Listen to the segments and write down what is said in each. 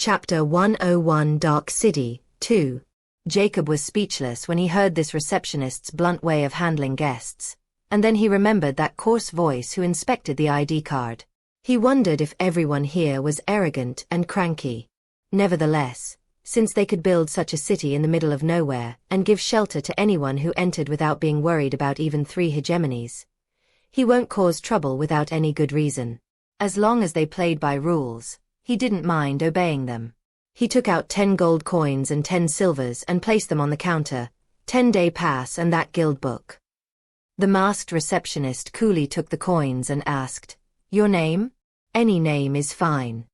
Chapter 101 Dark City, 2. Jacob was speechless when he heard this receptionist's blunt way of handling guests, and then he remembered that coarse voice who inspected the ID card. He wondered if everyone here was arrogant and cranky. Nevertheless, since they could build such a city in the middle of nowhere and give shelter to anyone who entered without being worried about even 3 hegemonies, he won't cause trouble without any good reason. As long as they played by rules, he didn't mind obeying them. He took out 10 gold coins and 10 silvers and placed them on the counter, 10-day pass and that guild book. The masked receptionist coolly took the coins and asked, "Your name?" "Any name is fine."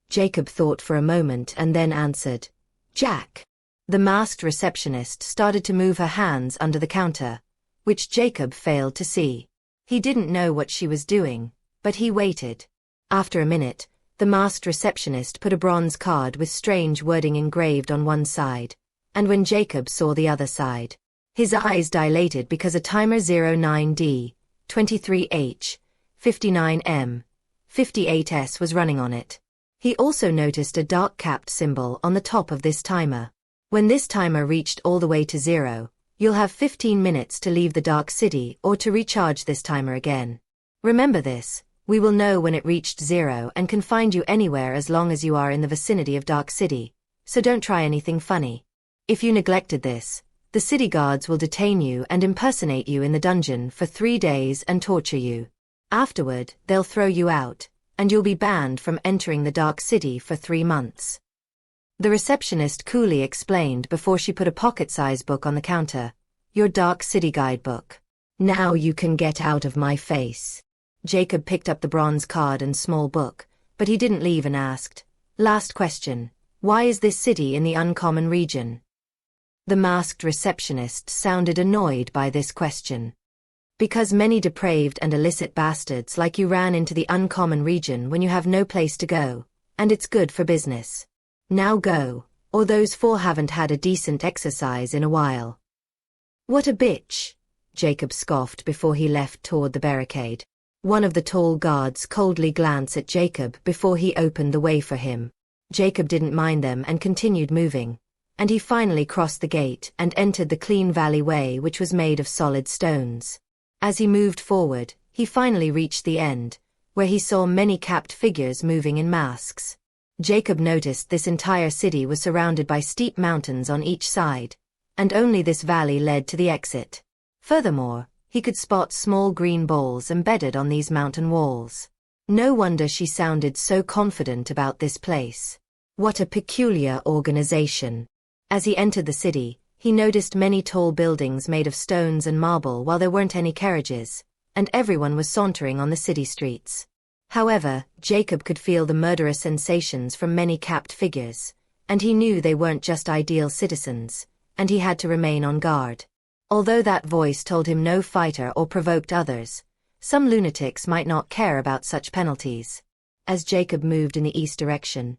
Jacob thought for a moment and then answered, "Jack." The masked receptionist started to move her hands under the counter, which Jacob failed to see. He didn't know what she was doing, but he waited. After a minute, the masked receptionist put a bronze card with strange wording engraved on one side, and when Jacob saw the other side, his eyes dilated because a timer 09D, 23H, 59M, 58S was running on it. He also noticed a dark-capped symbol on the top of this timer. When this timer reached all the way to 0, you'll have 15 minutes to leave the Dark City or to recharge this timer again. Remember this. We will know when it reached 0 and can find you anywhere as long as you are in the vicinity of Dark City, so don't try anything funny. If you neglected this, the city guards will detain you and impersonate you in the dungeon for 3 days and torture you. Afterward, they'll throw you out, and you'll be banned from entering the Dark City for 3 months. The receptionist coolly explained before she put a pocket-size book on the counter. "Your Dark City guidebook. Now you can get out of my face." Jacob picked up the bronze card and small book, but he didn't leave and asked, "Last question, why is this city in the uncommon region?" The masked receptionist sounded annoyed by this question. "Because many depraved and illicit bastards like you ran into the uncommon region when you have no place to go, and it's good for business. Now go, or those 4 haven't had a decent exercise in a while." "What a bitch," Jacob scoffed before he left toward the barricade. One of the tall guards coldly glanced at Jacob before he opened the way for him. Jacob didn't mind them and continued moving, and he finally crossed the gate and entered the clean valley-way which was made of solid stones. As he moved forward, he finally reached the end, where he saw many capped figures moving in masks. Jacob noticed this entire city was surrounded by steep mountains on each side, and only this valley led to the exit. Furthermore, he could spot small green balls embedded on these mountain walls. No wonder she sounded so confident about this place. What a peculiar organization. As he entered the city, he noticed many tall buildings made of stones and marble while there weren't any carriages, and everyone was sauntering on the city streets. However, Jacob could feel the murderous sensations from many capped figures, and he knew they weren't just ideal citizens, and he had to remain on guard. Although that voice told him no fighter or provoked others, some lunatics might not care about such penalties. As Jacob moved in the east direction,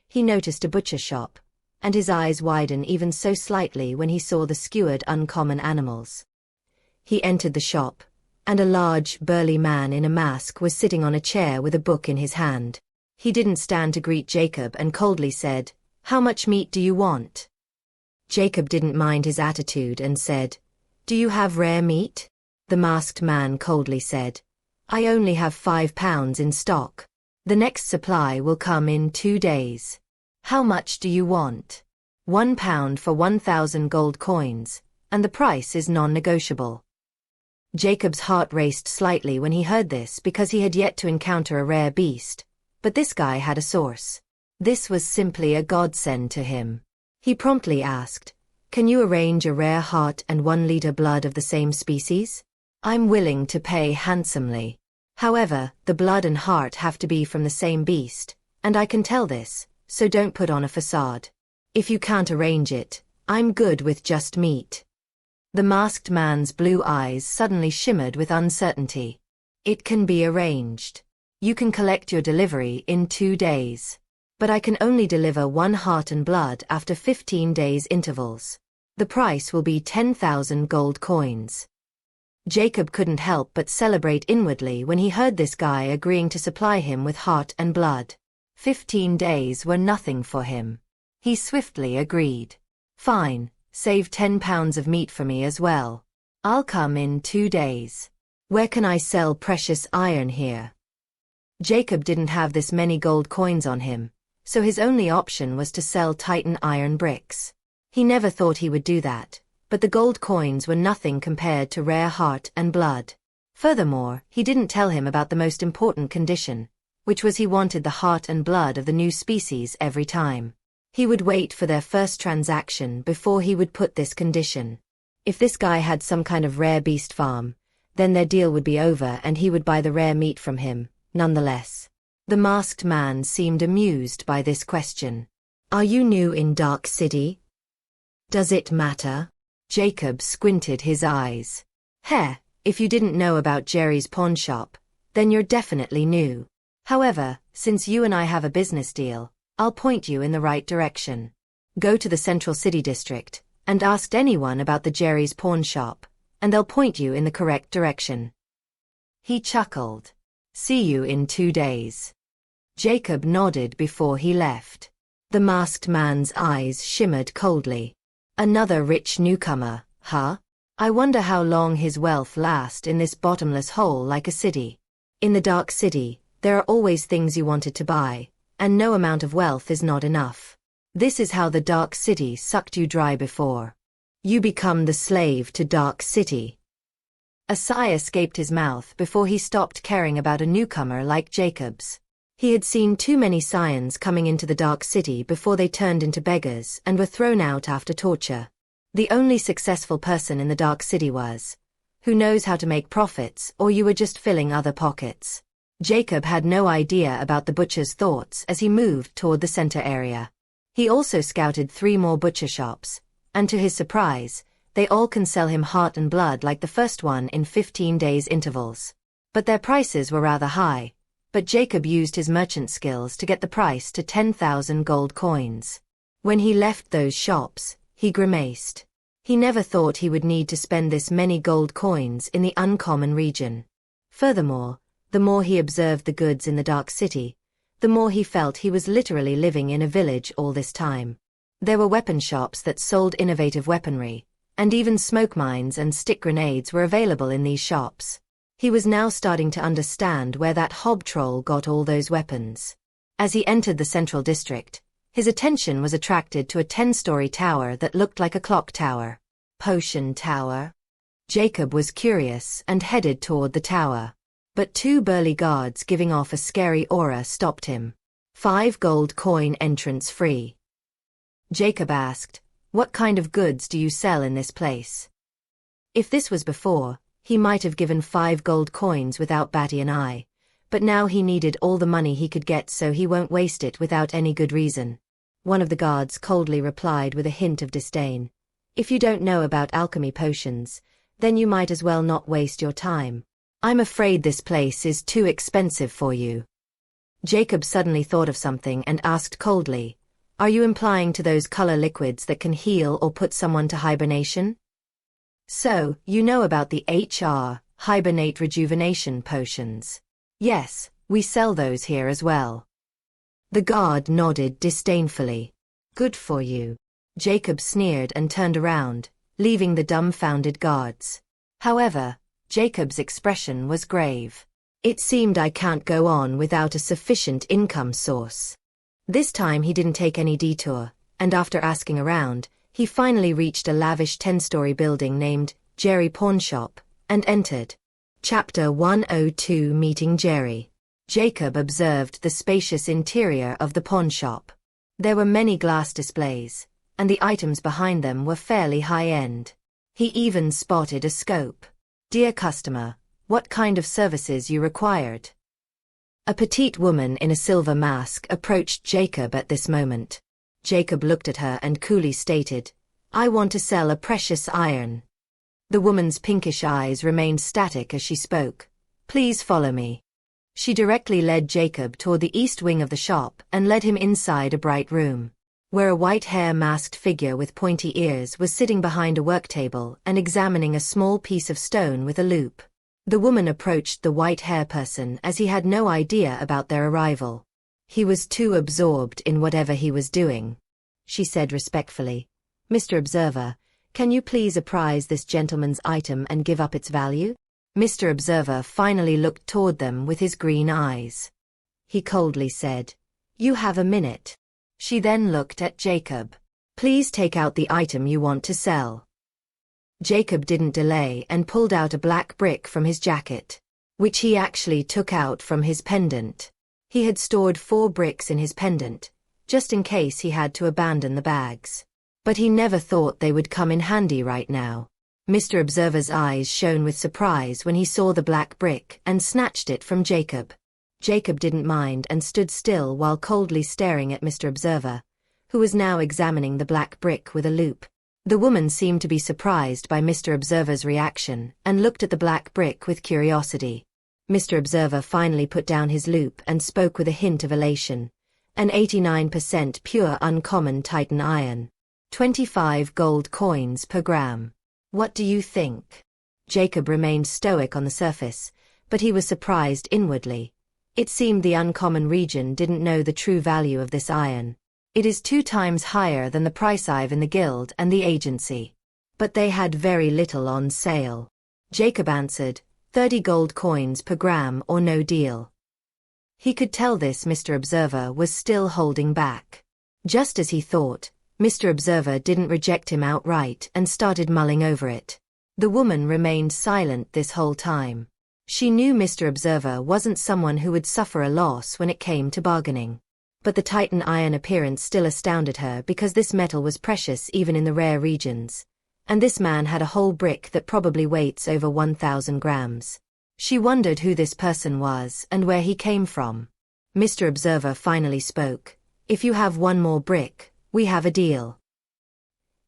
he noticed a butcher shop, and his eyes widened even so slightly when he saw the skewered uncommon animals. He entered the shop, and a large, burly man in a mask was sitting on a chair with a book in his hand. He didn't stand to greet Jacob and coldly said, "How much meat do you want?" Jacob didn't mind his attitude and said, "Do you have rare meat?" The masked man coldly said, "I only have 5 pounds in stock. The next supply will come in 2 days. How much do you want?" "1 pound for 1,000 gold coins, and the price is non-negotiable." Jacob's heart raced slightly when he heard this because he had yet to encounter a rare beast, but this guy had a source. This was simply a godsend to him. He promptly asked, "Can you arrange a rare heart and 1 liter blood of the same species?" "I'm willing to pay handsomely. However, the blood and heart have to be from the same beast, and I can tell this, so don't put on a facade. If you can't arrange it, I'm good with just meat." The masked man's blue eyes suddenly shimmered with uncertainty. "It can be arranged. You can collect your delivery in 2 days. But I can only deliver 1 heart and blood after 15 days intervals. The price will be 10,000 gold coins." Jacob couldn't help but celebrate inwardly when he heard this guy agreeing to supply him with heart and blood. 15 days were nothing for him. He swiftly agreed. Fine, save 10 pounds of meat for me as well. I'll come in 2 days. Where can I sell precious iron here? Jacob didn't have this many gold coins on him, so his only option was to sell Titan iron bricks. He never thought he would do that, but the gold coins were nothing compared to rare heart and blood. Furthermore, he didn't tell him about the most important condition, which was he wanted the heart and blood of the new species every time. He would wait for their first transaction before he would put this condition. If this guy had some kind of rare beast farm, then their deal would be over and he would buy the rare meat from him, nonetheless. The masked man seemed amused by this question. Are you new in Dark City? Does it matter? Jacob squinted his eyes. If you didn't know about Jerry's pawn shop, then you're definitely new. However, since you and I have a business deal, I'll point you in the right direction. Go to the Central City District, and ask anyone about the Jerry's pawn shop, and they'll point you in the correct direction. He chuckled. See you in 2 days. Jacob nodded before he left. The masked man's eyes shimmered coldly. Another rich newcomer, huh? I wonder how long his wealth lasts in this bottomless hole like a city. In the Dark City, there are always things you wanted to buy, and no amount of wealth is not enough. This is how the Dark City sucked you dry before. You become the slave to Dark City. A sigh escaped his mouth before he stopped caring about a newcomer like Jacob's. He had seen too many scions coming into the Dark City before they turned into beggars and were thrown out after torture. The only successful person in the Dark City was, who knows how to make profits, or you were just filling other pockets. Jacob had no idea about the butcher's thoughts as he moved toward the center area. He also scouted 3 more butcher shops, and to his surprise, they all can sell him heart and blood like the first one in 15 days intervals. But their prices were rather high, but Jacob used his merchant skills to get the price to 10,000 gold coins. When he left those shops, he grimaced. He never thought he would need to spend this many gold coins in the uncommon region. Furthermore, the more he observed the goods in the Dark City, the more he felt he was literally living in a village all this time. There were weapon shops that sold innovative weaponry, and even smoke mines and stick grenades were available in these shops. He was now starting to understand where that hob troll got all those weapons. As he entered the Central District, his attention was attracted to a 10-story tower that looked like a clock tower. Potion Tower? Jacob was curious and headed toward the tower. But 2 burly guards giving off a scary aura stopped him. 5 gold coin entrance free. Jacob asked, what kind of goods do you sell in this place? If this was before, he might have given 5 gold coins without batting an eye, but now he needed all the money he could get, so he won't waste it without any good reason. One of the guards coldly replied with a hint of disdain. If you don't know about alchemy potions, then you might as well not waste your time. I'm afraid this place is too expensive for you. Jacob suddenly thought of something and asked coldly, are you implying to those color liquids that can heal or put someone to hibernation? So, you know about the hibernate rejuvenation potions. Yes, we sell those here as well. The guard nodded disdainfully. Good for you. Jacob sneered and turned around, leaving the dumbfounded guards. However, Jacob's expression was grave. It seemed I can't go on without a sufficient income source. This time he didn't take any detour, and after asking around, he finally reached a lavish 10-story building named Jerry Pawn Shop, and entered. Chapter 102 Meeting Jerry. Jacob observed the spacious interior of the pawn shop. There were many glass displays, and the items behind them were fairly high-end. He even spotted a scope. Dear customer, what kind of services you required? A petite woman in a silver mask approached Jacob at this moment. Jacob looked at her and coolly stated, I want to sell a precious iron. The woman's pinkish eyes remained static as she spoke. Please follow me. She directly led Jacob toward the east wing of the shop and led him inside a bright room, where a white-hair masked figure with pointy ears was sitting behind a work table and examining a small piece of stone with a loop. The woman approached the white-hair person as he had no idea about their arrival. He was too absorbed in whatever he was doing. She said respectfully, "Mr. Observer, can you please apprise this gentleman's item and give up its value?" Mr. Observer finally looked toward them with his green eyes. He coldly said, "You have a minute." She then looked at Jacob. "Please take out the item you want to sell." Jacob didn't delay and pulled out a black brick from his jacket, which he actually took out from his pendant. He had stored 4 bricks in his pendant, just in case he had to abandon the bags. But he never thought they would come in handy right now. Mr. Observer's eyes shone with surprise when he saw the black brick and snatched it from Jacob. Jacob didn't mind and stood still while coldly staring at Mr. Observer, who was now examining the black brick with a loupe. The woman seemed to be surprised by Mr. Observer's reaction and looked at the black brick with curiosity. Mr. Observer finally put down his loupe and spoke with a hint of elation. "An 89% pure uncommon Titan iron. 25 gold coins per gram. What do you think?" Jacob remained stoic on the surface, but he was surprised inwardly. It seemed the uncommon region didn't know the true value of this iron. "It is 2 times higher than the price I've in the guild and the agency. But they had very little on sale." Jacob answered, 30 gold coins per gram or no deal." He could tell this Mr. Observer was still holding back. Just as he thought, Mr. Observer didn't reject him outright and started mulling over it. The woman remained silent this whole time. She knew Mr. Observer wasn't someone who would suffer a loss when it came to bargaining. But the Titan iron appearance still astounded her because this metal was precious even in the rare regions. And this man had a whole brick that probably weighs over 1,000 grams. She wondered who this person was and where he came from. Mr. Observer finally spoke, "If you have 1 more brick, we have a deal."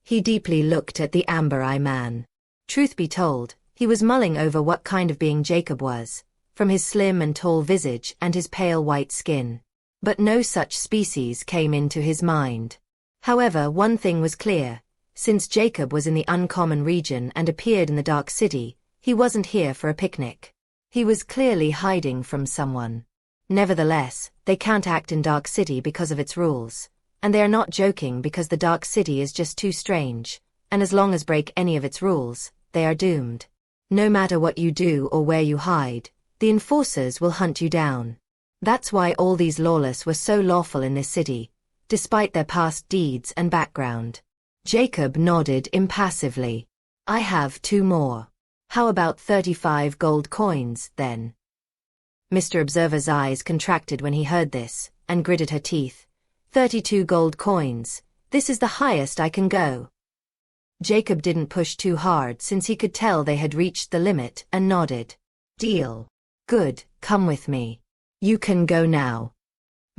He deeply looked at the amber eye man. Truth be told, he was mulling over what kind of being Jacob was, from his slim and tall visage and his pale white skin. But no such species came into his mind. However, one thing was clear. Since Jacob was in the uncommon region and appeared in the Dark City, he wasn't here for a picnic. He was clearly hiding from someone. Nevertheless, they can't act in Dark City because of its rules. And they are not joking because the Dark City is just too strange, and as long as break any of its rules, they are doomed. No matter what you do or where you hide, the enforcers will hunt you down. That's why all these lawless were so lawful in this city, despite their past deeds and background. Jacob nodded impassively. "I have 2 more. How about 35 gold coins, then?" Mr. Observer's eyes contracted when he heard this, and gritted her teeth. 32 gold coins. This is the highest I can go." Jacob didn't push too hard since he could tell they had reached the limit and nodded. "Deal. Good, come with me. You can go now."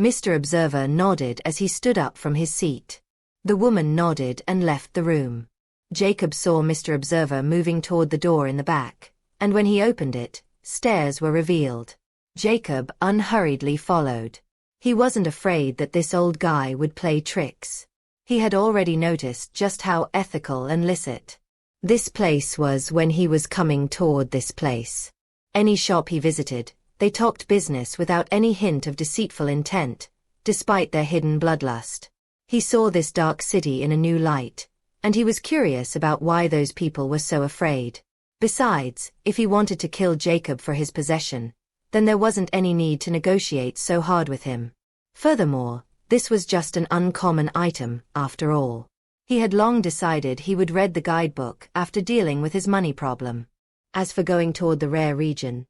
Mr. Observer nodded as he stood up from his seat. The woman nodded and left the room. Jacob saw Mr. Observer moving toward the door in the back, and when he opened it, stairs were revealed. Jacob unhurriedly followed. He wasn't afraid that this old guy would play tricks. He had already noticed just how ethical and licit this place was when he was coming toward this place. Any shop he visited, they talked business without any hint of deceitful intent, despite their hidden bloodlust. He saw this dark city in a new light, and he was curious about why those people were so afraid. Besides, if he wanted to kill Jacob for his possession, then there wasn't any need to negotiate so hard with him. Furthermore, this was just an uncommon item, after all. He had long decided he would read the guidebook after dealing with his money problem. As for going toward the rare region,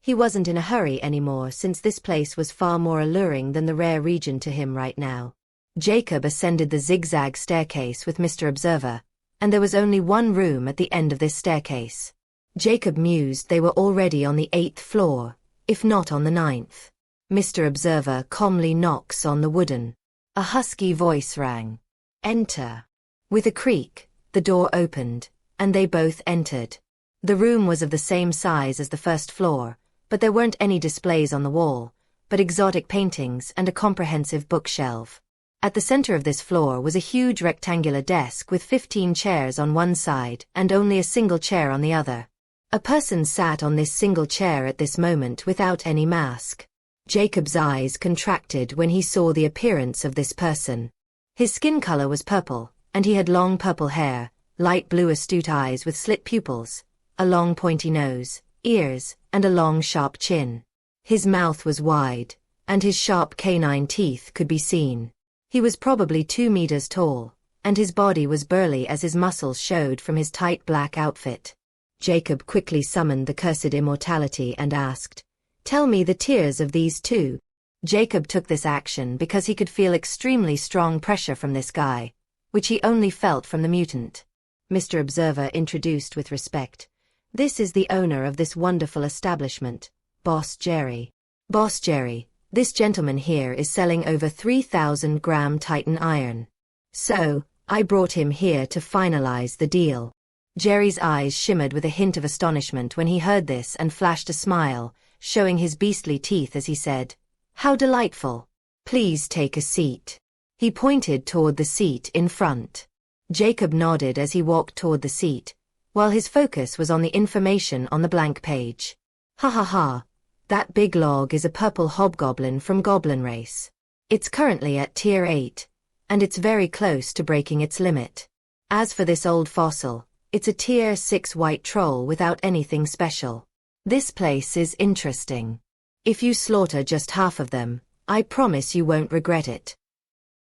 he wasn't in a hurry anymore since this place was far more alluring than the rare region to him right now. Jacob ascended the zigzag staircase with Mr. Observer, and there was only 1 room at the end of this staircase. Jacob mused they were already on the 8th floor, if not on the 9th. Mr. Observer calmly knocks on the wooden. A husky voice rang. "Enter." With a creak, the door opened, and they both entered. The room was of the same size as the 1st floor, but there weren't any displays on the wall, but exotic paintings and a comprehensive bookshelf. At the center of this floor was a huge rectangular desk with 15 chairs on one side and only a single chair on the other. A person sat on this single chair at this moment without any mask. Jacob's eyes contracted when he saw the appearance of this person. His skin color was purple, and he had long purple hair, light blue astute eyes with slit pupils, a long pointy nose, ears, and a long sharp chin. His mouth was wide, and his sharp canine teeth could be seen. He was probably 2 meters tall, and his body was burly as his muscles showed from his tight black outfit. Jacob quickly summoned the cursed Immortality and asked, "Tell me the tiers of these two." Jacob took this action because he could feel extremely strong pressure from this guy, which he only felt from the mutant. Mr. Observer introduced with respect, "This is the owner of this wonderful establishment, Boss Jerry. Boss Jerry, this gentleman here is selling over 3,000-gram Titan iron. So, I brought him here to finalize the deal." Jerry's eyes shimmered with a hint of astonishment when he heard this and flashed a smile, showing his beastly teeth as he said, "How delightful. Please take a seat." He pointed toward the seat in front. Jacob nodded as he walked toward the seat, while his focus was on the information on the blank page. "Ha ha ha. That big log is a purple hobgoblin from Goblin Race. It's currently at Tier 8, and it's very close to breaking its limit. As for this old fossil, it's a Tier 6 white troll without anything special. This place is interesting. If you slaughter just half of them, I promise you won't regret it."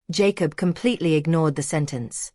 Jacob completely ignored the sentence.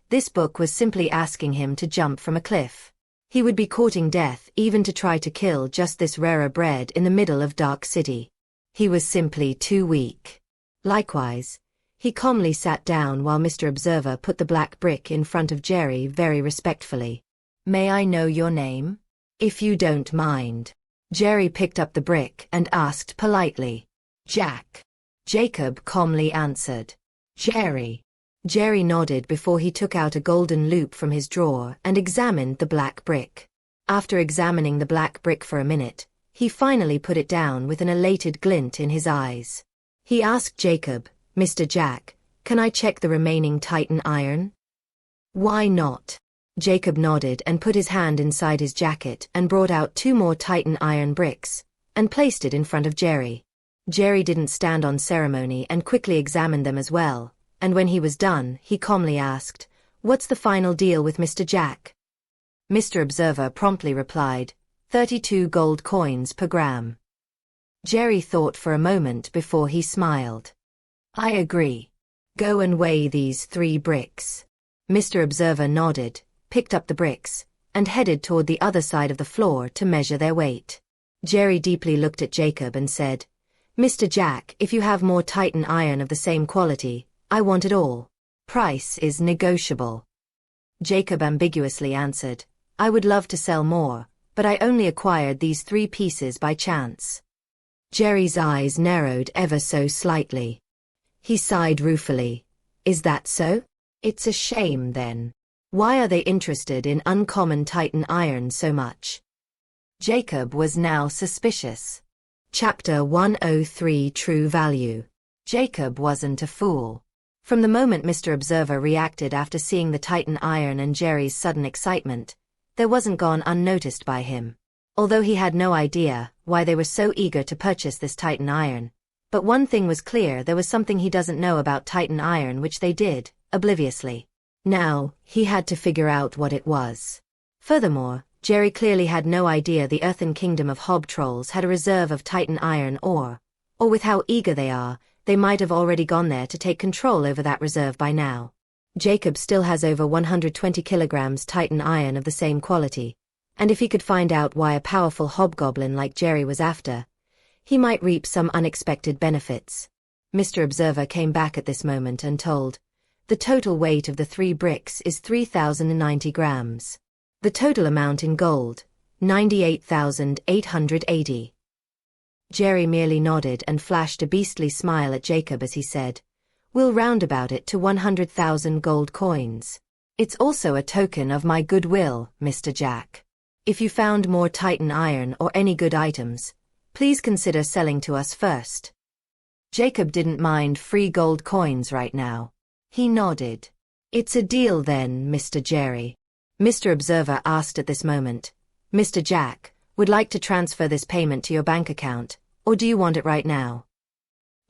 This book was simply asking him to jump from a cliff. He would be courting death even to try to kill just this rarer bread in the middle of Dark City. He was simply too weak. Likewise, he calmly sat down while Mr. Observer put the black brick in front of Jerry very respectfully. "May I know your name? If you don't mind." Jerry picked up the brick and asked politely. "Jack." Jacob calmly answered. "Jerry." Jerry nodded before he took out a golden loop from his drawer and examined the black brick. After examining the black brick for a minute, he finally put it down with an elated glint in his eyes. He asked Jacob, "Mr. Jack, can I check the remaining Titan iron?" "Why not?" Jacob nodded and put his hand inside his jacket and brought out 2 more Titan iron bricks, and placed it in front of Jerry. Jerry didn't stand on ceremony and quickly examined them as well, and when he was done, he calmly asked, "What's the final deal with Mr. Jack?" Mr. Observer promptly replied, 32 gold coins per gram. Jerry thought for a moment before he smiled. "I agree. Go and weigh these 3 bricks." Mr. Observer nodded, picked up the bricks, and headed toward the other side of the floor to measure their weight. Jerry deeply looked at Jacob and said, "Mr. Jack, if you have more Titan iron of the same quality, I want it all. Price is negotiable." Jacob ambiguously answered, "I would love to sell more, but I only acquired these 3 pieces by chance." Jerry's eyes narrowed ever so slightly. He sighed ruefully. "Is that so? It's a shame then. Why are they interested in uncommon Titan iron so much?" Jacob was now suspicious. Chapter 103 True Value. Jacob wasn't a fool. From the moment Mr. Observer reacted after seeing the Titan iron and Jerry's sudden excitement, there wasn't gone unnoticed by him. Although he had no idea why they were so eager to purchase this Titan iron. But one thing was clear, there was something he doesn't know about Titan iron which they did, obliviously. Now, he had to figure out what it was. Furthermore, Jerry clearly had no idea the Earthen Kingdom of Hob Trolls had a reserve of Titan iron or with how eager they are, they might have already gone there to take control over that reserve by now. Jacob still has over 120 kilograms Titan iron of the same quality, and if he could find out why a powerful hobgoblin like Jerry was after, he might reap some unexpected benefits. Mr. Observer came back at this moment and told, "The total weight of the 3 bricks is 3,090 grams. The total amount in gold, 98,880. Jerry merely nodded and flashed a beastly smile at Jacob as he said, "We'll roundabout it to 100,000 gold coins. It's also a token of my goodwill, Mr. Jack. If you found more Titan iron or any good items, please consider selling to us first." Jacob didn't mind free gold coins right now. He nodded. "It's a deal then, Mr. Jerry." Mr. Observer asked at this moment, "Mr. Jack, would like to transfer this payment to your bank account, Or do you want it right now?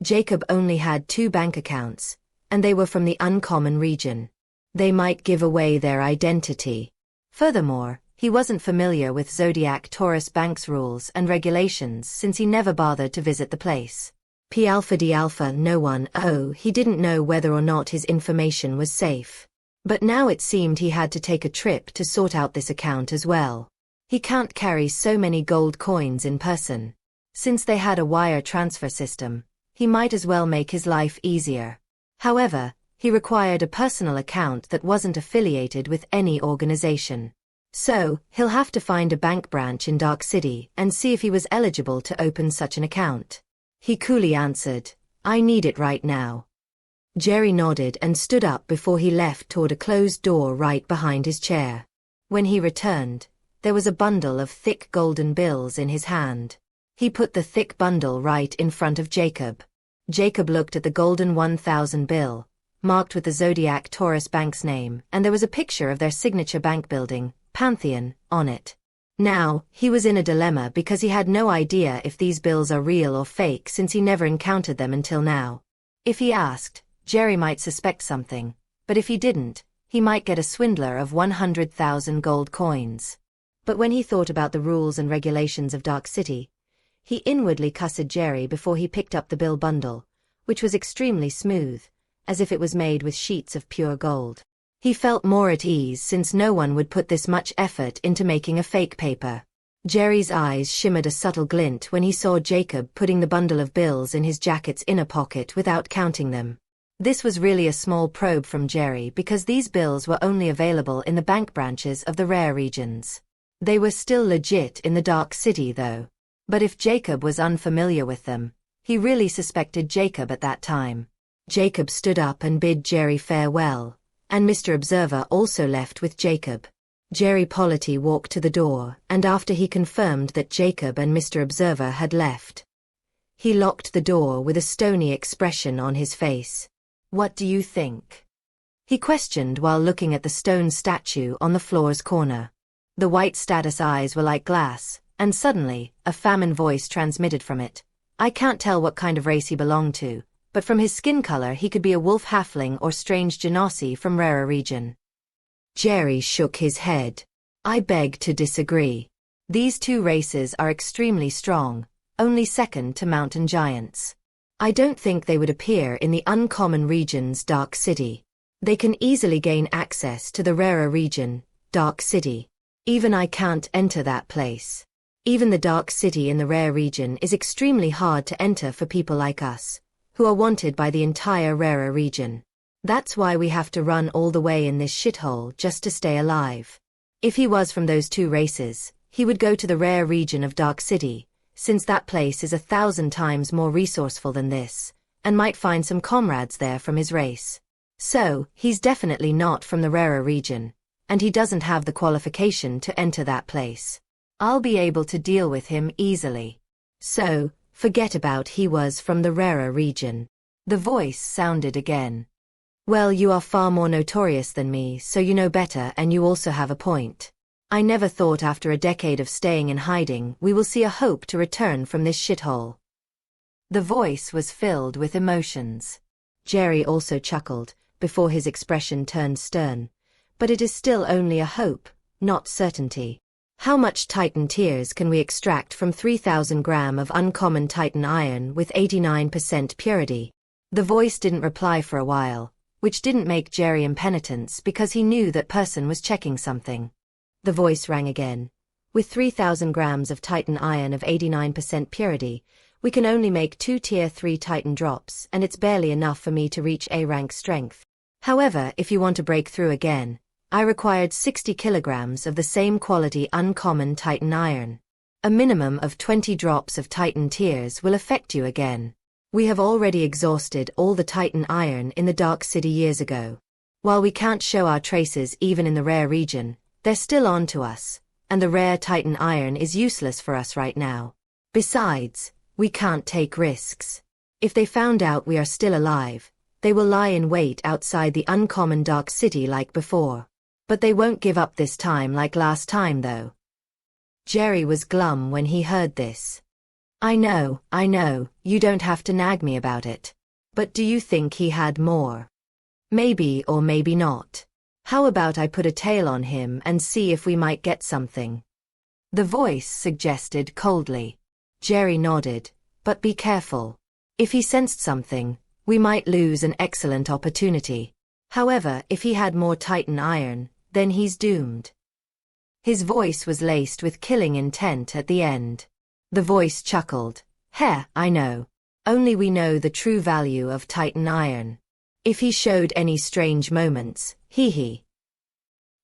Jacob only had 2 bank accounts, and they were from the uncommon region. They might give away their identity. Furthermore, he wasn't familiar with Zodiac Taurus Bank's rules and regulations since he never bothered to visit the place. P Alpha D Alpha no one. Oh, he didn't know whether or not his information was safe. But now it seemed he had to take a trip to sort out this account as well. He can't carry so many gold coins in person. Since they had a wire transfer system, he might as well make his life easier. However, he required a personal account that wasn't affiliated with any organization. So, he'll have to find a bank branch in Dark City and see if he was eligible to open such an account. He coolly answered, "I need it right now." Jerry nodded and stood up before he left toward a closed door right behind his chair. When he returned, there was a bundle of thick golden bills in his hand. He put the thick bundle right in front of Jacob. Jacob looked at the golden 1,000 bill, marked with the Zodiac Taurus Bank's name, and there was a picture of their signature bank building, Pantheon, on it. Now, he was in a dilemma because he had no idea if these bills are real or fake since he never encountered them until now. If he asked, Jerry might suspect something, but if he didn't, he might get a swindler of 100,000 gold coins. But when he thought about the rules and regulations of Dark City, he inwardly cussed Jerry before he picked up the bill bundle, which was extremely smooth, as if it was made with sheets of pure gold. He felt more at ease since no one would put this much effort into making a fake paper. Jerry's eyes shimmered a subtle glint when he saw Jacob putting the bundle of bills in his jacket's inner pocket without counting them. This was really a small probe from Jerry because these bills were only available in the bank branches of the rare regions. They were still legit in the Dark City though. But if Jacob was unfamiliar with them, he really suspected Jacob at that time. Jacob stood up and bid Jerry farewell, and Mr. Observer also left with Jacob. Jerry Polity walked to the door, and after he confirmed that Jacob and Mr. Observer had left, he locked the door with a stony expression on his face. "What do you think?" he questioned while looking at the stone statue on the floor's corner. The white status eyes were like glass, and suddenly, a famine voice transmitted from it. "I can't tell what kind of race he belonged to, but from his skin color he could be a wolf halfling or strange genasi from rarer region." Jerry shook his head. "I beg to disagree. These 2 races are extremely strong, only second to mountain giants. I don't think they would appear in the uncommon region's Dark City. They can easily gain access to the rarer region, Dark City. Even I can't enter that place. Even the Dark City in the rare region is extremely hard to enter for people like us, who are wanted by the entire rarer region. That's why we have to run all the way in this shithole just to stay alive. If he was from those 2 races, he would go to the rare region of Dark City, since that place is 1,000 times more resourceful than this, and might find some comrades there from his race. So, he's definitely not from the rarer region, and he doesn't have the qualification to enter that place. I'll be able to deal with him easily. So, forget about he was from the rarer region." The voice sounded again. "Well, you are far more notorious than me, so you know better, and you also have a point. I never thought after a decade of staying in hiding we will see a hope to return from this shithole." The voice was filled with emotions. Jerry also chuckled, before his expression turned stern. "But it is still only a hope, not certainty. How much Titan tears can we extract from 3,000 gram of uncommon Titan iron with 89% purity?" The voice didn't reply for a while, which didn't make Jerry impenitent because he knew that person was checking something. The voice rang again. "With 3,000 grams of Titan iron of 89% purity, we can only make 2 tier 3 Titan drops, and it's barely enough for me to reach A rank strength. However, if you want to break through again, I required 60 kilograms of the same quality uncommon Titan iron. A minimum of 20 drops of Titan tears will affect you again. We have already exhausted all the Titan iron in the Dark City years ago. While we can't show our traces even in the rare region, they're still on to us, and the rare Titan iron is useless for us right now. Besides, we can't take risks. If they found out we are still alive, they will lie in wait outside the uncommon Dark City like before. But they won't give up this time like last time though." Jerry was glum when he heard this. I know, you don't have to nag me about it. But do you think he had more? Maybe or maybe not. How about I put a tail on him and see if we might get something? The voice suggested coldly. Jerry nodded. But be careful. If he sensed something, we might lose an excellent opportunity. However, if he had more Titan iron, then he's doomed. His voice was laced with killing intent at the end. The voice chuckled. Heh, I know. Only we know the true value of Titan iron. If he showed any strange moments, hee.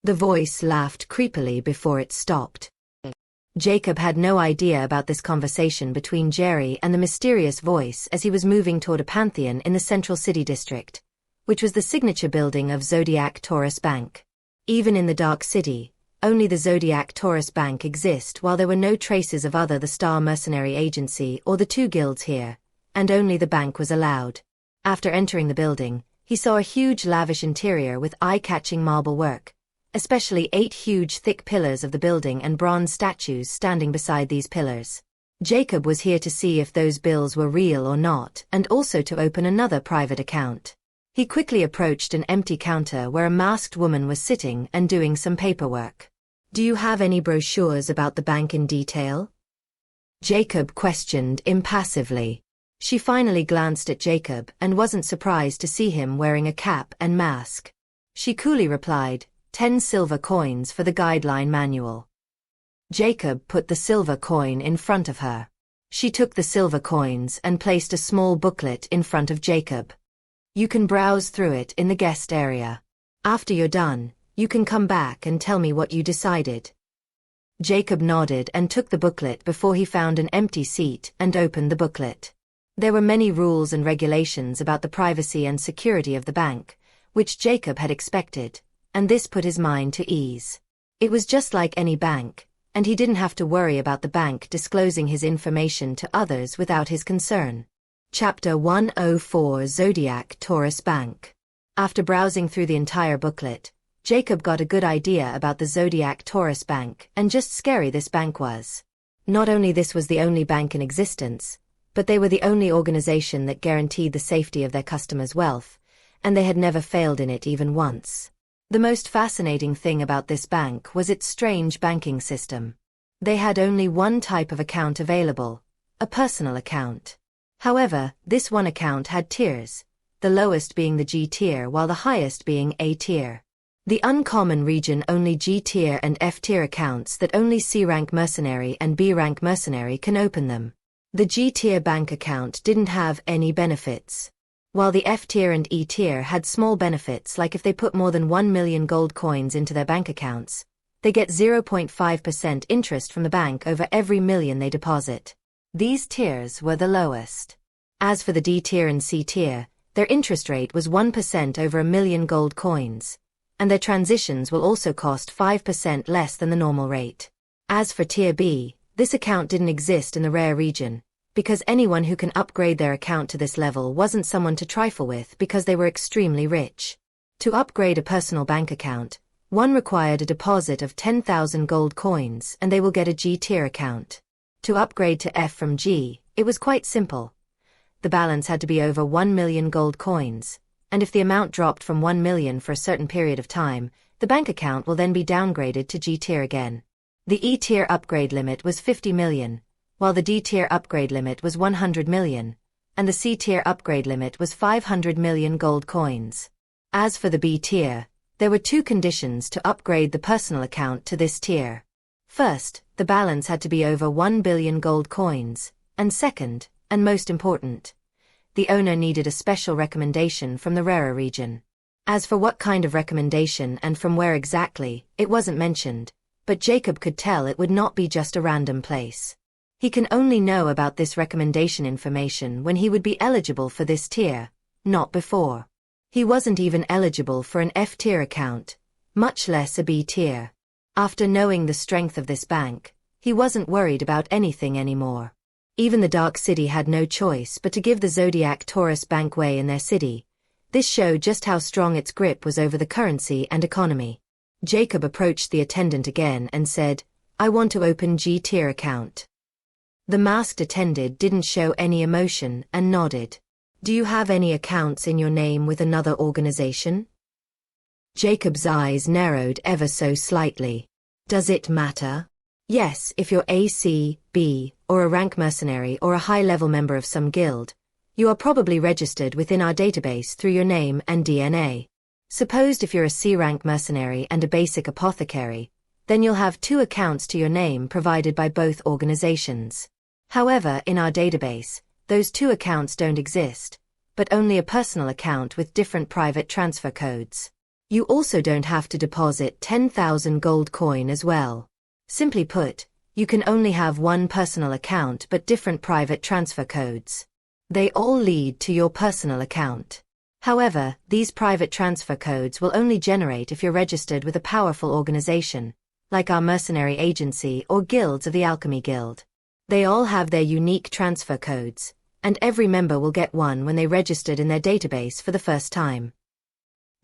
The voice laughed creepily before it stopped. Jacob had no idea about this conversation between Jerry and the mysterious voice as he was moving toward a pantheon in the Central City District, which was the signature building of Zodiac Taurus Bank. Even in the Dark City, only the Zodiac Taurus Bank exist, while there were no traces of either the Star Mercenary Agency or the two guilds here, and only the bank was allowed. After entering the building, he saw a huge lavish interior with eye-catching marble work, especially 8 huge thick pillars of the building and bronze statues standing beside these pillars. Jacob was here to see if those bills were real or not, and also to open another private account. He quickly approached an empty counter where a masked woman was sitting and doing some paperwork. Do you have any brochures about the bank in detail? Jacob questioned impassively. She finally glanced at Jacob and wasn't surprised to see him wearing a cap and mask. She coolly replied, 10 silver coins for the guideline manual. Jacob put the silver coin in front of her. She took the silver coins and placed a small booklet in front of Jacob. You can browse through it in the guest area. After you're done, you can come back and tell me what you decided. Jacob nodded and took the booklet before he found an empty seat and opened the booklet. There were many rules and regulations about the privacy and security of the bank, which Jacob had expected, and this put his mind to ease. It was just like any bank, and he didn't have to worry about the bank disclosing his information to others without his concern. Chapter 104 Zodiac Taurus Bank. After browsing through the entire booklet, Jacob got a good idea about the Zodiac Taurus Bank and just scary this bank was. Not only this was the only bank in existence, but they were the only organization that guaranteed the safety of their customers' wealth, and they had never failed in it even once. The most fascinating thing about this bank was its strange banking system. They had only one type of account available, a personal account. However, this one account had tiers, the lowest being the G tier while the highest being A tier. The uncommon region only G tier and F tier accounts that only C rank mercenary and B rank mercenary can open them. The G tier bank account didn't have any benefits, while the F tier and E tier had small benefits, like if they put more than 1 million gold coins into their bank accounts, they get 0.5% interest from the bank over every million they deposit. These tiers were the lowest. As for the D tier and C tier, their interest rate was 1% over a million gold coins, and their transitions will also cost 5% less than the normal rate. As for tier B, this account didn't exist in the rare region, because anyone who can upgrade their account to this level wasn't someone to trifle with because they were extremely rich. To upgrade a personal bank account, one required a deposit of 10,000 gold coins and they will get a G tier account. To upgrade to F from G, it was quite simple. The balance had to be over 1 million gold coins, and if the amount dropped from 1 million for a certain period of time, the bank account will then be downgraded to G tier again. The E tier upgrade limit was 50 million, while the D tier upgrade limit was 100 million, and the C tier upgrade limit was 500 million gold coins. As for the B tier, there were 2 conditions to upgrade the personal account to this tier. First, the balance had to be over 1 billion gold coins, and second, and most important, the owner needed a special recommendation from the rarer region. As for what kind of recommendation and from where exactly, it wasn't mentioned, but Jacob could tell it would not be just a random place. He can only know about this recommendation information when he would be eligible for this tier, not before. He wasn't even eligible for an F tier account, much less a B tier. After knowing the strength of this bank, he wasn't worried about anything anymore. Even the Dark City had no choice but to give the Zodiac Taurus Bank way in their city. This showed just how strong its grip was over the currency and economy. Jacob approached the attendant again and said, "I want to open G tier account." The masked attendant didn't show any emotion and nodded. Do you have any accounts in your name with another organization? Jacob's eyes narrowed ever so slightly. Does it matter? Yes, if you're A, C, B, or a rank mercenary or a high-level member of some guild, you are probably registered within our database through your name and DNA. Suppose if you're a C-rank mercenary and a basic apothecary, then you'll have 2 accounts to your name provided by both organizations. However, in our database, those 2 accounts don't exist, but only a personal account with different private transfer codes. You also don't have to deposit 10,000 gold coin as well. Simply put, you can only have one personal account but different private transfer codes. They all lead to your personal account. However, these private transfer codes will only generate if you're registered with a powerful organization, like our mercenary agency or guilds of the Alchemy Guild. They all have their unique transfer codes, and every member will get one when they registered in their database for the first time.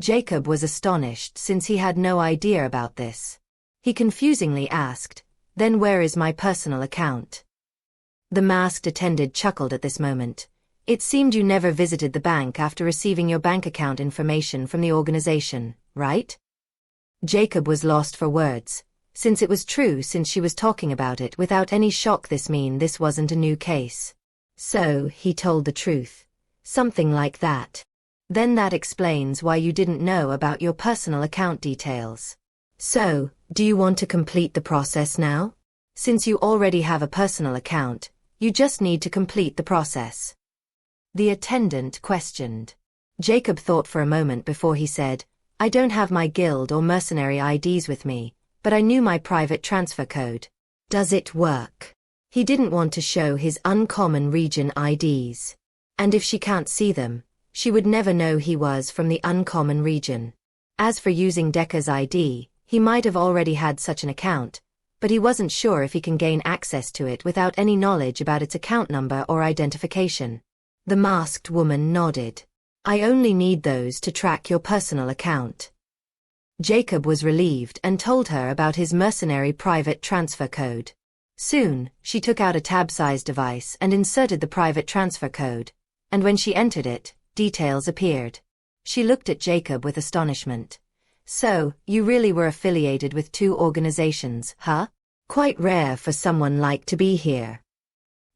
Jacob was astonished since he had no idea about this. He confusingly asked, "Then where is my personal account?" The masked attendant chuckled at this moment. It seemed you never visited the bank after receiving your bank account information from the organization, right? Jacob was lost for words, since it was true since she was talking about it without any shock. This wasn't a new case. So, he told the truth. Something like that. Then that explains why you didn't know about your personal account details. So, do you want to complete the process now? Since you already have a personal account, you just need to complete the process. The attendant questioned. Jacob thought for a moment before he said, I don't have my guild or mercenary IDs with me, but I knew my private transfer code. Does it work? He didn't want to show his uncommon region IDs. And if she can't see them, she would never know he was from the uncommon region. As for using Decca's ID, he might have already had such an account, but he wasn't sure if he can gain access to it without any knowledge about its account number or identification. The masked woman nodded. I only need those to track your personal account. Jacob was relieved and told her about his mercenary private transfer code. Soon, she took out a tab-sized device and inserted the private transfer code, and when she entered it, details appeared. She looked at Jacob with astonishment. So, you really were affiliated with 2 organizations, huh? Quite rare for someone like to be here.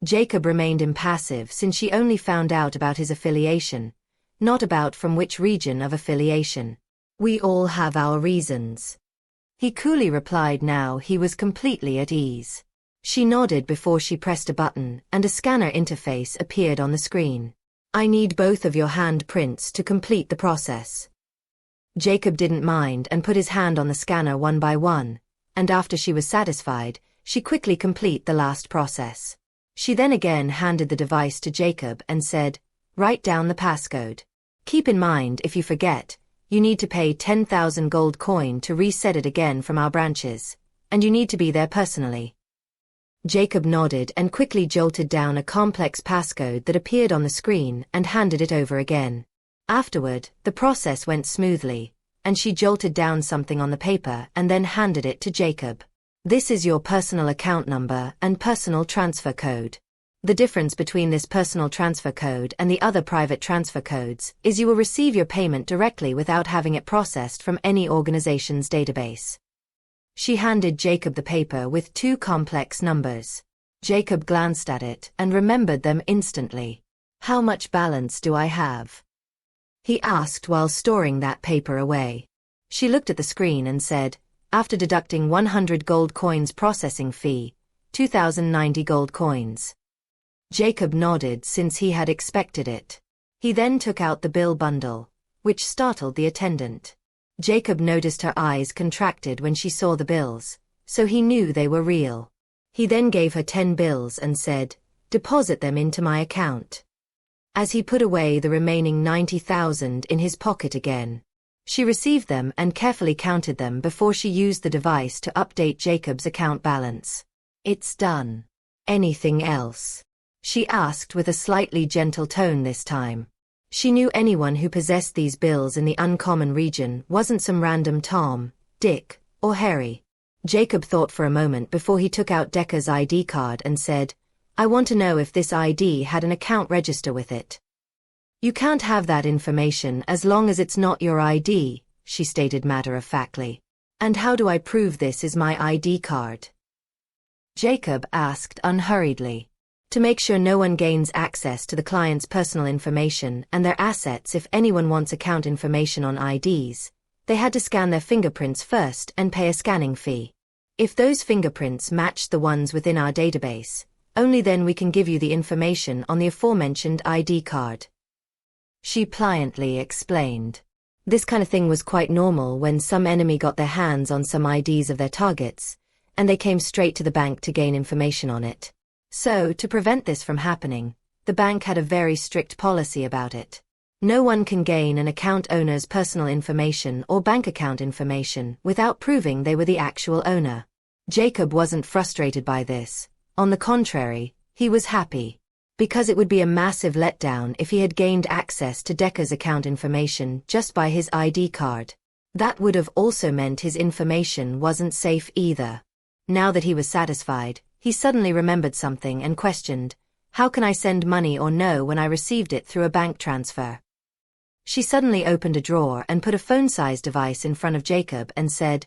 Jacob remained impassive since she only found out about his affiliation, not about from which region of affiliation. We all have our reasons. He coolly replied. Now he was completely at ease. She nodded before she pressed a button and a scanner interface appeared on the screen. I need both of your handprints to complete the process. Jacob didn't mind and put his hand on the scanner one by one, and after she was satisfied, she quickly complete the last process. She then again handed the device to Jacob and said, write down the passcode. Keep in mind if you forget, you need to pay 10,000 gold coin to reset it again from our branches, and you need to be there personally. Jacob nodded and quickly jotted down a complex passcode that appeared on the screen and handed it over again. Afterward, the process went smoothly, and she jotted down something on the paper and then handed it to Jacob. This is your personal account number and personal transfer code. The difference between this personal transfer code and the other private transfer codes is you will receive your payment directly without having it processed from any organization's database. She handed Jacob the paper with 2 complex numbers. Jacob glanced at it and remembered them instantly. How much balance do I have? He asked while storing that paper away. She looked at the screen and said, after deducting 100 gold coins processing fee, 2,090 gold coins. Jacob nodded since he had expected it. He then took out the bill bundle, which startled the attendant. Jacob noticed her eyes contracted when she saw the bills, so he knew they were real. He then gave her 10 bills and said, deposit them into my account. As he put away the remaining 90,000 in his pocket again. She received them and carefully counted them before she used the device to update Jacob's account balance. It's done. Anything else? She asked with a slightly gentle tone this time. She knew anyone who possessed these bills in the uncommon region wasn't some random Tom, Dick, or Harry. Jacob thought for a moment before he took out Decca's ID card and said, I want to know if this ID had an account register with it. You can't have that information as long as it's not your ID, she stated matter-of-factly. And how do I prove this is my ID card? Jacob asked unhurriedly. To make sure no one gains access to the client's personal information and their assets. If anyone wants account information on IDs, they had to scan their fingerprints first and pay a scanning fee. If those fingerprints matched the ones within our database, only then we can give you the information on the aforementioned ID card. She pliantly explained. This kind of thing was quite normal when some enemy got their hands on some IDs of their targets, and they came straight to the bank to gain information on it. So, to prevent this from happening, the bank had a very strict policy about it. No one can gain an account owner's personal information or bank account information without proving they were the actual owner. Jacob wasn't frustrated by this. On the contrary, he was happy. Because it would be a massive letdown if he had gained access to Decca's account information just by his ID card. That would have also meant his information wasn't safe either. Now that he was satisfied, he suddenly remembered something and questioned, how can I send money or know when I received it through a bank transfer? She suddenly opened a drawer and put a phone-sized device in front of Jacob and said,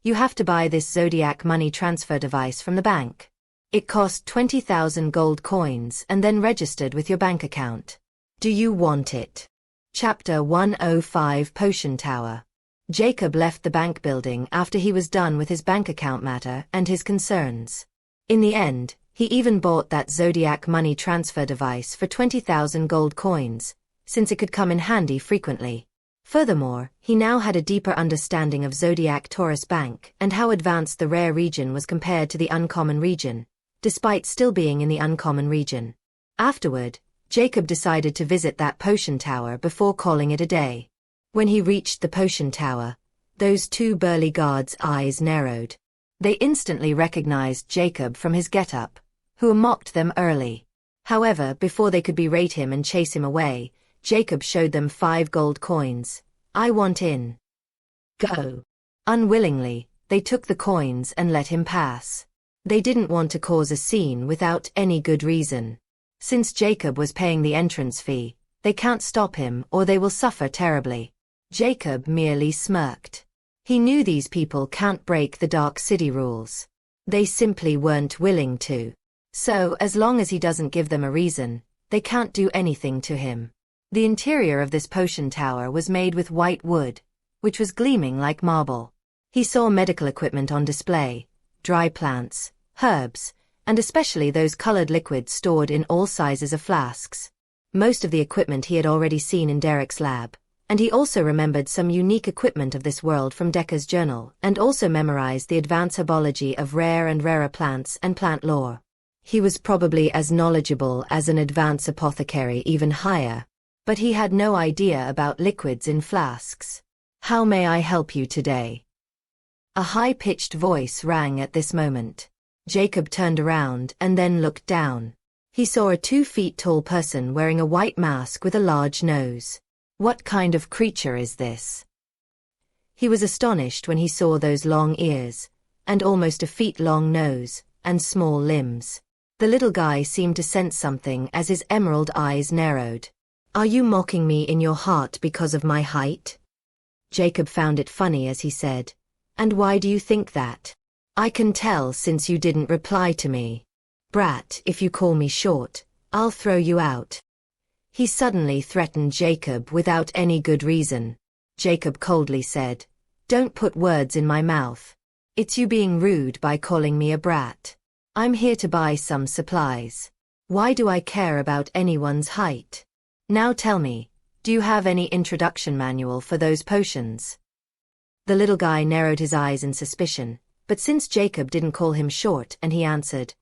you have to buy this Zodiac money transfer device from the bank. It cost 20,000 gold coins and then registered with your bank account. Do you want it? Chapter 105 Potion Tower. Jacob left the bank building after he was done with his bank account matter and his concerns. In the end, he even bought that Zodiac money transfer device for 20,000 gold coins, since it could come in handy frequently. Furthermore, he now had a deeper understanding of Zodiac Taurus Bank and how advanced the rare region was compared to the uncommon region, despite still being in the uncommon region. Afterward, Jacob decided to visit that potion tower before calling it a day. When he reached the potion tower, those two burly guards' eyes narrowed. They instantly recognized Jacob from his get-up, who mocked them early. However, before they could berate him and chase him away, Jacob showed them 5 gold coins. I want in. Go. Unwillingly, they took the coins and let him pass. They didn't want to cause a scene without any good reason. Since Jacob was paying the entrance fee, they can't stop him or they will suffer terribly. Jacob merely smirked. He knew these people can't break the Dark City rules. They simply weren't willing to. So, as long as he doesn't give them a reason, they can't do anything to him. The interior of this potion tower was made with white wood, which was gleaming like marble. He saw medical equipment on display, dry plants, herbs, and especially those colored liquids stored in all sizes of flasks. Most of the equipment he had already seen in Derek's lab, and he also remembered some unique equipment of this world from Decca's journal and also memorized the advanced herbology of rare and rarer plants and plant lore. He was probably as knowledgeable as an advanced apothecary, even higher, but he had no idea about liquids in flasks. How may I help you today? A high-pitched voice rang at this moment. Jacob turned around and then looked down. He saw a 2-feet-tall person wearing a white mask with a large nose. What kind of creature is this? He was astonished when he saw those long ears, and almost a feet-long nose, and small limbs. The little guy seemed to sense something as his emerald eyes narrowed. Are you mocking me in your heart because of my height? Jacob found it funny as he said, and why do you think that? I can tell since you didn't reply to me. Brat, if you call me short, I'll throw you out. He suddenly threatened Jacob without any good reason. Jacob coldly said, don't put words in my mouth. It's you being rude by calling me a brat. I'm here to buy some supplies. Why do I care about anyone's height? Now tell me, do you have any introduction manual for those potions? The little guy narrowed his eyes in suspicion, but since Jacob didn't call him short and he answered,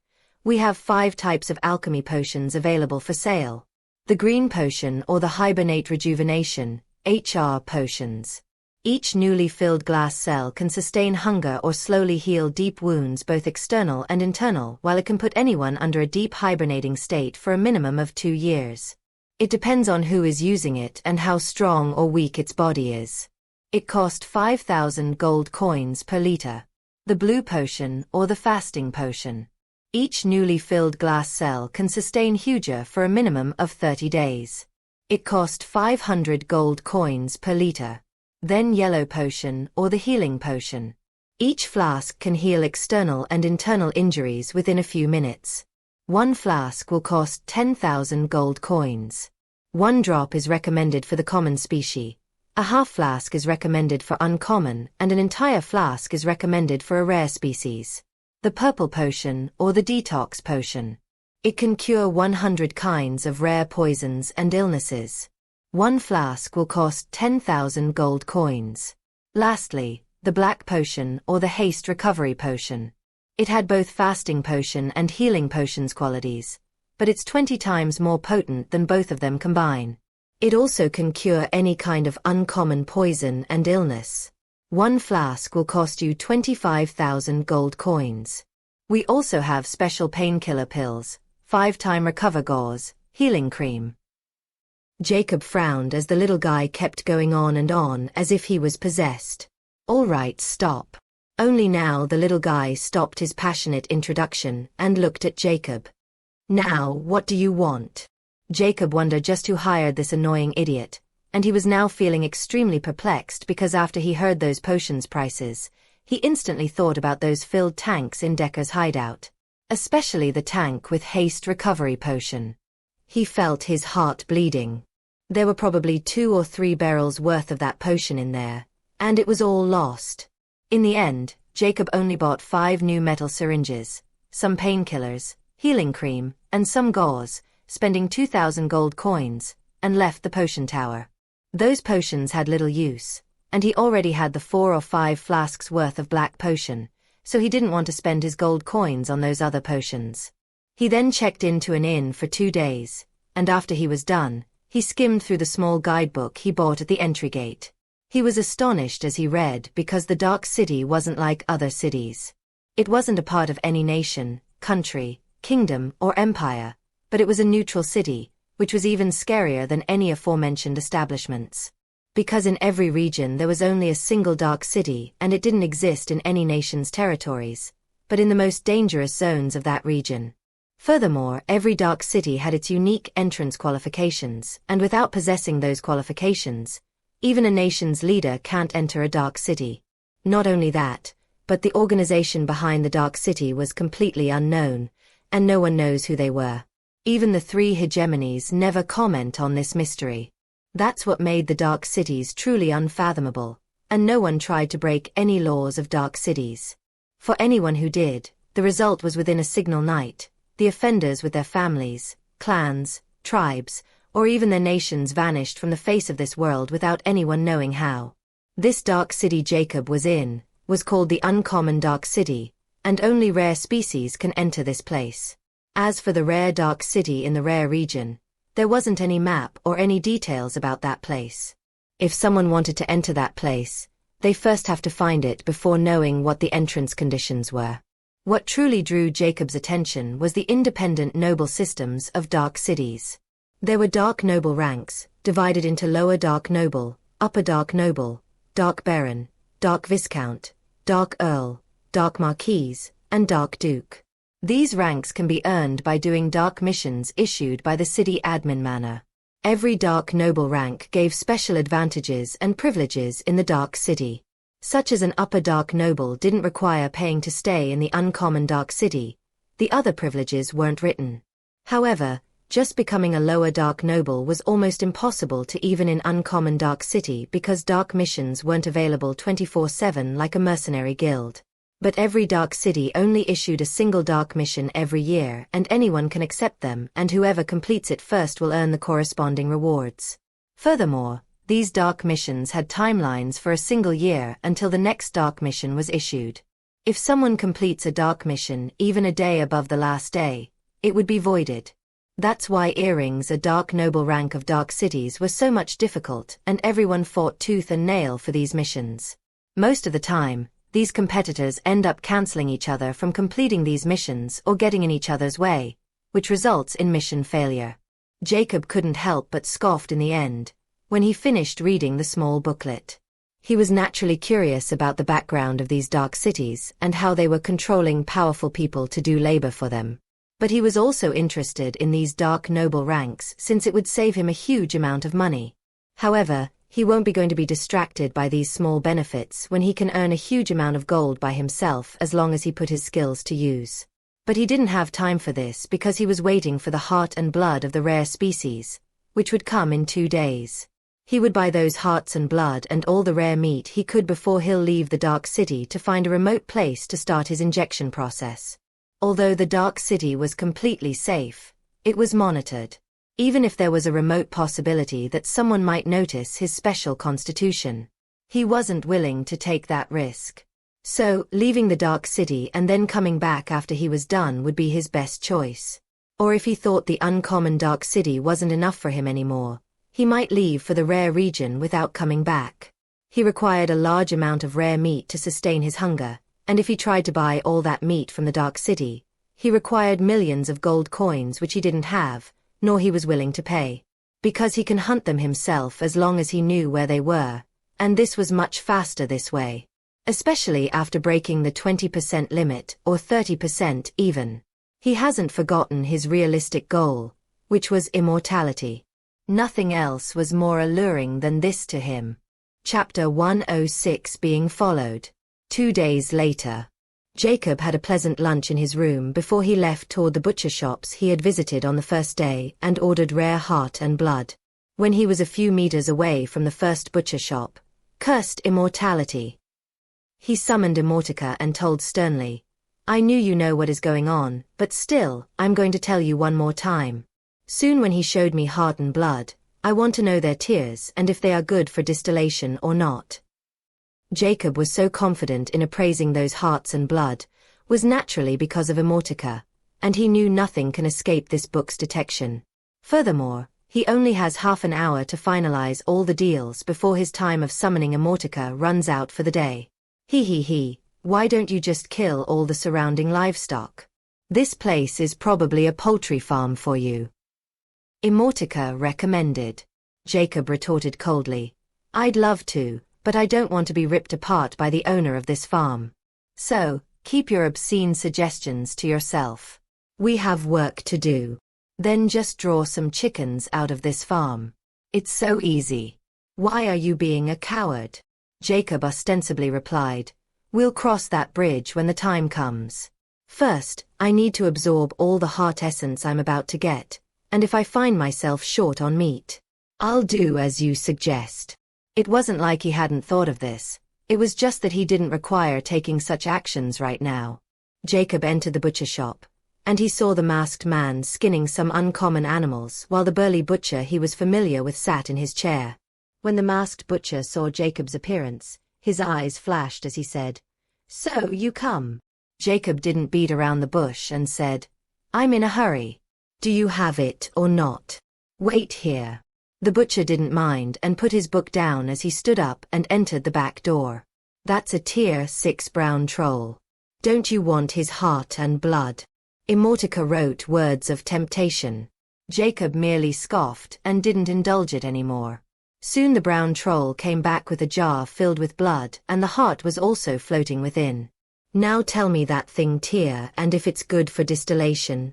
we have 5 types of alchemy potions available for sale. The green potion or the hibernate rejuvenation, HR potions. Each newly filled glass cell can sustain hunger or slowly heal deep wounds, both external and internal, while it can put anyone under a deep hibernating state for a minimum of 2 years. It depends on who is using it and how strong or weak its body is. It cost 5,000 gold coins per liter. The blue potion or the fasting potion. Each newly filled glass cell can sustain Huger for a minimum of 30 days. It cost 500 gold coins per liter. Then yellow potion or the healing potion. Each flask can heal external and internal injuries within a few minutes. One flask will cost 10,000 gold coins. One drop is recommended for the common species. A half flask is recommended for uncommon, and an entire flask is recommended for a rare species. The purple potion or the detox potion. It can cure 100 kinds of rare poisons and illnesses. One flask will cost 10,000 gold coins. Lastly, the black potion or the haste recovery potion. It had both fasting potion and healing potions qualities, but it's 20 times more potent than both of them combine. It also can cure any kind of uncommon poison and illness. One flask will cost you 25,000 gold coins. We also have special painkiller pills, 5-time recover gauze, healing cream. Jacob frowned as the little guy kept going on and on as if he was possessed. All right, stop. Only now the little guy stopped his passionate introduction and looked at Jacob. Now, what do you want? Jacob wondered just who hired this annoying idiot, and he was now feeling extremely perplexed because after he heard those potions prices, he instantly thought about those filled tanks in Decker's hideout. Especially the tank with haste recovery potion. He felt his heart bleeding. There were probably 2 or 3 barrels worth of that potion in there, and it was all lost. In the end, Jacob only bought 5 new metal syringes, some painkillers, healing cream, and some gauze, spending 2,000 gold coins, and left the potion tower. Those potions had little use, and he already had the 4 or 5 flasks worth of black potion, so he didn't want to spend his gold coins on those other potions. He then checked into an inn for 2 days, and after he was done, he skimmed through the small guidebook he bought at the entry gate. He was astonished as he read because the Dark City wasn't like other cities. It wasn't a part of any nation, country, kingdom, or empire, but it was a neutral city, which was even scarier than any aforementioned establishments. Because in every region there was only a single Dark City and it didn't exist in any nation's territories, but in the most dangerous zones of that region. Furthermore, every Dark City had its unique entrance qualifications, and without possessing those qualifications, even a nation's leader can't enter a Dark City. Not only that, but the organization behind the Dark City was completely unknown, and no one knows who they were. Even the 3 hegemonies never comment on this mystery. That's what made the Dark Cities truly unfathomable, and no one tried to break any laws of Dark Cities. For anyone who did, the result was within a signal night, the offenders with their families, clans, tribes, or even their nations vanished from the face of this world without anyone knowing how. This Dark City Jacob was in, was called the Uncommon Dark City, and only rare species can enter this place. As for the rare Dark City in the rare region, there wasn't any map or any details about that place. If someone wanted to enter that place, they first have to find it before knowing what the entrance conditions were. What truly drew Jacob's attention was the independent noble systems of Dark Cities. There were Dark Noble ranks, divided into Lower Dark Noble, Upper Dark Noble, Dark Baron, Dark Viscount, Dark Earl, Dark Marquis, and Dark Duke. These ranks can be earned by doing dark missions issued by the city admin manor. Every Dark Noble rank gave special advantages and privileges in the Dark City. Such as an Upper Dark Noble didn't require paying to stay in the Uncommon Dark City. The other privileges weren't written. However, just becoming a Lower Dark Noble was almost impossible to even in Uncommon Dark City because dark missions weren't available 24/7 like a mercenary guild. But every Dark City only issued a single dark mission every year, and anyone can accept them, and whoever completes it first will earn the corresponding rewards. Furthermore, these dark missions had timelines for a single year until the next dark mission was issued. If someone completes a dark mission even a day above the last day, it would be voided. That's why earrings, a Dark Noble rank of Dark Cities, were so much difficult, and everyone fought tooth and nail for these missions. Most of the time, these competitors end up canceling each other from completing these missions or getting in each other's way, which results in mission failure. Jacob couldn't help but scoffed in the end, when he finished reading the small booklet. He was naturally curious about the background of these dark cities and how they were controlling powerful people to do labor for them. But he was also interested in these dark noble ranks since it would save him a huge amount of money. However, he won't be going to be distracted by these small benefits when he can earn a huge amount of gold by himself as long as he put his skills to use. But he didn't have time for this because he was waiting for the heart and blood of the rare species, which would come in 2 days. He would buy those hearts and blood and all the rare meat he could before he'll leave the Dark City to find a remote place to start his injection process. Although the Dark City was completely safe, it was monitored. Even if there was a remote possibility that someone might notice his special constitution, he wasn't willing to take that risk. So, leaving the Dark City and then coming back after he was done would be his best choice. Or if he thought the uncommon Dark City wasn't enough for him anymore, he might leave for the rare region without coming back. He required a large amount of rare meat to sustain his hunger, and if he tried to buy all that meat from the Dark City, he required millions of gold coins which he didn't have, nor he was willing to pay. Because he can hunt them himself as long as he knew where they were, and this was much faster this way. Especially after breaking the 20% limit, or 30% even. He hasn't forgotten his realistic goal, which was immortality. Nothing else was more alluring than this to him. Chapter 106 being followed. 2 days later. Jacob had a pleasant lunch in his room before he left toward the butcher shops he had visited on the first day and ordered rare heart and blood. When he was a few meters away from the first butcher shop, cursed Immortality. He summoned Immortica and told sternly, "I knew you know what is going on, but still, I'm going to tell you one more time. Soon when he showed me heart and blood, I want to know their tears and if they are good for distillation or not." Jacob was so confident in appraising those hearts and blood, was naturally because of Immortica, and he knew nothing can escape this book's detection. Furthermore, he only has half an hour to finalize all the deals before his time of summoning Immortica runs out for the day. Why don't you just kill all the surrounding livestock? This place is probably a poultry farm for you. Immortica recommended. Jacob retorted coldly, "I'd love to, but I don't want to be ripped apart by the owner of this farm. So, keep your obscene suggestions to yourself. We have work to do. Then just draw some chickens out of this farm. It's so easy. Why are you being a coward?" Jacob ostensibly replied, "We'll cross that bridge when the time comes. First, I need to absorb all the heart essence I'm about to get, and if I find myself short on meat, I'll do as you suggest." It wasn't like he hadn't thought of this, it was just that he didn't require taking such actions right now. Jacob entered the butcher shop, and he saw the masked man skinning some uncommon animals while the burly butcher he was familiar with sat in his chair. When the masked butcher saw Jacob's appearance, his eyes flashed as he said, "So you come." Jacob didn't beat around the bush and said, "I'm in a hurry. Do you have it or not? Wait here." The butcher didn't mind and put his book down as he stood up and entered the back door. "That's a tier 6 brown troll. Don't you want his heart and blood?" Immortica wrote words of temptation. Jacob merely scoffed and didn't indulge it anymore. Soon the brown troll came back with a jar filled with blood and the heart was also floating within. "Now tell me that thing tier and if it's good for distillation?"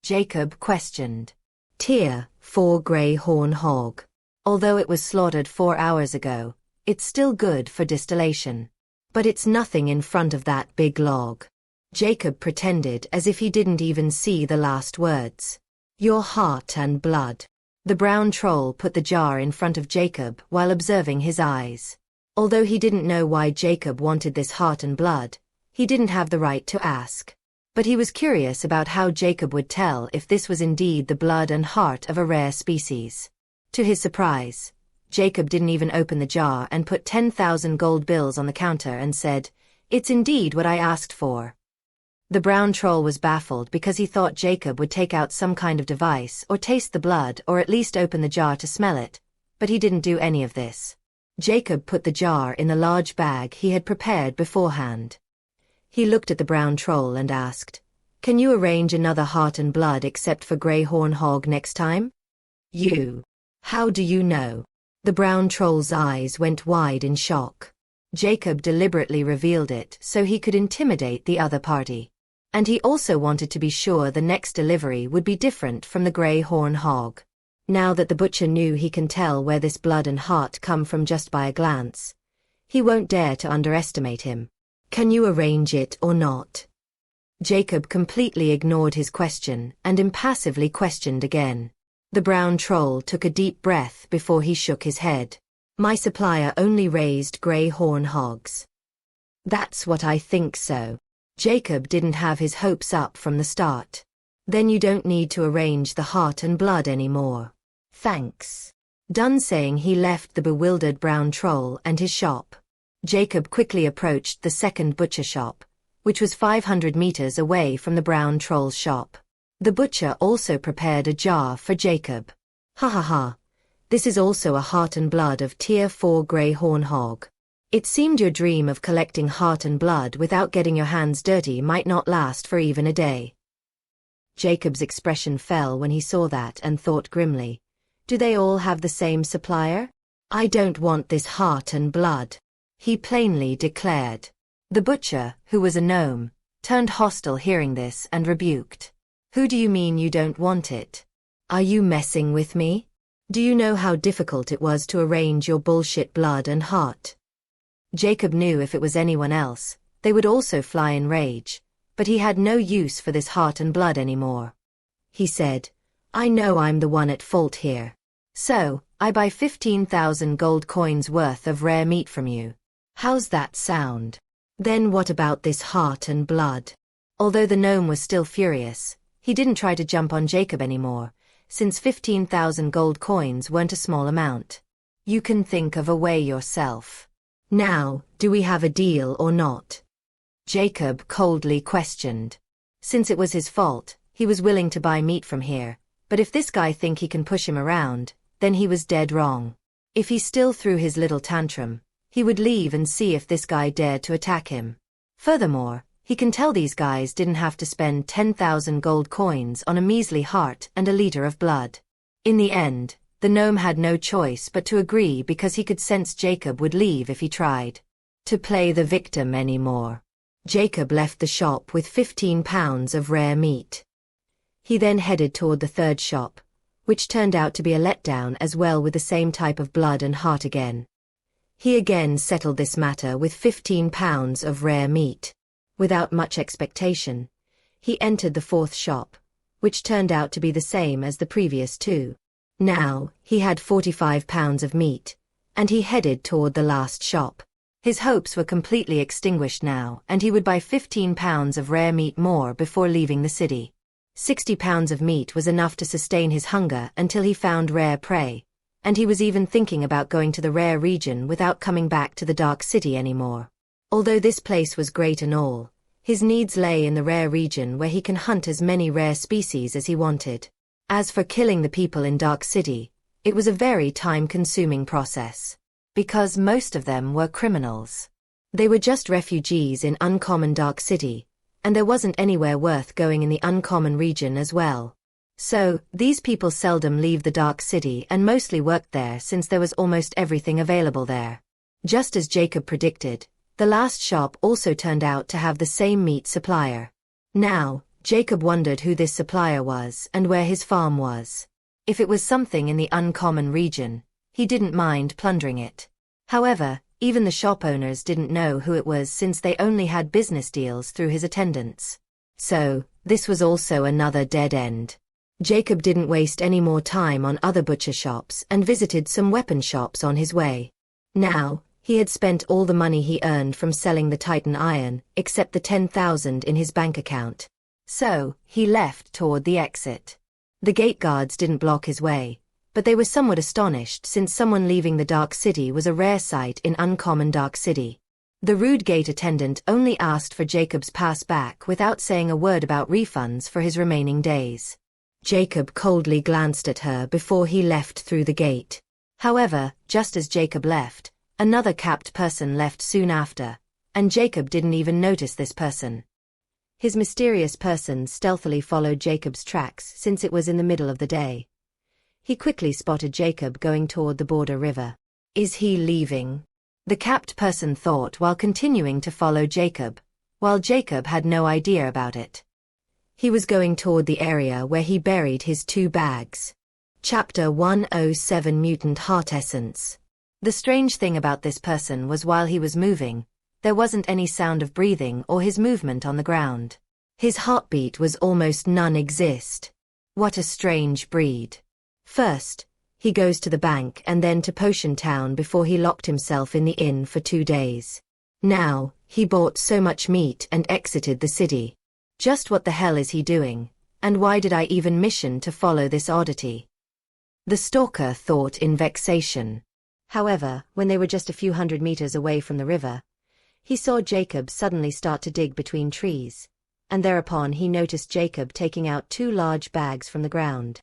Jacob questioned. "Tier 4 grey horn hog. Although it was slaughtered 4 hours ago, it's still good for distillation. But it's nothing in front of that big log." Jacob pretended as if he didn't even see the last words. "Your heart and blood." The brown troll put the jar in front of Jacob while observing his eyes. Although he didn't know why Jacob wanted this heart and blood, he didn't have the right to ask. But he was curious about how Jacob would tell if this was indeed the blood and heart of a rare species. To his surprise, Jacob didn't even open the jar and put 10,000 gold bills on the counter and said, "It's indeed what I asked for." The brown troll was baffled because he thought Jacob would take out some kind of device or taste the blood or at least open the jar to smell it, but he didn't do any of this. Jacob put the jar in the large bag he had prepared beforehand. He looked at the brown troll and asked, "Can you arrange another heart and blood except for grey horn hog next time?" "You? How do you know?" The brown troll's eyes went wide in shock. Jacob deliberately revealed it so he could intimidate the other party. And he also wanted to be sure the next delivery would be different from the grey horn hog. Now that the butcher knew he can tell where this blood and heart come from just by a glance, he won't dare to underestimate him. Can you arrange it or not? Jacob completely ignored his question and impassively questioned again. The brown troll took a deep breath before he shook his head. My supplier only raised grey horn hogs. That's what I think so. Jacob didn't have his hopes up from the start. Then you don't need to arrange the heart and blood anymore. Thanks. Done saying, he left the bewildered brown troll and his shop. Jacob quickly approached the second butcher shop, which was 500 meters away from the brown troll's shop. The butcher also prepared a jar for Jacob. Ha ha ha. This is also a heart and blood of Tier 4 grey horn hog. It seemed your dream of collecting heart and blood without getting your hands dirty might not last for even a day. Jacob's expression fell when he saw that and thought grimly, do they all have the same supplier? I don't want this heart and blood, he plainly declared. The butcher, who was a gnome, turned hostile hearing this and rebuked. Who do you mean you don't want it? Are you messing with me? Do you know how difficult it was to arrange your bullshit blood and heart? Jacob knew if it was anyone else, they would also fly in rage, but he had no use for this heart and blood anymore. He said, I know I'm the one at fault here. So, I buy 15,000 gold coins worth of rare meat from you. How's that sound? Then what about this heart and blood? Although the gnome was still furious, he didn't try to jump on Jacob anymore, since 15,000 gold coins weren't a small amount. You can think of a way yourself. Now, do we have a deal or not? Jacob coldly questioned. Since it was his fault, he was willing to buy meat from here, but if this guy think he can push him around, then he was dead wrong. If he still threw his little tantrum, he would leave and see if this guy dared to attack him. Furthermore, he can tell these guys didn't have to spend 10,000 gold coins on a measly heart and a liter of blood. In the end, the gnome had no choice but to agree because he could sense Jacob would leave if he tried to play the victim anymore. Jacob left the shop with 15 pounds of rare meat. He then headed toward the third shop, which turned out to be a letdown as well, with the same type of blood and heart again. He again settled this matter with 15 pounds of rare meat. Without much expectation, he entered the fourth shop, which turned out to be the same as the previous two. Now, he had 45 pounds of meat, and he headed toward the last shop. His hopes were completely extinguished now, and he would buy 15 pounds of rare meat more before leaving the city. 60 pounds of meat was enough to sustain his hunger until he found rare prey, and he was even thinking about going to the rare region without coming back to the dark city anymore. Although this place was great and all, his needs lay in the rare region where he can hunt as many rare species as he wanted. As for killing the people in Dark City, it was a very time-consuming process, because most of them were criminals. They were just refugees in Uncommon Dark City, and there wasn't anywhere worth going in the Uncommon region as well. So, these people seldom leave the Dark City and mostly worked there since there was almost everything available there. Just as Jacob predicted, the last shop also turned out to have the same meat supplier. Now, Jacob wondered who this supplier was and where his farm was. If it was something in the Uncommon region, he didn't mind plundering it. However, even the shop owners didn't know who it was since they only had business deals through his attendants. So, this was also another dead end. Jacob didn't waste any more time on other butcher shops and visited some weapon shops on his way. Now, he had spent all the money he earned from selling the Titan iron, except the 10,000 in his bank account. So, he left toward the exit. The gate guards didn't block his way, but they were somewhat astonished since someone leaving the Dark City was a rare sight in Uncommon Dark City. The rude gate attendant only asked for Jacob's pass back without saying a word about refunds for his remaining days. Jacob coldly glanced at her before he left through the gate. However, just as Jacob left, another capped person left soon after, and Jacob didn't even notice this person. His mysterious person stealthily followed Jacob's tracks since it was in the middle of the day. He quickly spotted Jacob going toward the border river. Is he leaving? the capped person thought while continuing to follow Jacob, while Jacob had no idea about it. He was going toward the area where he buried his 2 bags. Chapter 107 Mutant Heart Essence. The strange thing about this person was while he was moving, there wasn't any sound of breathing or his movement on the ground. His heartbeat was almost non-exist. What a strange breed. First, he goes to the bank and then to Potion Town before he locked himself in the inn for 2 days. Now, he bought so much meat and exited the city. Just what the hell is he doing, and why did I even mission to follow this oddity? The stalker thought in vexation. However, when they were just a few hundred meters away from the river, he saw Jacob suddenly start to dig between trees, and thereupon he noticed Jacob taking out 2 large bags from the ground.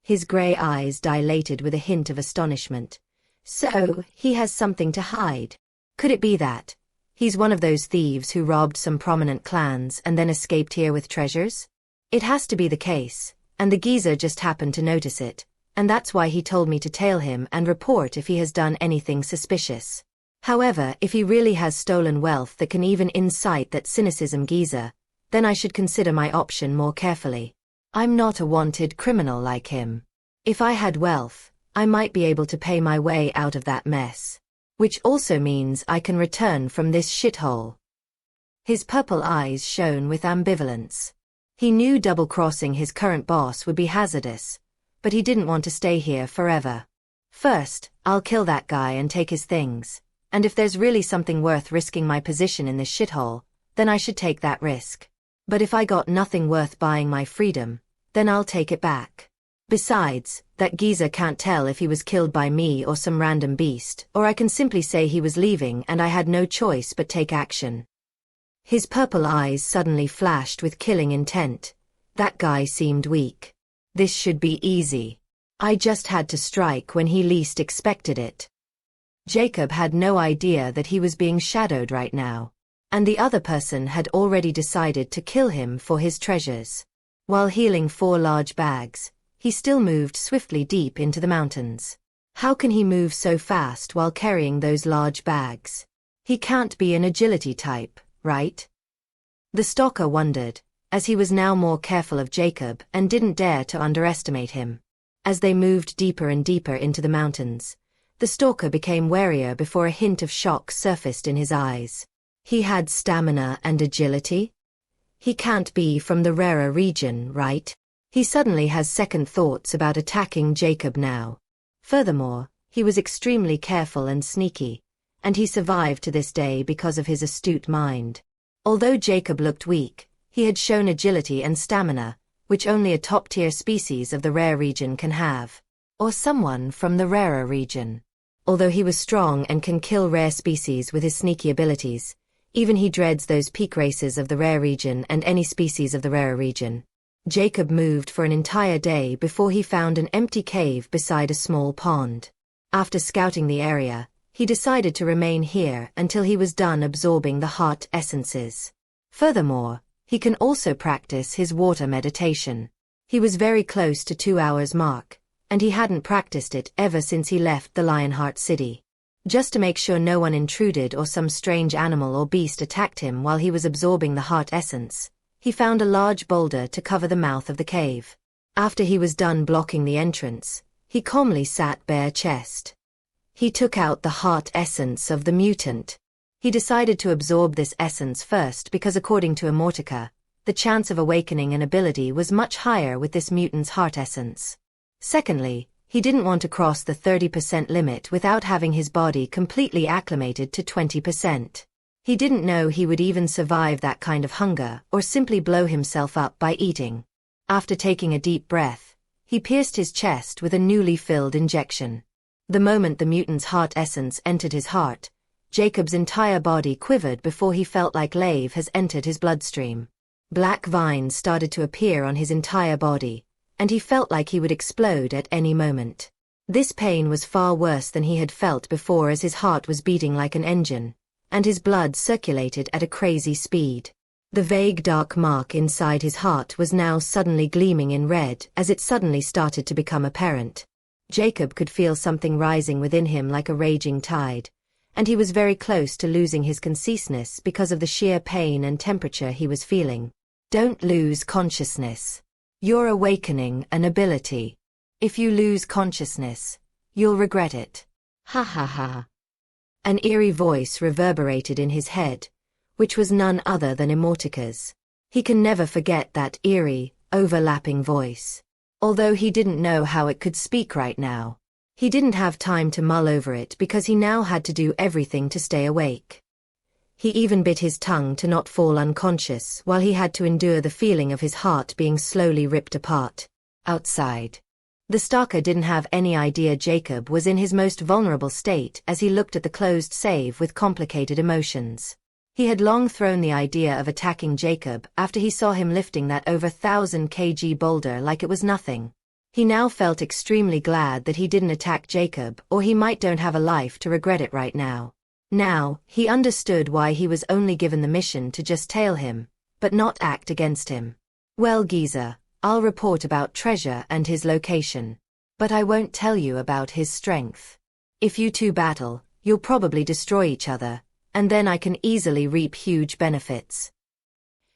His gray eyes dilated with a hint of astonishment. So, he has something to hide. Could it be that he's one of those thieves who robbed some prominent clans and then escaped here with treasures? It has to be the case, and the geezer just happened to notice it, and that's why he told me to tail him and report if he has done anything suspicious. However, if he really has stolen wealth that can even incite that cynicism geezer, then I should consider my option more carefully. I'm not a wanted criminal like him. If I had wealth, I might be able to pay my way out of that mess. Which also means I can return from this shithole. His purple eyes shone with ambivalence. He knew double-crossing his current boss would be hazardous, but he didn't want to stay here forever. First, I'll kill that guy and take his things, and if there's really something worth risking my position in this shithole, then I should take that risk. But if I got nothing worth buying my freedom, then I'll take it back. Besides, that geezer can't tell if he was killed by me or some random beast, or I can simply say he was leaving and I had no choice but take action. His purple eyes suddenly flashed with killing intent. That guy seemed weak. This should be easy. I just had to strike when he least expected it. Jacob had no idea that he was being shadowed right now, and the other person had already decided to kill him for his treasures. While healing 4 large bags, he still moved swiftly deep into the mountains. How can he move so fast while carrying those large bags? He can't be an agility type, right? The stalker wondered, as he was now more careful of Jacob and didn't dare to underestimate him. As they moved deeper and deeper into the mountains, the stalker became warier before a hint of shock surfaced in his eyes. He had stamina and agility? He can't be from the rarer region, right? He suddenly has second thoughts about attacking Jacob now. Furthermore, he was extremely careful and sneaky, and he survived to this day because of his astute mind. Although Jacob looked weak, he had shown agility and stamina, which only a top-tier species of the rare region can have. Or someone from the rarer region. Although he was strong and can kill rare species with his sneaky abilities, even he dreads those peak races of the rare region and any species of the rarer region. Jacob moved for an entire day before he found an empty cave beside a small pond. After scouting the area, he decided to remain here until he was done absorbing the heart essences. Furthermore, he can also practice his water meditation. He was very close to 2 hours mark, and he hadn't practiced it ever since he left the Lionheart City. Just to make sure no one intruded or some strange animal or beast attacked him while he was absorbing the heart essence, he found a large boulder to cover the mouth of the cave. After he was done blocking the entrance, he calmly sat bare-chest. He took out the heart essence of the mutant. He decided to absorb this essence first because according to Immortality, the chance of awakening an ability was much higher with this mutant's heart essence. Secondly, he didn't want to cross the 30% limit without having his body completely acclimated to 20%. He didn't know he would even survive that kind of hunger or simply blow himself up by eating. After taking a deep breath, he pierced his chest with a newly filled injection. The moment the mutant's heart essence entered his heart, Jacob's entire body quivered before he felt like lave has entered his bloodstream. Black vines started to appear on his entire body, and he felt like he would explode at any moment. This pain was far worse than he had felt before as his heart was beating like an engine, and his blood circulated at a crazy speed. The vague dark mark inside his heart was now suddenly gleaming in red as it suddenly started to become apparent. Jacob could feel something rising within him like a raging tide, and he was very close to losing his consciousness because of the sheer pain and temperature he was feeling. Don't lose consciousness. You're awakening an ability. If you lose consciousness, you'll regret it. Ha ha ha. An eerie voice reverberated in his head, which was none other than Immortality. He can never forget that eerie, overlapping voice. Although he didn't know how it could speak right now. He didn't have time to mull over it because he now had to do everything to stay awake. He even bit his tongue to not fall unconscious while he had to endure the feeling of his heart being slowly ripped apart. Outside. The stalker didn't have any idea Jacob was in his most vulnerable state as he looked at the closed save with complicated emotions. He had long thrown the idea of attacking Jacob after he saw him lifting that over 1,000 kg boulder like it was nothing. He now felt extremely glad that he didn't attack Jacob, or he might don't have a life to regret it right now. Now, he understood why he was only given the mission to just tail him, but not act against him. Well, geezer, I'll report about Treasure and his location. But I won't tell you about his strength. If you two battle, you'll probably destroy each other, and then I can easily reap huge benefits.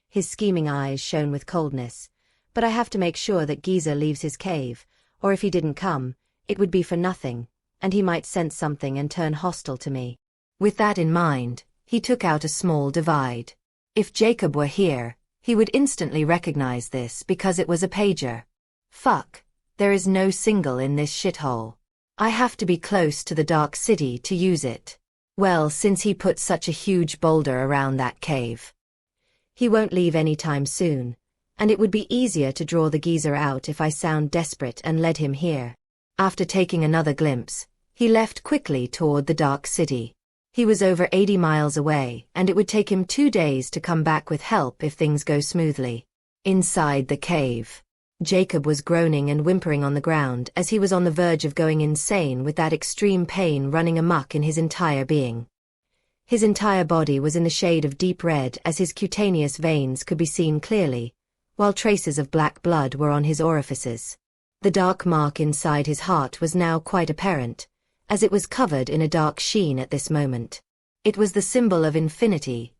His scheming eyes shone with coldness. But I have to make sure that Geezer leaves his cave, or if he didn't come, it would be for nothing, and he might sense something and turn hostile to me. With that in mind, he took out a small divide. If Jacob were here, he would instantly recognize this because it was a pager. Fuck, there is no signal in this shithole. I have to be close to the Dark City to use it. Well, since he put such a huge boulder around that cave, he won't leave anytime soon. And it would be easier to draw the geezer out if I sound desperate and led him here. After taking another glimpse, he left quickly toward the Dark City. He was over 80 miles away, and it would take him 2 days to come back with help if things go smoothly. Inside the cave, Jacob was groaning and whimpering on the ground as he was on the verge of going insane with that extreme pain running amok in his entire being. His entire body was in the shade of deep red as his cutaneous veins could be seen clearly, while traces of black blood were on his orifices. The dark mark inside his heart was now quite apparent, as it was covered in a dark sheen at this moment. It was the symbol of infinity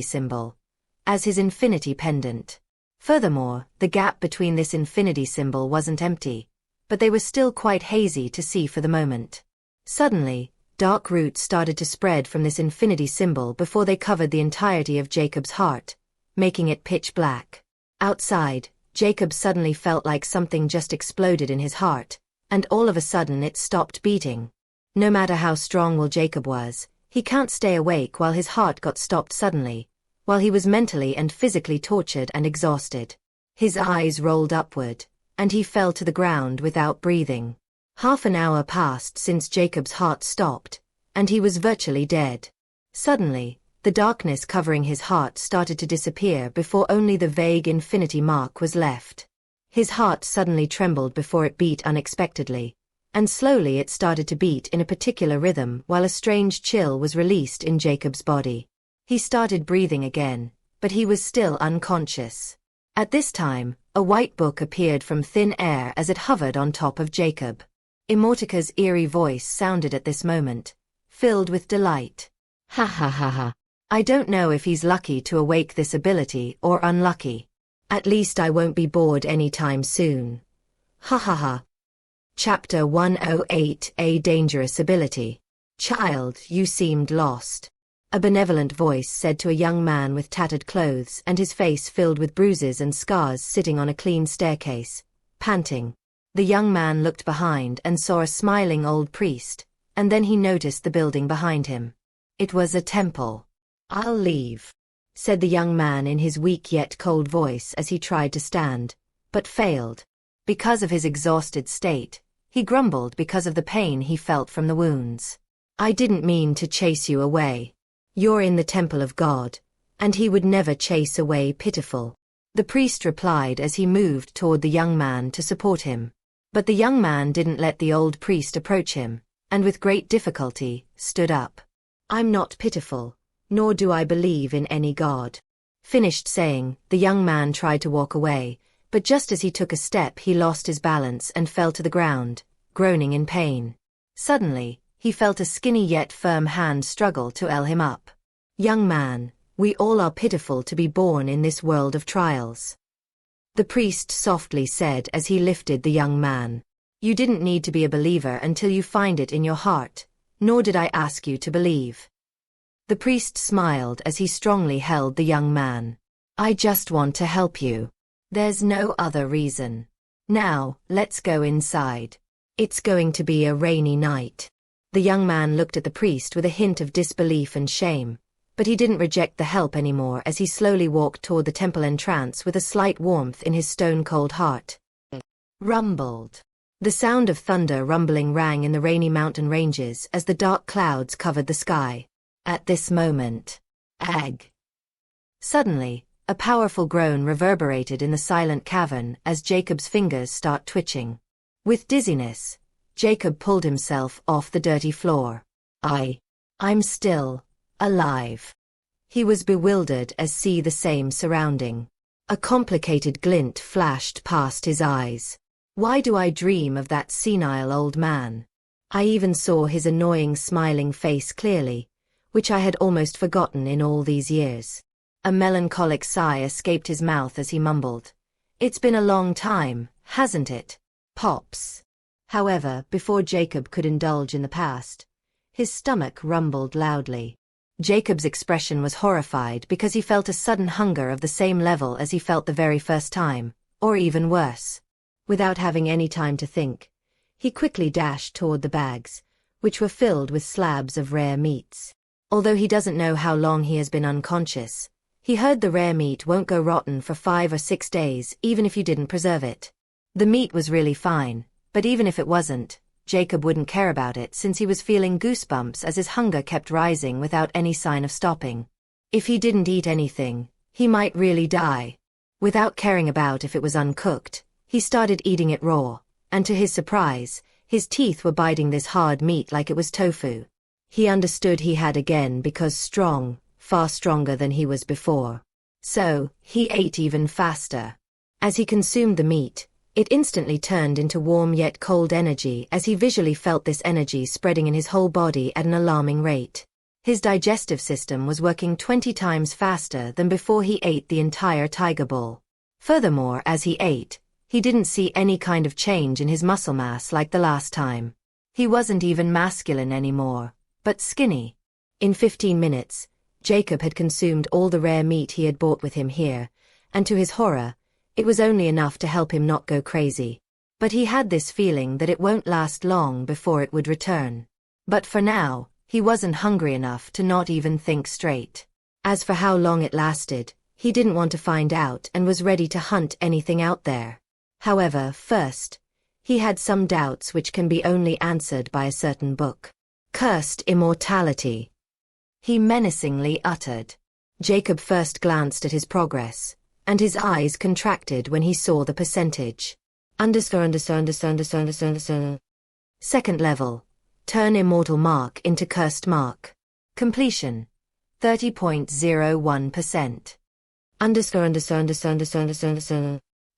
symbol, as his infinity pendant. Furthermore, the gap between this infinity symbol wasn't empty, but they were still quite hazy to see for the moment. Suddenly, dark roots started to spread from this infinity symbol before they covered the entirety of Jacob's heart, making it pitch black. Outside, Jacob suddenly felt like something just exploded in his heart, and all of a sudden it stopped beating. No matter how strong-willed Jacob was, he can't stay awake while his heart got stopped suddenly, while he was mentally and physically tortured and exhausted. His eyes rolled upward, and he fell to the ground without breathing. Half an hour passed since Jacob's heart stopped, and he was virtually dead. Suddenly, the darkness covering his heart started to disappear before only the vague infinity mark was left. His heart suddenly trembled before it beat unexpectedly, and slowly it started to beat in a particular rhythm while a strange chill was released in Jacob's body. He started breathing again, but he was still unconscious. At this time, a white book appeared from thin air as it hovered on top of Jacob. Immortality's eerie voice sounded at this moment, filled with delight. Ha ha ha ha. I don't know if he's lucky to awake this ability or unlucky. At least I won't be bored anytime soon. Ha ha ha. Chapter 108, A Dangerous Ability. Child, you seemed lost. A benevolent voice said to a young man with tattered clothes and his face filled with bruises and scars sitting on a clean staircase, panting. The young man looked behind and saw a smiling old priest, and then he noticed the building behind him. It was a temple. I'll leave, said the young man in his weak yet cold voice as he tried to stand, but failed. Because of his exhausted state, he grumbled because of the pain he felt from the wounds. I didn't mean to chase you away. You're in the temple of God, and he would never chase away pitiful. The priest replied as he moved toward the young man to support him. But the young man didn't let the old priest approach him, and with great difficulty, stood up. I'm not pitiful, nor do I believe in any God. Finished saying, the young man tried to walk away, but just as he took a step he lost his balance and fell to the ground, groaning in pain. Suddenly, he felt a skinny yet firm hand struggle to ell him up. "Young man, we all are pitiful to be born in this world of trials," the priest softly said as he lifted the young man. "You didn't need to be a believer until you find it in your heart, nor did I ask you to believe." The priest smiled as he strongly held the young man. "I just want to help you. There's no other reason. Now, let's go inside. It's going to be a rainy night." The young man looked at the priest with a hint of disbelief and shame, but he didn't reject the help anymore as he slowly walked toward the temple entrance with a slight warmth in his stone-cold heart. Rumbled. The sound of thunder rumbling rang in the rainy mountain ranges as the dark clouds covered the sky. At this moment, ag. Suddenly, a powerful groan reverberated in the silent cavern as Jacob's fingers start twitching. With dizziness, Jacob pulled himself off the dirty floor. I'm still alive." He was bewildered as see the same surrounding. A complicated glint flashed past his eyes. Why do I dream of that senile old man? I even saw his annoying smiling face clearly, which I had almost forgotten in all these years. A melancholic sigh escaped his mouth as he mumbled, "It's been a long time, hasn't it, Pops?" However, before Jacob could indulge in the past, his stomach rumbled loudly. Jacob's expression was horrified because he felt a sudden hunger of the same level as he felt the very first time, or even worse. Without having any time to think, he quickly dashed toward the bags, which were filled with slabs of rare meats. Although he doesn't know how long he has been unconscious, he heard the rare meat won't go rotten for 5 or 6 days even if you didn't preserve it. The meat was really fine, but even if it wasn't, Jacob wouldn't care about it since he was feeling goosebumps as his hunger kept rising without any sign of stopping. If he didn't eat anything, he might really die. Without caring about if it was uncooked, he started eating it raw, and to his surprise, his teeth were biting this hard meat like it was tofu. He understood he had again because strong, far stronger than he was before. So, he ate even faster. As he consumed the meat, it instantly turned into warm yet cold energy as he visually felt this energy spreading in his whole body at an alarming rate. His digestive system was working 20 times faster than before he ate the entire tiger bull. Furthermore, as he ate, he didn't see any kind of change in his muscle mass like the last time. He wasn't even masculine anymore, but skinny. In 15 minutes, Jacob had consumed all the rare meat he had brought with him here, and to his horror, it was only enough to help him not go crazy. But he had this feeling that it won't last long before it would return. But for now, he wasn't hungry enough to not even think straight. As for how long it lasted, he didn't want to find out and was ready to hunt anything out there. However, first, he had some doubts which can be only answered by a certain book. Cursed Immortality, he menacingly uttered. Jacob first glanced at his progress, and his eyes contracted when he saw the percentage. Second level. Turn immortal mark into cursed mark. Completion. 30.01%.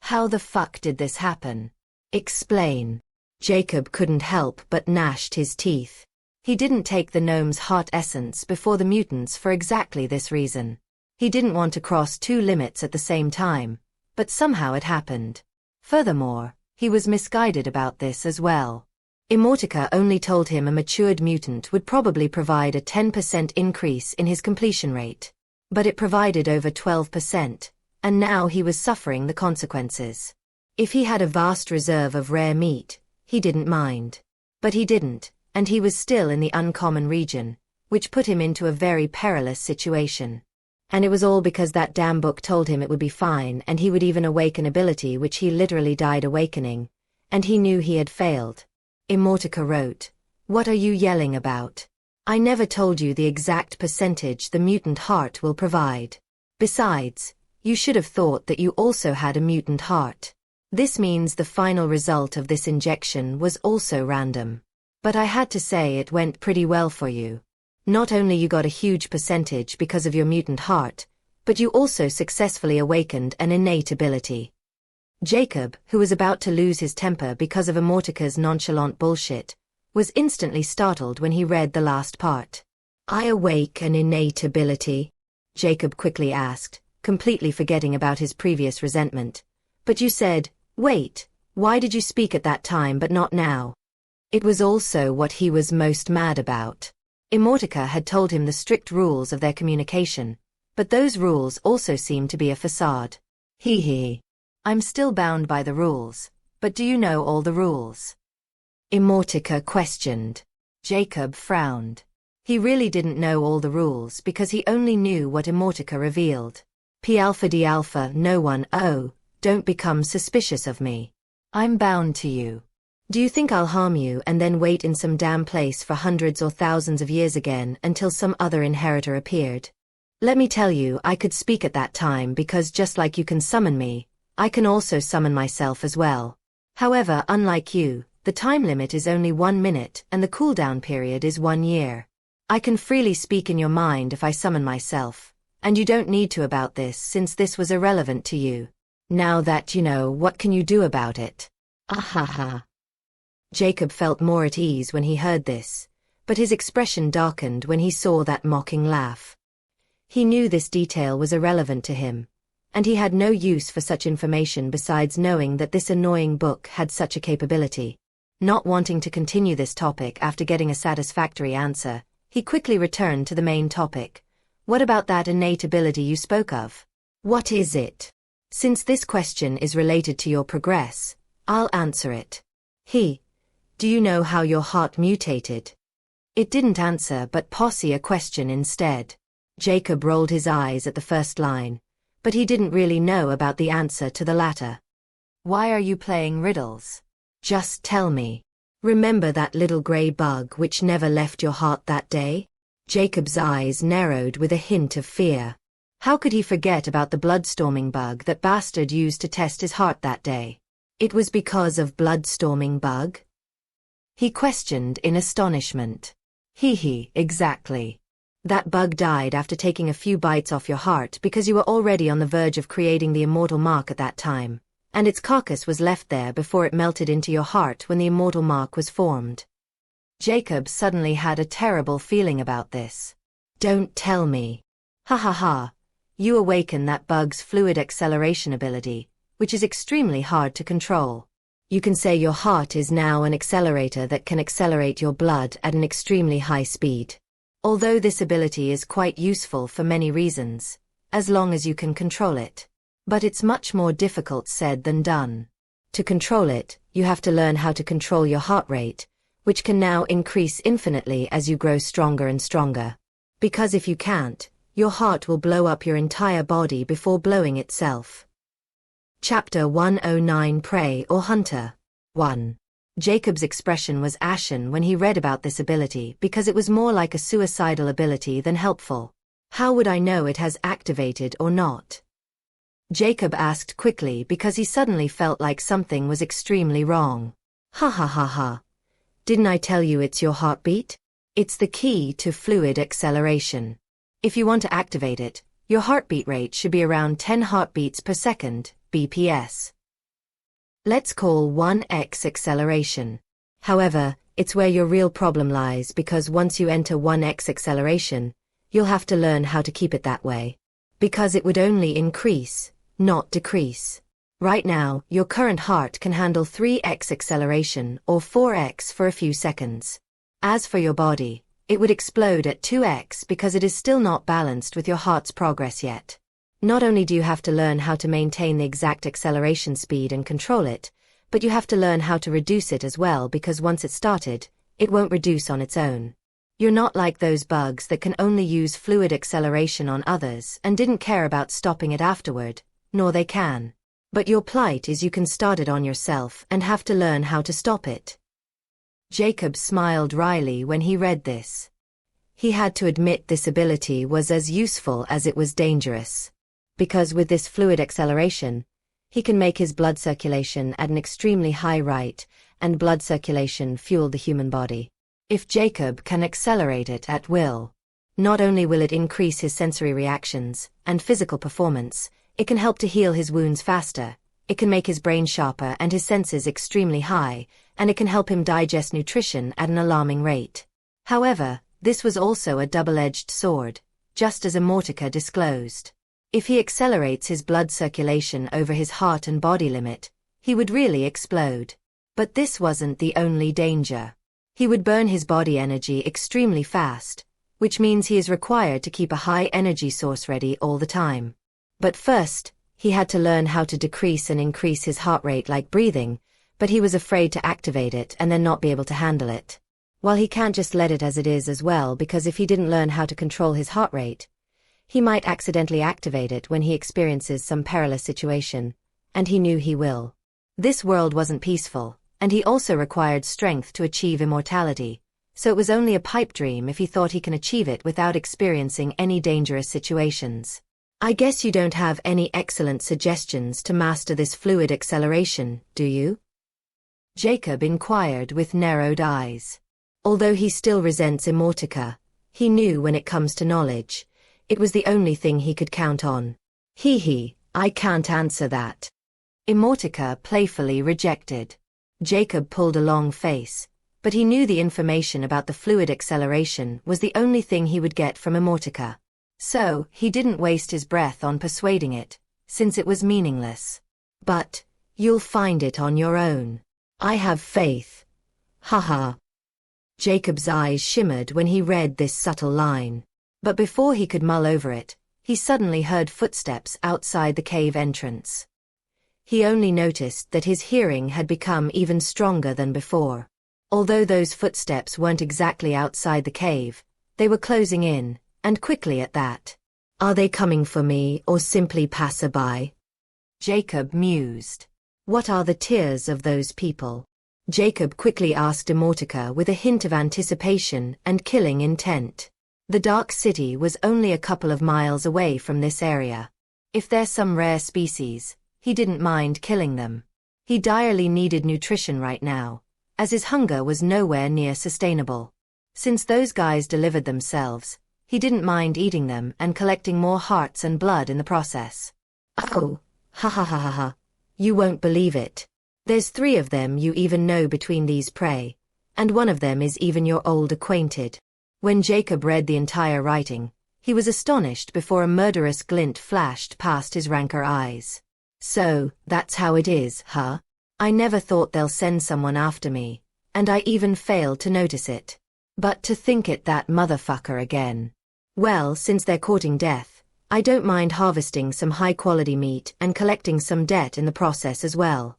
How the fuck did this happen? Explain. Jacob couldn't help but gnashed his teeth. He didn't take the gnome's heart essence before the mutants for exactly this reason. He didn't want to cross 2 limits at the same time, but somehow it happened. Furthermore, he was misguided about this as well. Immortica only told him a matured mutant would probably provide a 10% increase in his completion rate. But it provided over 12%, and now he was suffering the consequences. If he had a vast reserve of rare meat, he didn't mind. But he didn't, and he was still in the uncommon region, which put him into a very perilous situation. And it was all because that damn book told him it would be fine and he would even awaken ability which he literally died awakening, and he knew he had failed. Immortica wrote, "What are you yelling about? I never told you the exact percentage the mutant heart will provide. Besides, you should have thought that you also had a mutant heart. This means the final result of this injection was also random. But I had to say it went pretty well for you. Not only you got a huge percentage because of your mutant heart, but you also successfully awakened an innate ability." Jacob, who was about to lose his temper because of Immortica's nonchalant bullshit, was instantly startled when he read the last part. "I awake an innate ability?" Jacob quickly asked, completely forgetting about his previous resentment. "But you said, wait, why did you speak at that time but not now?" It was also what he was most mad about. Immortica had told him the strict rules of their communication, but those rules also seemed to be a facade. Hee. "I'm still bound by the rules, but do you know all the rules?" Immortica questioned. Jacob frowned. He really didn't know all the rules because he only knew what Immortica revealed. P alpha D alpha no one. Oh, don't become suspicious of me. I'm bound to you. Do you think I'll harm you and then wait in some damn place for hundreds or thousands of years again until some other inheritor appeared? Let me tell you, I could speak at that time because just like you can summon me, I can also summon myself as well. However, unlike you, the time limit is only 1 minute and the cooldown period is 1 year. I can freely speak in your mind if I summon myself, and you don't need to about this since this was irrelevant to you. Now that you know, what can you do about it? Ahaha. Jacob felt more at ease when he heard this, but his expression darkened when he saw that mocking laugh. He knew this detail was irrelevant to him, and he had no use for such information besides knowing that this annoying book had such a capability. Not wanting to continue this topic after getting a satisfactory answer, he quickly returned to the main topic. What about that innate ability you spoke of? What is it? Since this question is related to your progress, I'll answer it. Do you know how your heart mutated? It didn't answer but posse a question instead. Jacob rolled his eyes at the first line, but he didn't really know about the answer to the latter. Why are you playing riddles? Just tell me. Remember that little grey bug which never left your heart that day? Jacob's eyes narrowed with a hint of fear. How could he forget about the bloodstorming bug that bastard used to test his heart that day? It was because of bloodstorming bug? He questioned in astonishment. Exactly. That bug died after taking a few bites off your heart because you were already on the verge of creating the immortal mark at that time, and its carcass was left there before it melted into your heart when the immortal mark was formed. Jacob suddenly had a terrible feeling about this. Don't tell me. Ha. You awaken that bug's fluid acceleration ability, which is extremely hard to control. You can say your heart is now an accelerator that can accelerate your blood at an extremely high speed. Although this ability is quite useful for many reasons, as long as you can control it. But it's much more difficult said than done. To control it, you have to learn how to control your heart rate, which can now increase infinitely as you grow stronger and stronger. Because if you can't, your heart will blow up your entire body before blowing itself. Chapter 109 Prey or Hunter 1. Jacob's expression was ashen when he read about this ability because it was more like a suicidal ability than helpful. How would I know it has activated or not? Jacob asked quickly because he suddenly felt like something was extremely wrong. Ha. Didn't I tell you it's your heartbeat? It's the key to fluid acceleration. If you want to activate it, your heartbeat rate should be around 10 heartbeats per second, BPS. Let's call 1x acceleration. However, it's where your real problem lies because once you enter 1x acceleration, you'll have to learn how to keep it that way. Because it would only increase, not decrease. Right now, your current heart can handle 3x acceleration or 4x for a few seconds. As for your body, it would explode at 2x because it is still not balanced with your heart's progress yet. Not only do you have to learn how to maintain the exact acceleration speed and control it, but you have to learn how to reduce it as well because once it's started, it won't reduce on its own. You're not like those bugs that can only use fluid acceleration on others and didn't care about stopping it afterward, nor they can. But your plight is you can start it on yourself and have to learn how to stop it. Jacob smiled wryly when he read this. He had to admit this ability was as useful as it was dangerous. Because with this fluid acceleration, he can make his blood circulation at an extremely high rate, and blood circulation fueled the human body. If Jacob can accelerate it at will, not only will it increase his sensory reactions and physical performance, it can help to heal his wounds faster, it can make his brain sharper and his senses extremely high, and it can help him digest nutrition at an alarming rate. However, this was also a double-edged sword, just as Immortality disclosed. If he accelerates his blood circulation over his heart and body limit, he would really explode. But this wasn't the only danger. He would burn his body energy extremely fast, which means he is required to keep a high energy source ready all the time. But first, he had to learn how to decrease and increase his heart rate like breathing, but he was afraid to activate it and then not be able to handle it. While he can't just let it as it is as well, because if he didn't learn how to control his heart rate, he might accidentally activate it when he experiences some perilous situation, and he knew he will. This world wasn't peaceful, and he also required strength to achieve immortality, so it was only a pipe dream if he thought he can achieve it without experiencing any dangerous situations. I guess you don't have any excellent suggestions to master this fluid acceleration, do you? Jacob inquired with narrowed eyes. Although he still resents Immortality, he knew when it comes to knowledge, it was the only thing he could count on. I can't answer that. Immortality playfully rejected. Jacob pulled a long face, but he knew the information about the fluid acceleration was the only thing he would get from Immortality. So, he didn't waste his breath on persuading it, since it was meaningless. But, you'll find it on your own. I have faith. Haha. Jacob's eyes shimmered when he read this subtle line. But before he could mull over it, he suddenly heard footsteps outside the cave entrance. He only noticed that his hearing had become even stronger than before. Although those footsteps weren't exactly outside the cave, they were closing in, and quickly at that. Are they coming for me or simply passerby? Jacob mused. What are the tears of those people? Jacob quickly asked Immortality with a hint of anticipation and killing intent. The Dark City was only a couple of miles away from this area. If they're some rare species, he didn't mind killing them. He direly needed nutrition right now, as his hunger was nowhere near sustainable. Since those guys delivered themselves, he didn't mind eating them and collecting more hearts and blood in the process. Oh, ha. You won't believe it. There's 3 of them you even know between these prey, and one of them is even your old acquainted. When Jacob read the entire writing, he was astonished before a murderous glint flashed past his rancor eyes. So, that's how it is, huh? I never thought they'll send someone after me, and I even failed to notice it. But to think it that motherfucker again. Well, since they're courting death, I don't mind harvesting some high-quality meat and collecting some debt in the process as well.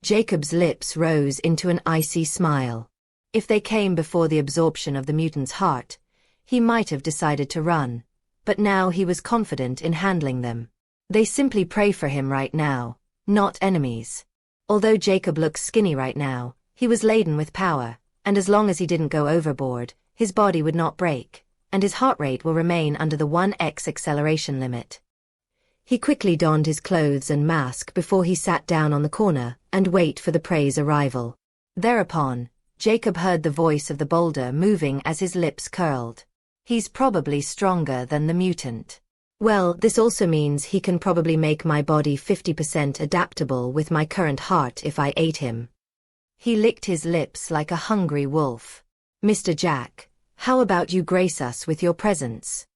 Jacob's lips rose into an icy smile. If they came before the absorption of the mutant's heart, he might have decided to run, but now he was confident in handling them. They simply pray for him right now, not enemies. Although Jacob looks skinny right now, he was laden with power, and as long as he didn't go overboard, his body would not break, and his heart rate will remain under the 1x acceleration limit. He quickly donned his clothes and mask before he sat down on the corner and wait for the prey's arrival. Thereupon, Jacob heard the voice of the boulder moving as his lips curled. He's probably stronger than the mutant. Well, this also means he can probably make my body 50% adaptable with my current heart if I ate him. He licked his lips like a hungry wolf. Mr. Jack, how about you grace us with your presence?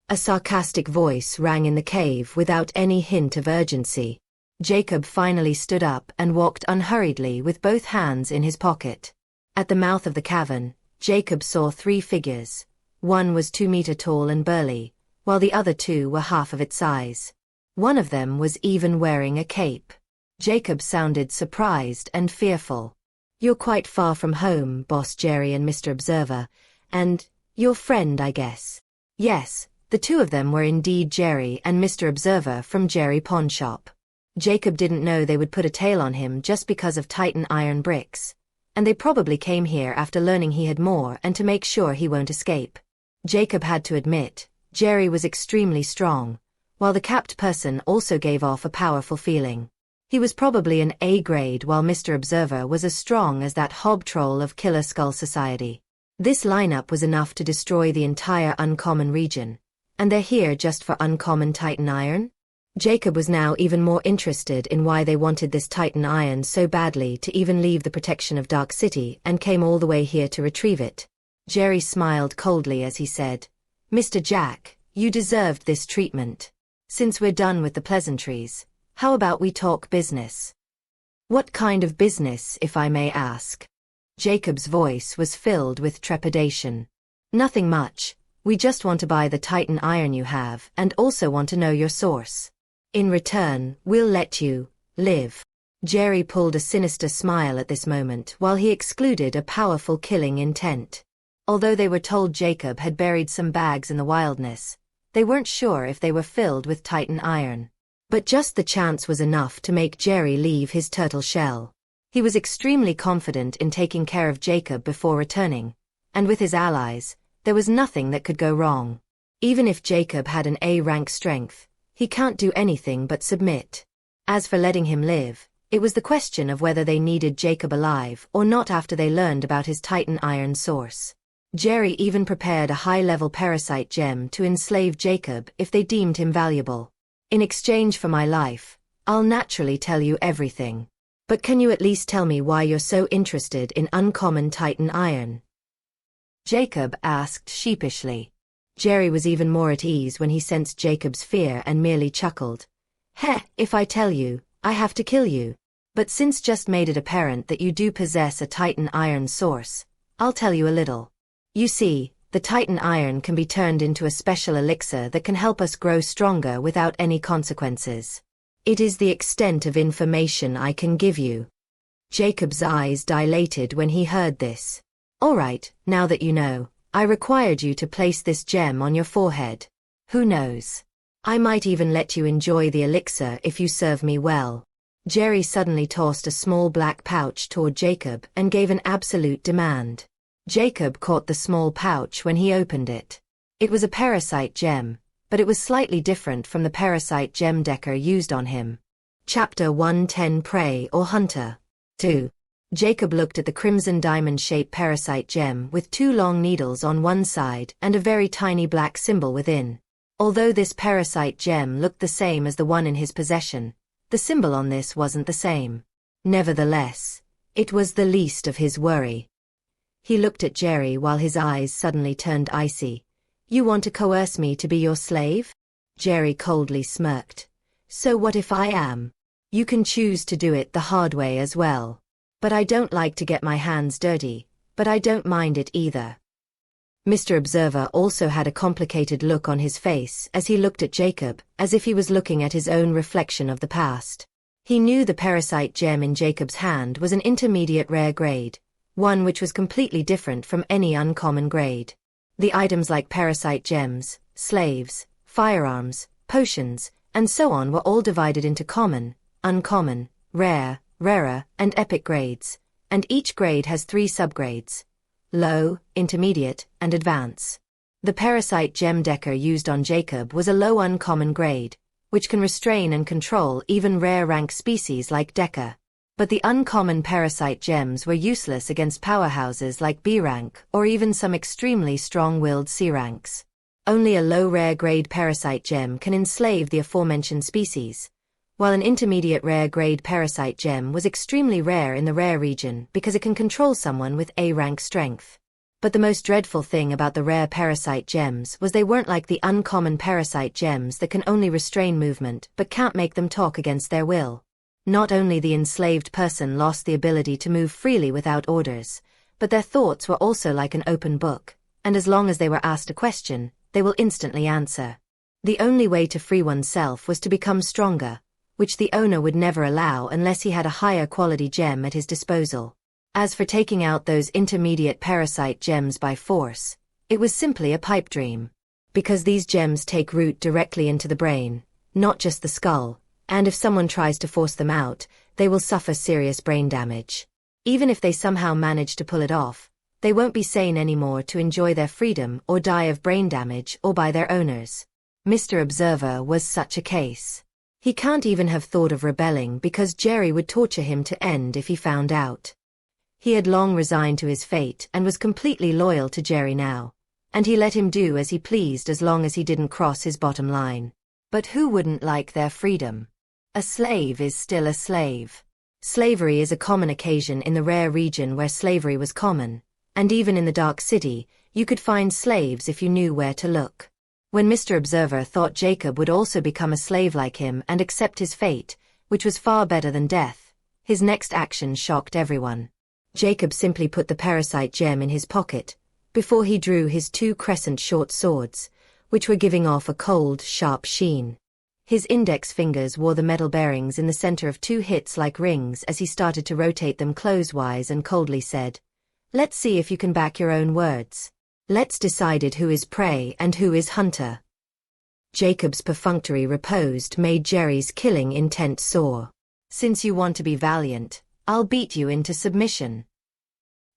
A sarcastic voice rang in the cave without any hint of urgency. Jacob finally stood up and walked unhurriedly with both hands in his pocket. At the mouth of the cavern, Jacob saw 3 figures. One was 2 meters tall and burly, while the other 2 were half of its size. One of them was even wearing a cape. Jacob sounded surprised and fearful. You're quite far from home, Boss Jerry and Mr. Observer, and your friend, I guess. Yes, the 2 of them were indeed Jerry and Mr. Observer from Jerry Pawn Shop. Jacob didn't know they would put a tail on him just because of Titan iron bricks, and they probably came here after learning he had more and to make sure he won't escape. Jacob had to admit, Jerry was extremely strong, while the capped person also gave off a powerful feeling. He was probably an A grade while Mr. Observer was as strong as that hob troll of Killer Skull Society. This lineup was enough to destroy the entire uncommon region, and they're here just for uncommon Titan iron? Jacob was now even more interested in why they wanted this Titan iron so badly to even leave the protection of Dark City and came all the way here to retrieve it. Jerry smiled coldly as he said, "Mr. Jack, you deserved this treatment. Since we're done with the pleasantries, how about we talk business?" "What kind of business, if I may ask?" Jacob's voice was filled with trepidation. "Nothing much. We just want to buy the Titan iron you have and also want to know your source. In return, we'll let you live." Jerry pulled a sinister smile at this moment while he excluded a powerful killing intent. Although they were told Jacob had buried some bags in the wilderness, they weren't sure if they were filled with Titan iron. But just the chance was enough to make Jerry leave his turtle shell. He was extremely confident in taking care of Jacob before returning, and with his allies, there was nothing that could go wrong. Even if Jacob had an A-rank strength, he can't do anything but submit. As for letting him live, it was the question of whether they needed Jacob alive or not after they learned about his Titan iron source. Jerry even prepared a high-level parasite gem to enslave Jacob if they deemed him valuable. "In exchange for my life, I'll naturally tell you everything. But can you at least tell me why you're so interested in uncommon Titan iron?" Jacob asked sheepishly. Jerry was even more at ease when he sensed Jacob's fear and merely chuckled. "Heh, if I tell you, I have to kill you. But since just made it apparent that you do possess a Titan iron source, I'll tell you a little. You see, the Titan iron can be turned into a special elixir that can help us grow stronger without any consequences. It is the extent of information I can give you." Jacob's eyes dilated when he heard this. "All right, now that you know, I required you to place this gem on your forehead. Who knows? I might even let you enjoy the elixir if you serve me well." Jerry suddenly tossed a small black pouch toward Jacob and gave an absolute demand. Jacob caught the small pouch when he opened it. It was a parasite gem, but it was slightly different from the parasite gem Decker used on him. Chapter 110 Prey or Hunter 2. Jacob looked at the crimson diamond-shaped parasite gem with two long needles on one side and a very tiny black symbol within. Although this parasite gem looked the same as the one in his possession, the symbol on this wasn't the same. Nevertheless, it was the least of his worry. He looked at Jerry while his eyes suddenly turned icy. "You want to coerce me to be your slave?" Jerry coldly smirked. "So what if I am? You can choose to do it the hard way as well. But I don't like to get my hands dirty, but I don't mind it either." Mr. Observer also had a complicated look on his face as he looked at Jacob, as if he was looking at his own reflection of the past. He knew the parasite gem in Jacob's hand was an intermediate rare grade, one which was completely different from any uncommon grade. The items like parasite gems, slaves, firearms, potions, and so on were all divided into common, uncommon, rare, rarer, and epic grades, and each grade has 3 subgrades: low, intermediate, and advance. The parasite gem Decker used on Jacob was a low uncommon grade, which can restrain and control even rare rank species like Decker. But the uncommon parasite gems were useless against powerhouses like B rank or even some extremely strong-willed C ranks. Only a low rare grade parasite gem can enslave the aforementioned species, while an intermediate rare grade parasite gem was extremely rare in the rare region because it can control someone with A rank strength. But the most dreadful thing about the rare parasite gems was they weren't like the uncommon parasite gems that can only restrain movement but can't make them talk against their will. Not only the enslaved person lost the ability to move freely without orders, but their thoughts were also like an open book, and as long as they were asked a question, they will instantly answer. The only way to free oneself was to become stronger, which the owner would never allow unless he had a higher quality gem at his disposal. As for taking out those intermediate parasite gems by force, it was simply a pipe dream. Because these gems take root directly into the brain, not just the skull, and if someone tries to force them out, they will suffer serious brain damage. Even if they somehow manage to pull it off, they won't be sane anymore to enjoy their freedom or die of brain damage or by their owners. Mr. Observer was such a case. He can't even have thought of rebelling because Jerry would torture him to end if he found out. He had long resigned to his fate and was completely loyal to Jerry now, and he let him do as he pleased as long as he didn't cross his bottom line. But who wouldn't like their freedom? A slave is still a slave. Slavery is a common occasion in the rare region where slavery was common, and even in the Dark City, you could find slaves if you knew where to look. When Mr. Observer thought Jacob would also become a slave like him and accept his fate, which was far better than death, his next action shocked everyone. Jacob simply put the parasite gem in his pocket, before he drew his two crescent short swords, which were giving off a cold, sharp sheen. His index fingers wore the metal bearings in the center of two hits like rings as he started to rotate them closewise and coldly said, "Let's see if you can back your own words. Let's decide who is prey and who is hunter." Jacob's perfunctory riposte made Jerry's killing intent sore. "Since you want to be valiant, I'll beat you into submission."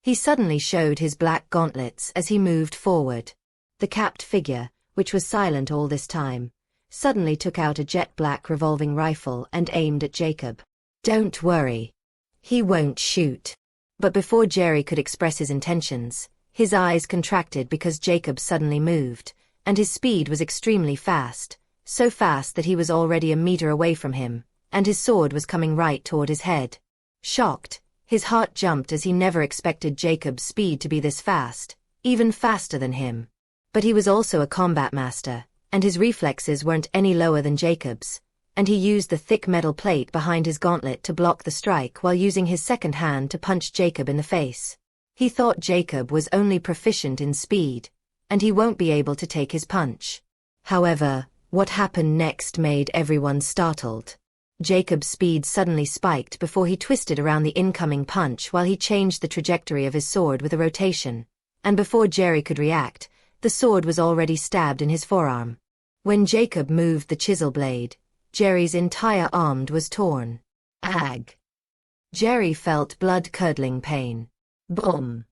He suddenly showed his black gauntlets as he moved forward. The capped figure, which was silent all this time, suddenly took out a jet-black revolving rifle and aimed at Jacob. "Don't worry. He won't shoot." But before Jerry could express his intentions, his eyes contracted because Jacob suddenly moved, and his speed was extremely fast, so fast that he was already a meter away from him, and his sword was coming right toward his head. Shocked, his heart jumped as he never expected Jacob's speed to be this fast, even faster than him. But he was also a combat master, and his reflexes weren't any lower than Jacob's, and he used the thick metal plate behind his gauntlet to block the strike while using his second hand to punch Jacob in the face. He thought Jacob was only proficient in speed, and he won't be able to take his punch. However, what happened next made everyone startled. Jacob's speed suddenly spiked before he twisted around the incoming punch while he changed the trajectory of his sword with a rotation, and before Jerry could react, the sword was already stabbed in his forearm. When Jacob moved the chisel blade, Jerry's entire arm was torn. Ag! Jerry felt blood-curdling pain. Boom!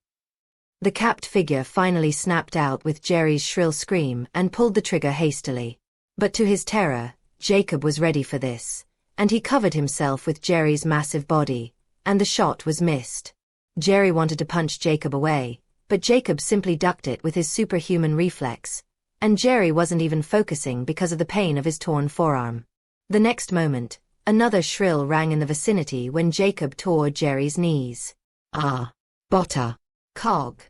The capped figure finally snapped out with Jerry's shrill scream and pulled the trigger hastily. But to his terror, Jacob was ready for this, and he covered himself with Jerry's massive body, and the shot was missed. Jerry wanted to punch Jacob away, but Jacob simply ducked it with his superhuman reflex, and Jerry wasn't even focusing because of the pain of his torn forearm. The next moment, another shrill rang in the vicinity when Jacob tore Jerry's knees. "Ah! Botta! Cog!"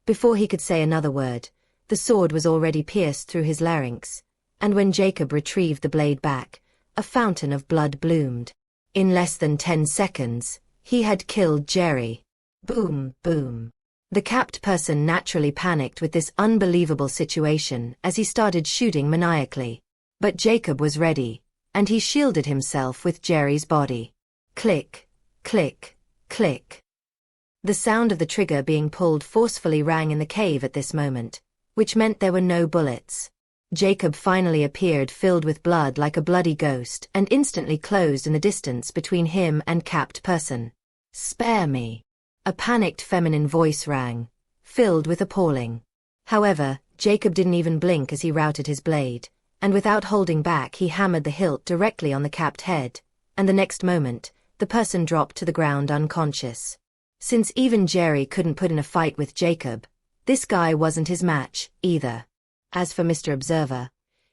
Before he could say another word, the sword was already pierced through his larynx, and when Jacob retrieved the blade back, a fountain of blood bloomed. In less than 10 seconds, he had killed Jerry. Boom, boom. The capped person naturally panicked with this unbelievable situation as he started shooting maniacally. But Jacob was ready, and he shielded himself with Jerry's body. Click, click, click. The sound of the trigger being pulled forcefully rang in the cave at this moment, which meant there were no bullets. Jacob finally appeared filled with blood like a bloody ghost and instantly closed in the distance between him and capped person. "Spare me." A panicked feminine voice rang, filled with appalling. However, Jacob didn't even blink as he routed his blade, and without holding back he hammered the hilt directly on the capped head, and the next moment, the person dropped to the ground unconscious. Since even Jerry couldn't put in a fight with Jacob, this guy wasn't his match, either. As for Mr. Observer,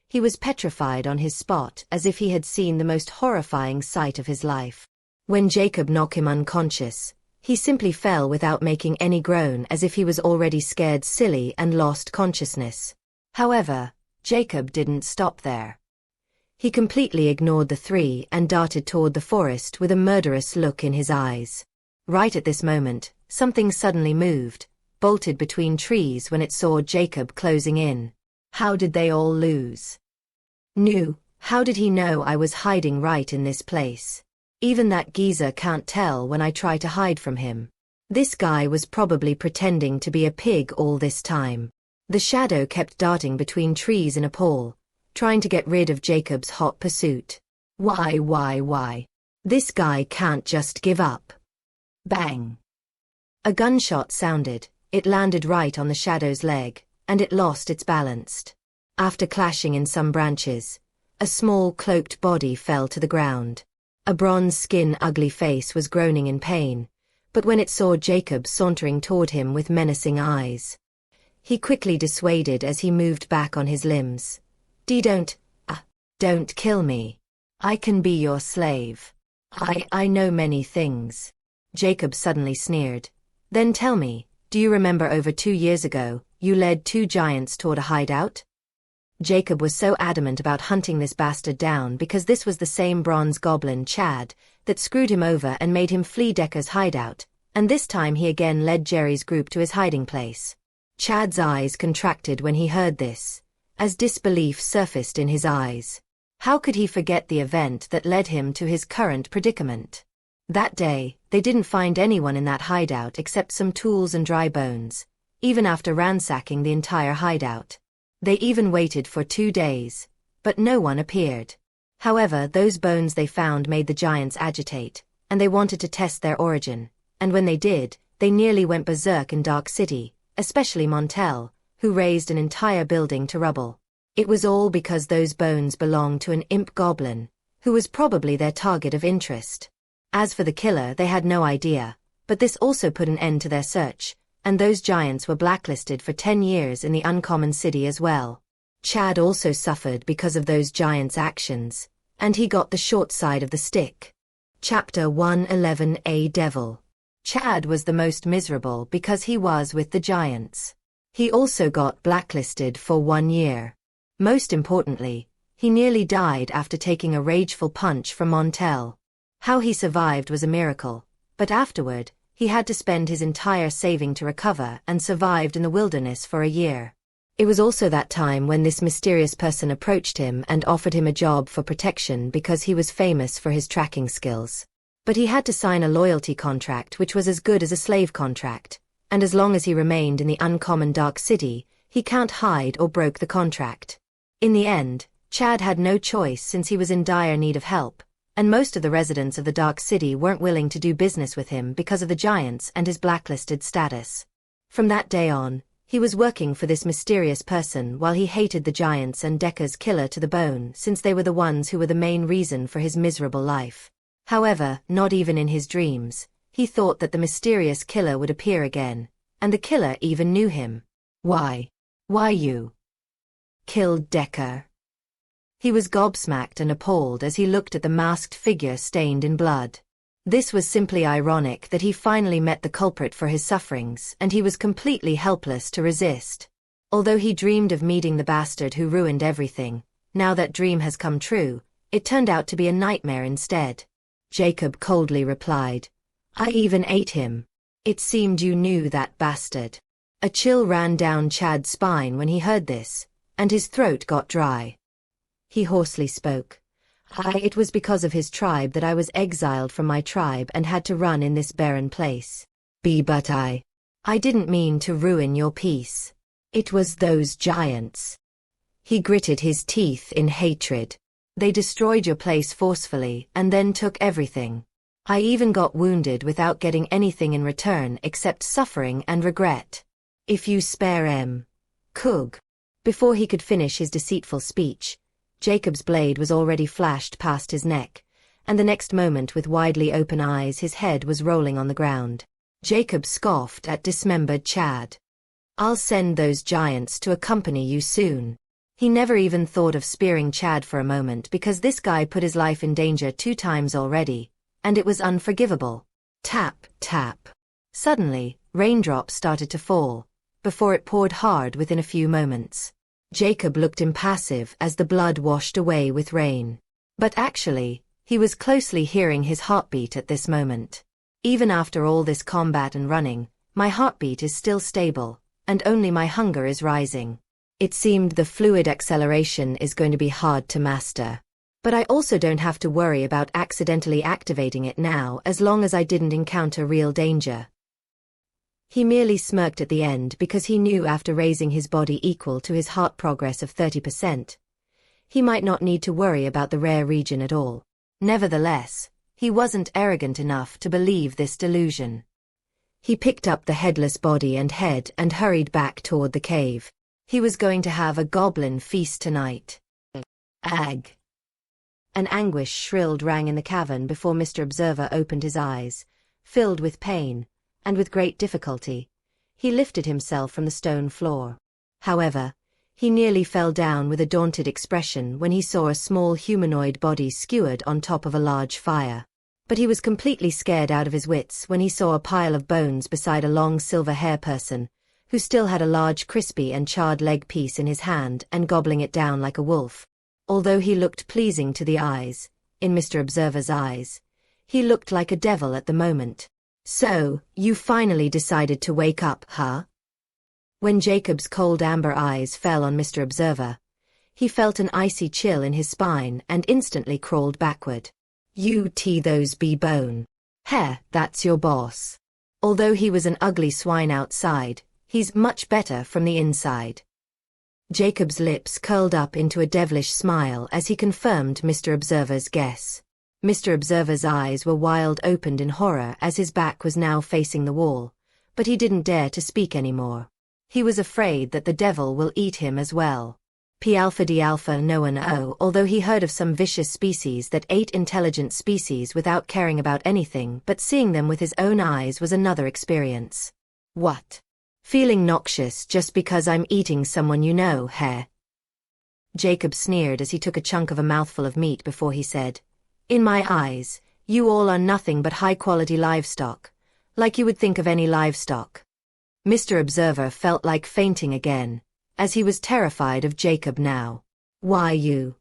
he was petrified on his spot as if he had seen the most horrifying sight of his life. When Jacob knocked him unconscious, he simply fell without making any groan as if he was already scared silly and lost consciousness. However, Jacob didn't stop there. He completely ignored the three and darted toward the forest with a murderous look in his eyes. Right at this moment, something suddenly moved, bolted between trees when it saw Jacob closing in. How did they all lose? Knew, how did he know I was hiding right in this place? Even that geezer can't tell when I try to hide from him. This guy was probably pretending to be a pig all this time. The shadow kept darting between trees in a pole, trying to get rid of Jacob's hot pursuit. Why? This guy can't just give up. Bang! A gunshot sounded, it landed right on the shadow's leg, and it lost its balance. After clashing in some branches, a small cloaked body fell to the ground. A bronze-skin ugly face was groaning in pain, but when it saw Jacob sauntering toward him with menacing eyes, he quickly dissuaded as he moved back on his limbs. Don't. Don't kill me. I can be your slave. I know many things. Jacob suddenly sneered. Then tell me, do you remember over 2 years ago, you led 2 giants toward a hideout? Jacob was so adamant about hunting this bastard down because this was the same bronze goblin, Chad, that screwed him over and made him flee Decker's hideout, and this time he again led Jerry's group to his hiding place. Chad's eyes contracted when he heard this, as disbelief surfaced in his eyes. How could he forget the event that led him to his current predicament? That day, they didn't find anyone in that hideout except some tools and dry bones, even after ransacking the entire hideout. They even waited for 2 days, but no one appeared. However, those bones they found made the giants agitate, and they wanted to test their origin, and when they did, they nearly went berserk in Dark City, especially Montel, who razed an entire building to rubble. It was all because those bones belonged to an imp goblin, who was probably their target of interest. As for the killer, they had no idea, but this also put an end to their search, and those giants were blacklisted for 10 years in the Uncommon City as well. Chad also suffered because of those giants' actions, and he got the short side of the stick. Chapter 111. A Devil. Chad was the most miserable because he was with the giants. He also got blacklisted for 1 year. Most importantly, he nearly died after taking a rageful punch from Montel. How he survived was a miracle, but afterward, he had to spend his entire saving to recover and survived in the wilderness for a year. It was also that time when this mysterious person approached him and offered him a job for protection because he was famous for his tracking skills. But he had to sign a loyalty contract which was as good as a slave contract, and as long as he remained in the uncommon Dark City, he can't hide or broke the contract. In the end, Chad had no choice since he was in dire need of help, and most of the residents of the Dark City weren't willing to do business with him because of the giants and his blacklisted status. From that day on, he was working for this mysterious person while he hated the giants and Decker's killer to the bone since they were the ones who were the main reason for his miserable life. However, not even in his dreams, he thought that the mysterious killer would appear again, and the killer even knew him. Why you killed Decker? He was gobsmacked and appalled as he looked at the masked figure stained in blood. This was simply ironic that he finally met the culprit for his sufferings and he was completely helpless to resist. Although he dreamed of meeting the bastard who ruined everything, now that dream has come true, it turned out to be a nightmare instead. Jacob coldly replied, I even ate him. It seemed you knew that bastard. A chill ran down Chad's spine when he heard this, and his throat got dry. He hoarsely spoke. It was because of his tribe that I was exiled from my tribe and had to run in this barren place. But I didn't mean to ruin your peace. It was those giants. He gritted his teeth in hatred. They destroyed your place forcefully and then took everything. I even got wounded without getting anything in return except suffering and regret. If you spare Kug. Before he could finish his deceitful speech, Jacob's blade was already flashed past his neck, and the next moment with widely open eyes his head was rolling on the ground. Jacob scoffed at dismembered Chad. I'll send those giants to accompany you soon. He never even thought of spearing Chad for a moment because this guy put his life in danger 2 times already, and it was unforgivable. Tap, tap. Suddenly, raindrops started to fall, before it poured hard within a few moments. Jacob looked impassive as the blood washed away with rain. But actually, he was closely hearing his heartbeat at this moment. Even after all this combat and running, my heartbeat is still stable, and only my hunger is rising. It seemed the fluid acceleration is going to be hard to master. But I also don't have to worry about accidentally activating it now as long as I didn't encounter real danger. He merely smirked at the end because he knew after raising his body equal to his heart progress of 30%, he might not need to worry about the rare region at all. Nevertheless, he wasn't arrogant enough to believe this delusion. He picked up the headless body and head and hurried back toward the cave. He was going to have a goblin feast tonight. Ag. An anguish shrilled rang in the cavern before Mr. Observer opened his eyes, filled with pain, and with great difficulty, he lifted himself from the stone floor. However, He nearly fell down with a daunted expression when he saw a small humanoid body skewered on top of a large fire. But he was completely scared out of his wits when he saw a pile of bones beside a long silver hair person, who still had a large crispy and charred leg piece in his hand and gobbling it down like a wolf. Although he looked pleasing to the eyes, in Mr. Observer's eyes, he looked like a devil at the moment. "So, you finally decided to wake up, huh?" When Jacob's cold amber eyes fell on Mr. Observer, he felt an icy chill in his spine and instantly crawled backward. "You those be bone. Heh, that's your boss. Although he was an ugly swine outside, he's much better from the inside." Jacob's lips curled up into a devilish smile as he confirmed Mr. Observer's guess. Mr. Observer's eyes were wide opened in horror as his back was now facing the wall, but he didn't dare to speak anymore. He was afraid that the devil will eat him as well. P alpha D alpha no one o. Although he heard of some vicious species that ate intelligent species without caring about anything, but seeing them with his own eyes was another experience. "What? Feeling noxious just because I'm eating someone you know, heh?" Jacob sneered as he took a chunk of a mouthful of meat before he said, "In my eyes, you all are nothing but high-quality livestock, like you would think of any livestock." Mr. Observer felt like fainting again, as he was terrified of Jacob now. "Why you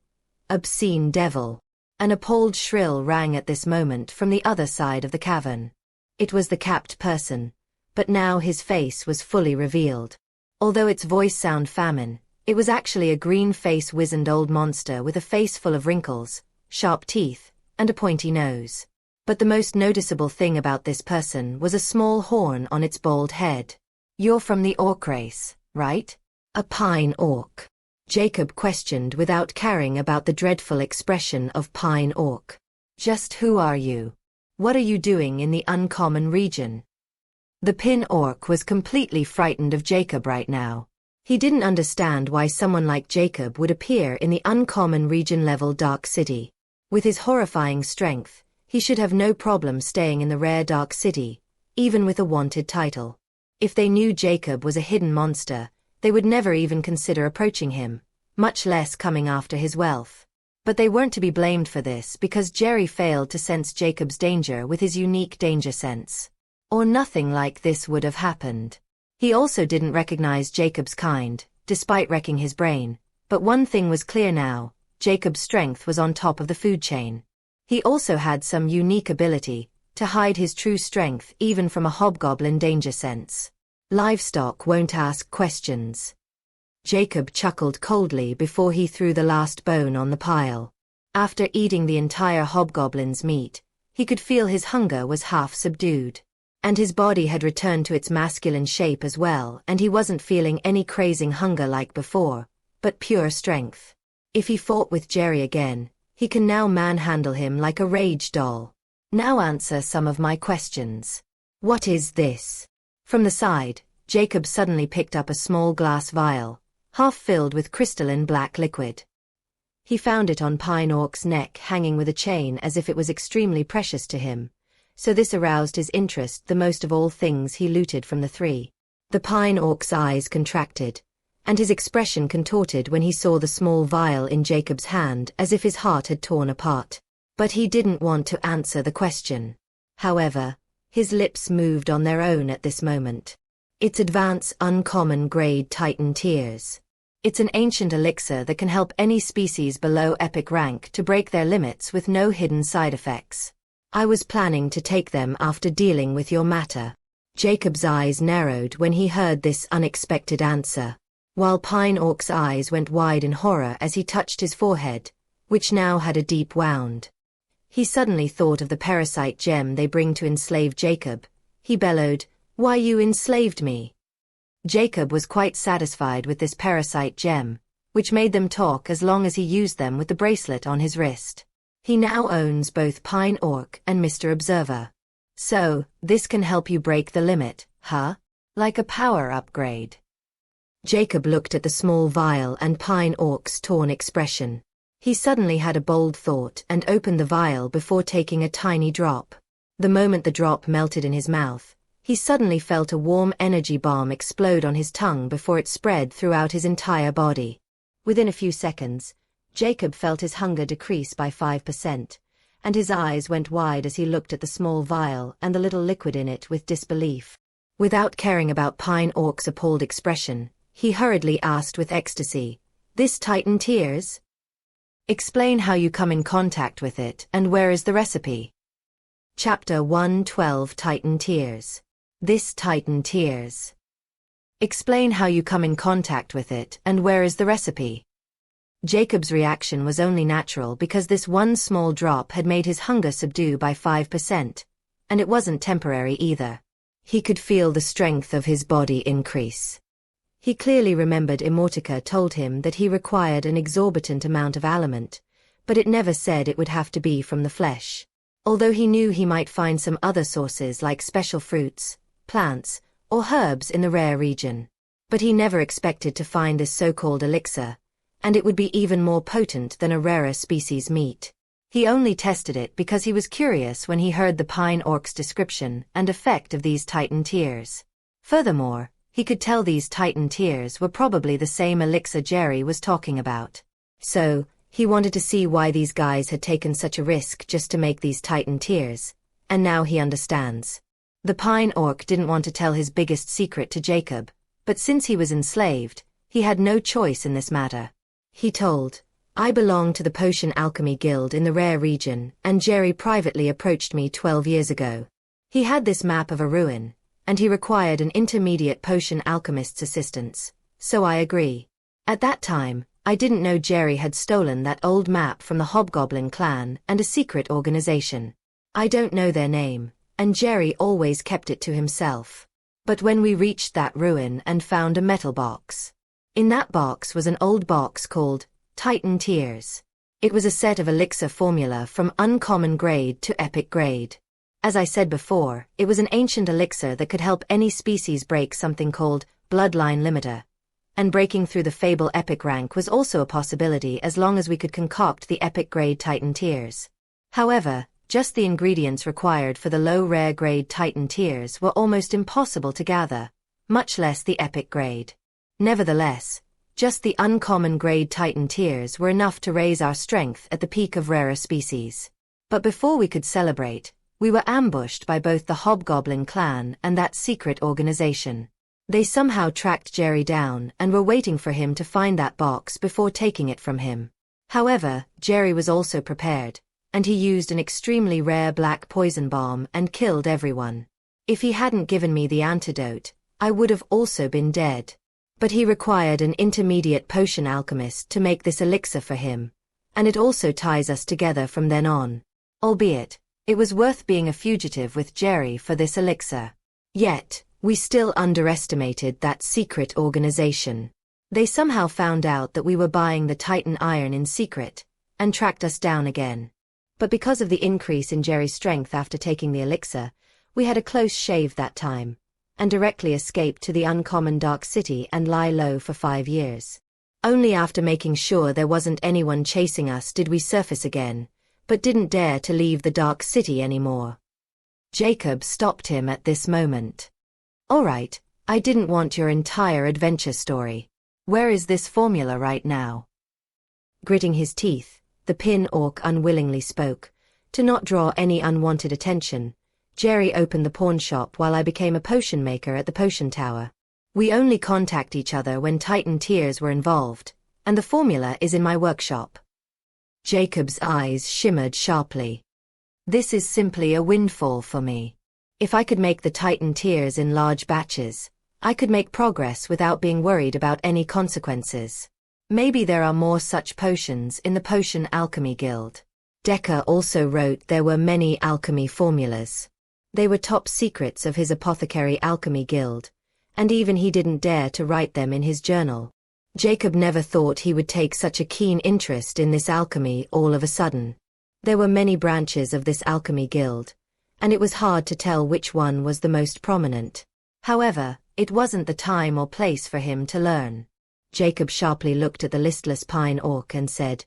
obscene devil!" An appalled shrill rang at this moment from the other side of the cavern. It was the capped person, but now his face was fully revealed. Although its voice sounded famine, it was actually a green-faced wizened old monster with a face full of wrinkles, sharp teeth, and a pointy nose. But the most noticeable thing about this person was a small horn on its bald head. "You're from the orc race, right?" "A pine orc?" Jacob questioned without caring about the dreadful expression of pine orc. "Just who are you? What are you doing in the uncommon region?" The pin orc was completely frightened of Jacob right now. He didn't understand why someone like Jacob would appear in the uncommon region-level dark city. With his horrifying strength, he should have no problem staying in the rare dark city, even with a wanted title. If they knew Jacob was a hidden monster, they would never even consider approaching him, much less coming after his wealth. But they weren't to be blamed for this because Jerry failed to sense Jacob's danger with his unique danger sense. Or nothing like this would have happened. He also didn't recognize Jacob's kind, despite wrecking his brain. But one thing was clear now, Jacob's strength was on top of the food chain. He also had some unique ability to hide his true strength even from a hobgoblin danger sense. Livestock won't ask questions. Jacob chuckled coldly before he threw the last bone on the pile. After eating the entire hobgoblin's meat, he could feel his hunger was half subdued. And his body had returned to its masculine shape as well, and he wasn't feeling any crazing hunger like before, but pure strength. If he fought with Jerry again, he can now manhandle him like a rage doll. "Now answer some of my questions. What is this?" From the side, Jacob suddenly picked up a small glass vial, half filled with crystalline black liquid. He found it on Pine Orc's neck hanging with a chain as if it was extremely precious to him, so this aroused his interest the most of all things he looted from the three. The Pine Orc's eyes contracted, and his expression contorted when he saw the small vial in Jacob's hand as if his heart had torn apart. But he didn't want to answer the question. However, his lips moved on their own at this moment. "It's advanced uncommon grade Titan tears. It's an ancient elixir that can help any species below epic rank to break their limits with no hidden side effects. I was planning to take them after dealing with your matter." Jacob's eyes narrowed when he heard this unexpected answer, while Pine Orc's eyes went wide in horror as he touched his forehead, which now had a deep wound. He suddenly thought of the parasite gem they bring to enslave Jacob. He bellowed, "Why you enslaved me?" Jacob was quite satisfied with this parasite gem, which made them talk as long as he used them with the bracelet on his wrist. He now owns both Pine Orc and Mr. Observer. "So, this can help you break the limit, huh? Like a power upgrade?" Jacob looked at the small vial and Pine Orc's torn expression. He suddenly had a bold thought and opened the vial before taking a tiny drop. The moment the drop melted in his mouth, He suddenly felt a warm energy bomb explode on his tongue before it spread throughout his entire body. Within a few seconds, Jacob felt his hunger decrease by 5%, and his eyes went wide as he looked at the small vial and the little liquid in it with disbelief. Without caring about Pine Orc's appalled expression, he hurriedly asked with ecstasy, "This Titan tears? Explain how you come in contact with it and where is the recipe?" Chapter 112 Titan Tears. This Titan tears. Explain how you come in contact with it and where is the recipe? Jacob's reaction was only natural because this one small drop had made his hunger subdue by 5%, and it wasn't temporary either. He could feel the strength of his body increase. He clearly remembered Immortality told him that he required an exorbitant amount of aliment, but it never said it would have to be from the flesh. Although he knew he might find some other sources like special fruits, plants, or herbs in the rare region. But he never expected to find this so-called elixir, and it would be even more potent than a rarer species meat. He only tested it because he was curious when he heard the Pine Orc's description and effect of these Titan tears. Furthermore, he could tell these Titan tears were probably the same elixir Jerry was talking about. So, he wanted to see why these guys had taken such a risk just to make these Titan tears, and now he understands. The Pine Orc didn't want to tell his biggest secret to Jacob, but since he was enslaved, he had no choice in this matter. He told, "I belong to the Potion Alchemy Guild in the rare region, and Jerry privately approached me 12 years ago. He had this map of a ruin, and he required an intermediate potion alchemist's assistance, so I agree. At that time, I didn't know Jerry had stolen that old map from the Hobgoblin clan and a secret organization. I don't know their name, and Jerry always kept it to himself. But when we reached that ruin and found a metal box. In that box was an old box called Titan Tears. It was a set of elixir formula from uncommon grade to epic grade. As I said before, it was an ancient elixir that could help any species break something called bloodline limiter. And breaking through the fable epic rank was also a possibility as long as we could concoct the epic grade Titan Tears. However, just the ingredients required for the low rare grade Titan Tears were almost impossible to gather, much less the epic grade. Nevertheless, just the uncommon grade Titan Tears were enough to raise our strength at the peak of rarer species. But before we could celebrate, we were ambushed by both the Hobgoblin clan and that secret organization. They somehow tracked Jerry down and were waiting for him to find that box before taking it from him. However, Jerry was also prepared, and he used an extremely rare black poison bomb and killed everyone. If he hadn't given me the antidote, I would have also been dead. But he required an intermediate potion alchemist to make this elixir for him, and it also ties us together from then on. Albeit, it was worth being a fugitive with Jerry for this elixir. Yet, we still underestimated that secret organization. They somehow found out that we were buying the Titan iron in secret, and tracked us down again. But because of the increase in Jerry's strength after taking the elixir, we had a close shave that time, and directly escaped to the uncommon dark city and lie low for 5 years. Only after making sure there wasn't anyone chasing us did we surface again, but didn't dare to leave the dark city anymore. Jacob stopped him at this moment. "Alright, I didn't want your entire adventure story. Where is this formula right now?" Gritting his teeth, the Pin Orc unwillingly spoke. To not draw any unwanted attention, Jerry opened the pawn shop while I became a potion maker at the potion tower. We only contact each other when Titan Tears were involved, and the formula is in my workshop. Jacob's eyes shimmered sharply. This is simply a windfall for me. If I could make the Titan Tears in large batches, I could make progress without being worried about any consequences. Maybe there are more such potions in the Potion Alchemy Guild. Decker also wrote there were many alchemy formulas. They were top secrets of his Apothecary Alchemy Guild, and even he didn't dare to write them in his journal. Jacob never thought he would take such a keen interest in this alchemy all of a sudden. There were many branches of this alchemy guild, and it was hard to tell which one was the most prominent. However, it wasn't the time or place for him to learn. Jacob sharply looked at the listless Pine Orc and said,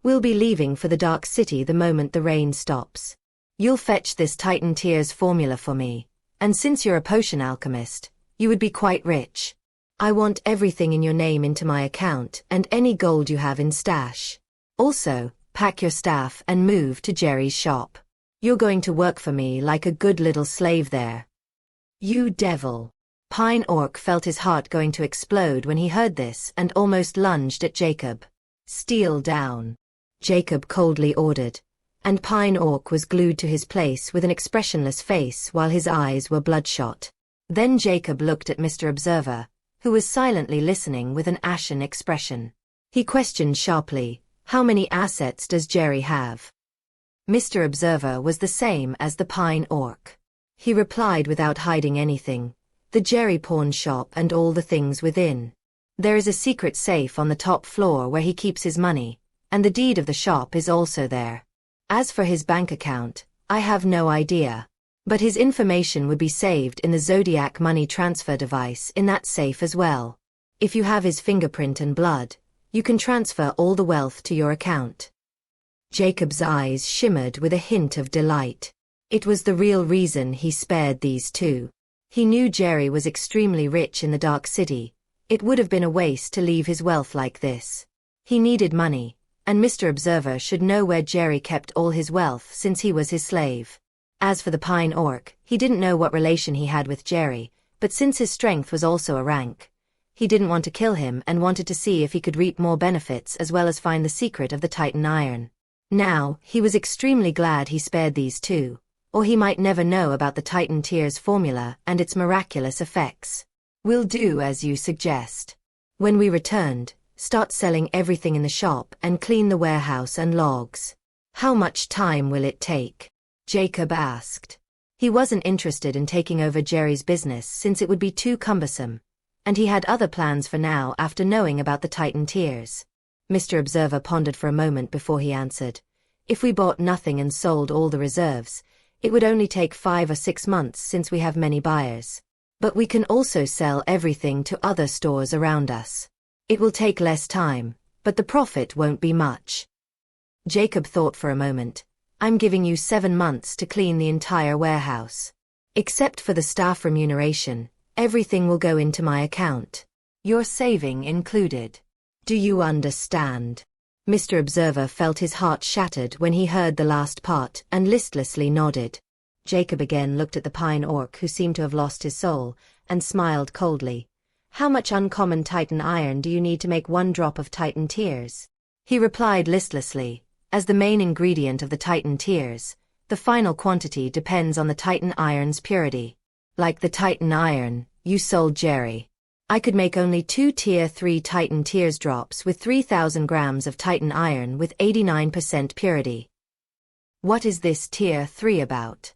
"We'll be leaving for the Dark City the moment the rain stops. You'll fetch this Titan Tears formula for me, And since you're a potion alchemist, you would be quite rich. I want everything in your name into my account and any gold you have in stash. Also, pack your staff and move to Jerry's shop. You're going to work for me like a good little slave there. You devil. Pine Orc felt his heart going to explode when he heard this and almost lunged at Jacob. Steal down. Jacob coldly ordered, and Pine Orc was glued to his place with an expressionless face while his eyes were bloodshot. Then Jacob looked at Mr. Observer, who was silently listening with an ashen expression. He questioned sharply, "How many assets does Jerry have?" Mr. Observer was the same as the Pine Orc. He replied without hiding anything, "The Jerry pawn shop and all the things within. There is a secret safe on the top floor where he keeps his money, and the deed of the shop is also there. As for his bank account, I have no idea. But his information would be saved in the Zodiac money transfer device in that safe as well. If you have his fingerprint and blood, you can transfer all the wealth to your account." Jacob's eyes shimmered with a hint of delight. It was the real reason he spared these two. He knew Jerry was extremely rich in the Dark City. It would have been a waste to leave his wealth like this. He needed money, and Mr. Observer should know where Jerry kept all his wealth since he was his slave. As for the Pine Orc, he didn't know what relation he had with Jerry, but since his strength was also a rank, he didn't want to kill him and wanted to see if he could reap more benefits as well as find the secret of the Titan Iron. Now, he was extremely glad he spared these two, or he might never know about the Titan Tears formula and its miraculous effects. "We'll do as you suggest. When we returned, start selling everything in the shop and clean the warehouse and logs." "How much time will it take?" Jacob asked. He wasn't interested in taking over Jerry's business since it would be too cumbersome, and he had other plans for now after knowing about the Titan Tears. Mr. Observer pondered for a moment before he answered. "If we bought nothing and sold all the reserves, it would only take 5 or 6 months since we have many buyers. But we can also sell everything to other stores around us. It will take less time, but the profit won't be much." Jacob thought for a moment. "I'm giving you 7 months to clean the entire warehouse. Except for the staff remuneration, everything will go into my account. Your saving included. Do you understand?" Mr. Observer felt his heart shattered when he heard the last part and listlessly nodded. Jacob again looked at the Pine Orc, who seemed to have lost his soul, and smiled coldly. "How much uncommon Titan Iron do you need to make 1 drop of Titan Tears?" He replied listlessly, "As the main ingredient of the Titan Tears, the final quantity depends on the Titan Iron's purity. Like the Titan Iron you sold Jerry, I could make only 2 Tier 3 Titan Tears drops with 3,000 grams of Titan Iron with 89% purity." "What is this Tier 3 about?"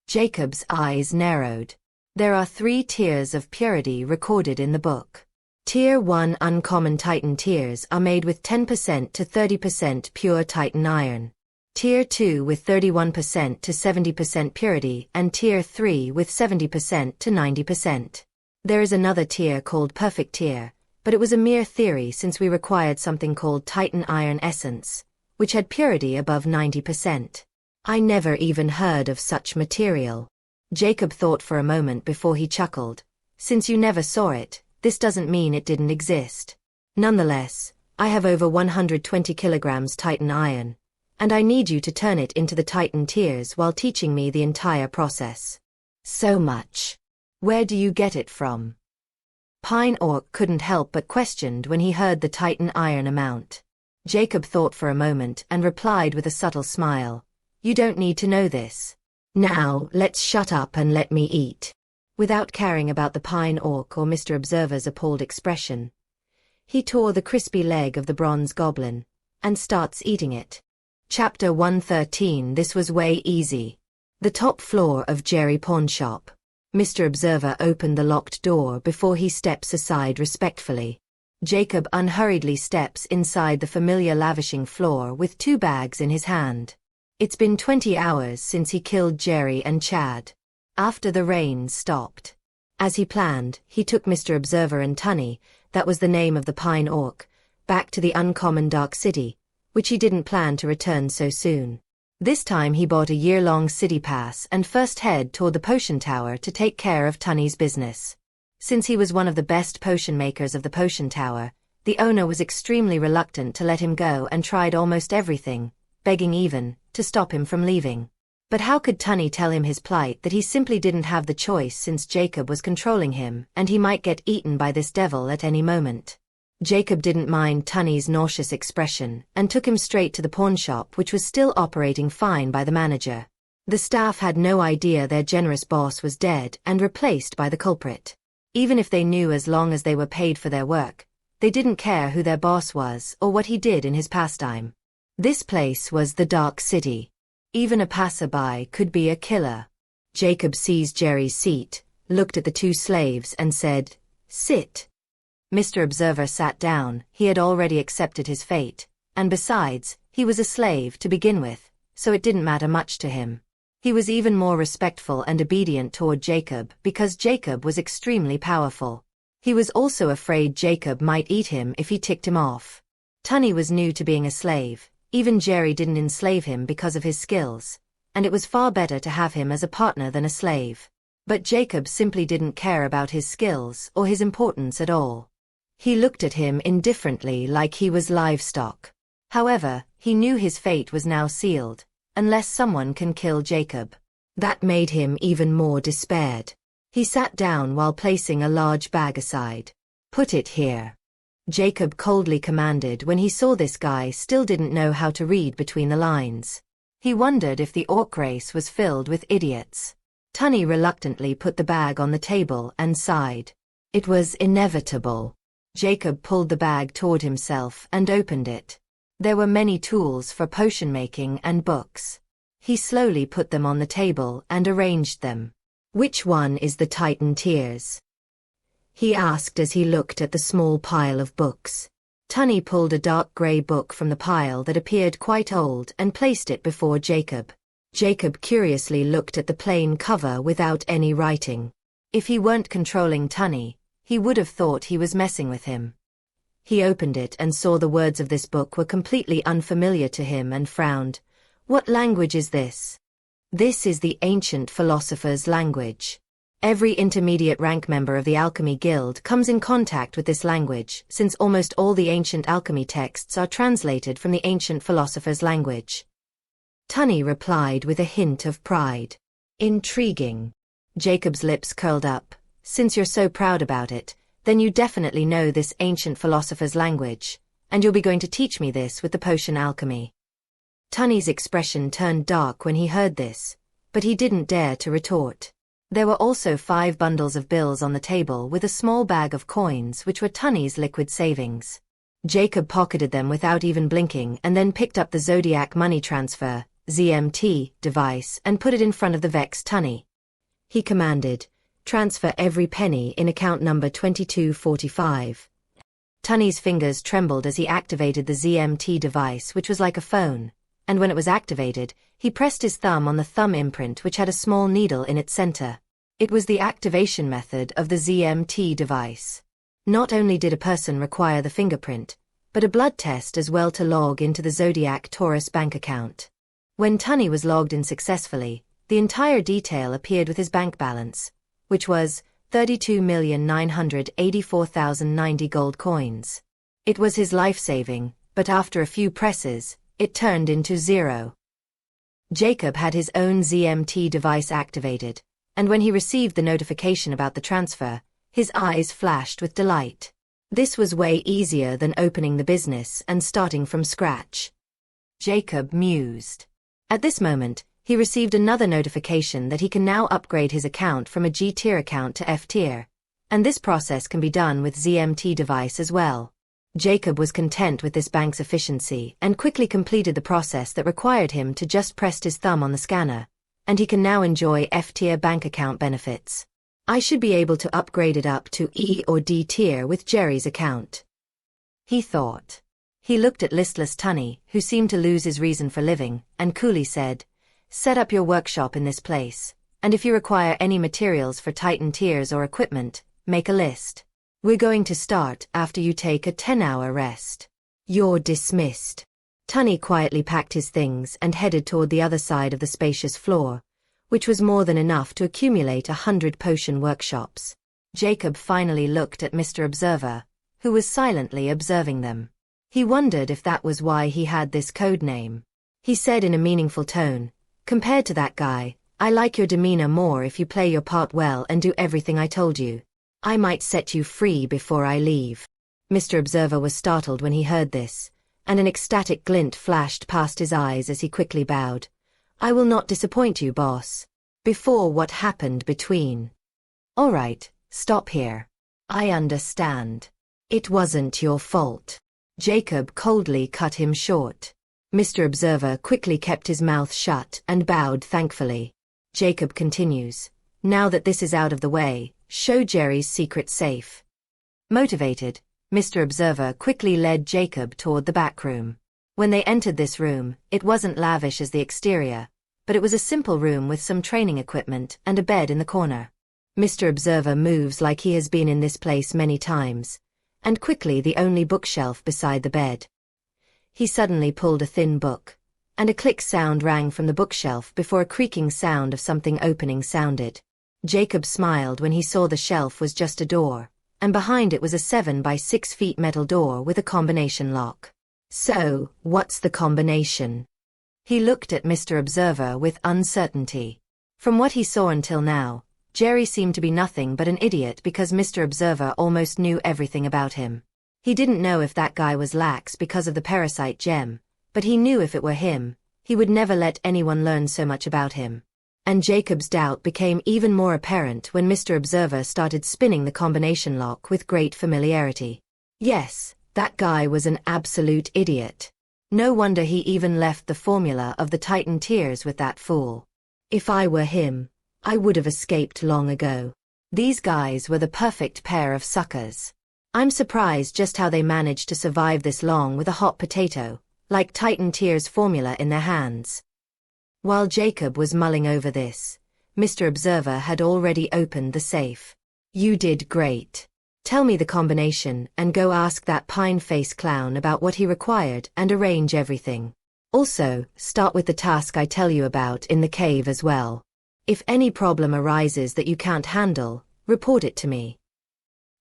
Jacob's eyes narrowed. "There are 3 tiers of purity recorded in the book. Tier 1 uncommon Titan Tears are made with 10% to 30% pure Titan Iron. Tier 2 with 31% to 70% purity and Tier 3 with 70% to 90%. There is another tier called Perfect Tier, but it was a mere theory since we required something called Titan Iron Essence, which had purity above 90%. I never even heard of such material." Jacob thought for a moment before he chuckled. "Since you never saw it, this doesn't mean it didn't exist. Nonetheless, I have over 120 kilograms Titan Iron, and I need you to turn it into the Titan Tears while teaching me the entire process." "So much. Where do you get it from?" Pine Orc couldn't help but questioned when he heard the Titan Iron amount. Jacob thought for a moment and replied with a subtle smile, "You don't need to know this. Now, let's shut up and let me eat." Without caring about the Pine Orc or Mr. Observer's appalled expression, he tore the crispy leg of the bronze goblin and starts eating it. Chapter 113. This was way easy. The top floor of Jerry Pawn Shop. Mr. Observer opened the locked door before he steps aside respectfully. Jacob unhurriedly steps inside the familiar lavishing floor with 2 bags in his hand. It's been 20 hours since he killed Jerry and Chad. After the rain stopped. As he planned, he took Mr. Observer and Tunny, that was the name of the Pine Orc, back to the uncommon Dark City, which he didn't plan to return so soon. This time he bought a year-long city pass and first head toward the potion tower to take care of Tunny's business. Since he was one of the best potion makers of the potion tower, the owner was extremely reluctant to let him go and tried almost everything, begging even, to stop him from leaving. But how could Tunny tell him his plight, that he simply didn't have the choice since Jacob was controlling him and he might get eaten by this devil at any moment. Jacob didn't mind Tunny's nauseous expression and took him straight to the pawn shop, which was still operating fine by the manager. The staff had no idea their generous boss was dead and replaced by the culprit. Even if they knew, as long as they were paid for their work, they didn't care who their boss was or what he did in his pastime. This place was the Dark City. Even a passerby could be a killer. Jacob seized Jerry's seat, looked at the two slaves and said, "Sit." Mr. Observer sat down. He had already accepted his fate, and besides, he was a slave to begin with, so it didn't matter much to him. He was even more respectful and obedient toward Jacob because Jacob was extremely powerful. He was also afraid Jacob might eat him if he ticked him off. Tunny was new to being a slave. Even Jerry didn't enslave him because of his skills, and it was far better to have him as a partner than a slave. But Jacob simply didn't care about his skills or his importance at all. He looked at him indifferently, like he was livestock. However, he knew his fate was now sealed, unless someone can kill Jacob. That made him even more despaired. He sat down while placing a large bag aside. "Put it here," Jacob coldly commanded when he saw this guy still didn't know how to read between the lines. He wondered if the orc race was filled with idiots. Tunny reluctantly put the bag on the table and sighed. It was inevitable. Jacob pulled the bag toward himself and opened it. There were many tools for potion making and books. He slowly put them on the table and arranged them. "Which one is the Titan Tears?" he asked as he looked at the small pile of books. Tunny pulled a dark gray book from the pile that appeared quite old and placed it before Jacob. Jacob curiously looked at the plain cover without any writing. If he weren't controlling Tunny, he would have thought he was messing with him. He opened it and saw the words of this book were completely unfamiliar to him and frowned. "What language is this?" "This is the ancient philosopher's language. Every intermediate rank member of the Alchemy Guild comes in contact with this language, since almost all the ancient alchemy texts are translated from the ancient philosopher's language." Tunny replied with a hint of pride. "Intriguing." Jacob's lips curled up. "Since you're so proud about it, then you definitely know this ancient philosopher's language, and you'll be going to teach me this with the potion alchemy." Tunny's expression turned dark when he heard this, but he didn't dare to retort. There were also 5 bundles of bills on the table with a small bag of coins which were Tunny's liquid savings. Jacob pocketed them without even blinking and then picked up the Zodiac money transfer, ZMT, device and put it in front of the vexed Tunny. He commanded, "Transfer every penny in account number 2245. Tunny's fingers trembled as he activated the ZMT device, which was like a phone, and when it was activated, he pressed his thumb on the thumb imprint which had a small needle in its center. It was the activation method of the ZMT device. Not only did a person require the fingerprint, but a blood test as well to log into the Zodiac Taurus bank account. When Tunny was logged in successfully, the entire detail appeared with his bank balance, which was 32,984,090 gold coins. It was his life-saving, but after a few presses, it turned into 0. Jacob had his own ZMT device activated, and when he received the notification about the transfer, his eyes flashed with delight. This was way easier than opening the business and starting from scratch. Jacob mused. At this moment, he received another notification that he can now upgrade his account from a G-tier account to F-tier, and this process can be done with ZMT device as well. Jacob was content with this bank's efficiency and quickly completed the process that required him to just press his thumb on the scanner, and he can now enjoy F-tier bank account benefits. "I should be able to upgrade it up to E or D tier with Jerry's account," he thought. He looked at listless Tunny, who seemed to lose his reason for living, and coolly said, "Set up your workshop in this place, and if you require any materials for Titan tiers or equipment, make a list. We're going to start after you take a 10-hour rest." "You're dismissed." Tunney quietly packed his things and headed toward the other side of the spacious floor, which was more than enough to accumulate 100 potion workshops. Jacob finally looked at Mr. Observer, who was silently observing them. He wondered if that was why he had this code name. He said in a meaningful tone, "Compared to that guy, I like your demeanor more if you play your part well and do everything I told you. I might set you free before I leave." Mr. Observer was startled when he heard this, and an ecstatic glint flashed past his eyes as he quickly bowed. "I will not disappoint you, boss." Before what happened between. "All right, stop here. I understand. It wasn't your fault." Jacob coldly cut him short. Mr. Observer quickly kept his mouth shut and bowed thankfully. Jacob continues, "Now that this is out of the way, show Jerry's secret safe." Motivated, Mr. Observer quickly led Jacob toward the back room. When they entered this room, it wasn't lavish as the exterior, but it was a simple room with some training equipment and a bed in the corner. Mr. Observer moves like he has been in this place many times, and quickly the only bookshelf beside the bed. He suddenly pulled a thin book, and a click sound rang from the bookshelf before a creaking sound of something opening sounded. Jacob smiled when he saw the shelf was just a door, and behind it was a 7 by 6 feet metal door with a combination lock. "So, what's the combination?" He looked at Mr. Observer with uncertainty. From what he saw until now, Jerry seemed to be nothing but an idiot because Mr. Observer almost knew everything about him. He didn't know if that guy was lax because of the parasite gem, but he knew if it were him, he would never let anyone learn so much about him. And Jacob's doubt became even more apparent when Mr. Observer started spinning the combination lock with great familiarity. Yes, that guy was an absolute idiot. No wonder he even left the formula of the Titan tears with that fool. If I were him, I would have escaped long ago. These guys were the perfect pair of suckers. I'm surprised just how they managed to survive this long with a hot potato, like Titan tears formula in their hands. While Jacob was mulling over this, Mr. Observer had already opened the safe. "You did great. Tell me the combination and go ask that pine-face clown about what he required and arrange everything. Also, start with the task I tell you about in the cave as well. If any problem arises that you can't handle, report it to me."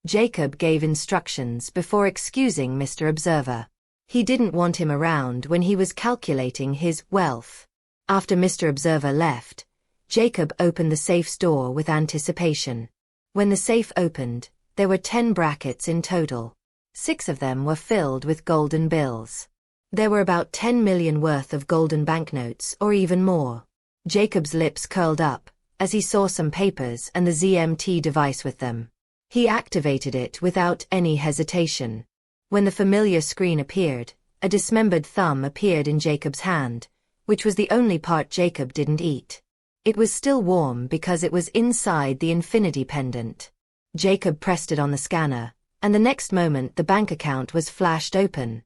Jacob gave instructions before excusing Mr. Observer. He didn't want him around when he was calculating his wealth. After Mr. Observer left, Jacob opened the safe's door with anticipation. When the safe opened, there were 10 brackets in total. 6 of them were filled with golden bills. There were about 10 million worth of golden banknotes or even more. Jacob's lips curled up as he saw some papers and the ZMT device with them. He activated it without any hesitation. When the familiar screen appeared, a dismembered thumb appeared in Jacob's hand, which was the only part Jacob didn't eat. It was still warm because it was inside the infinity pendant. Jacob pressed it on the scanner, and the next moment the bank account was flashed open.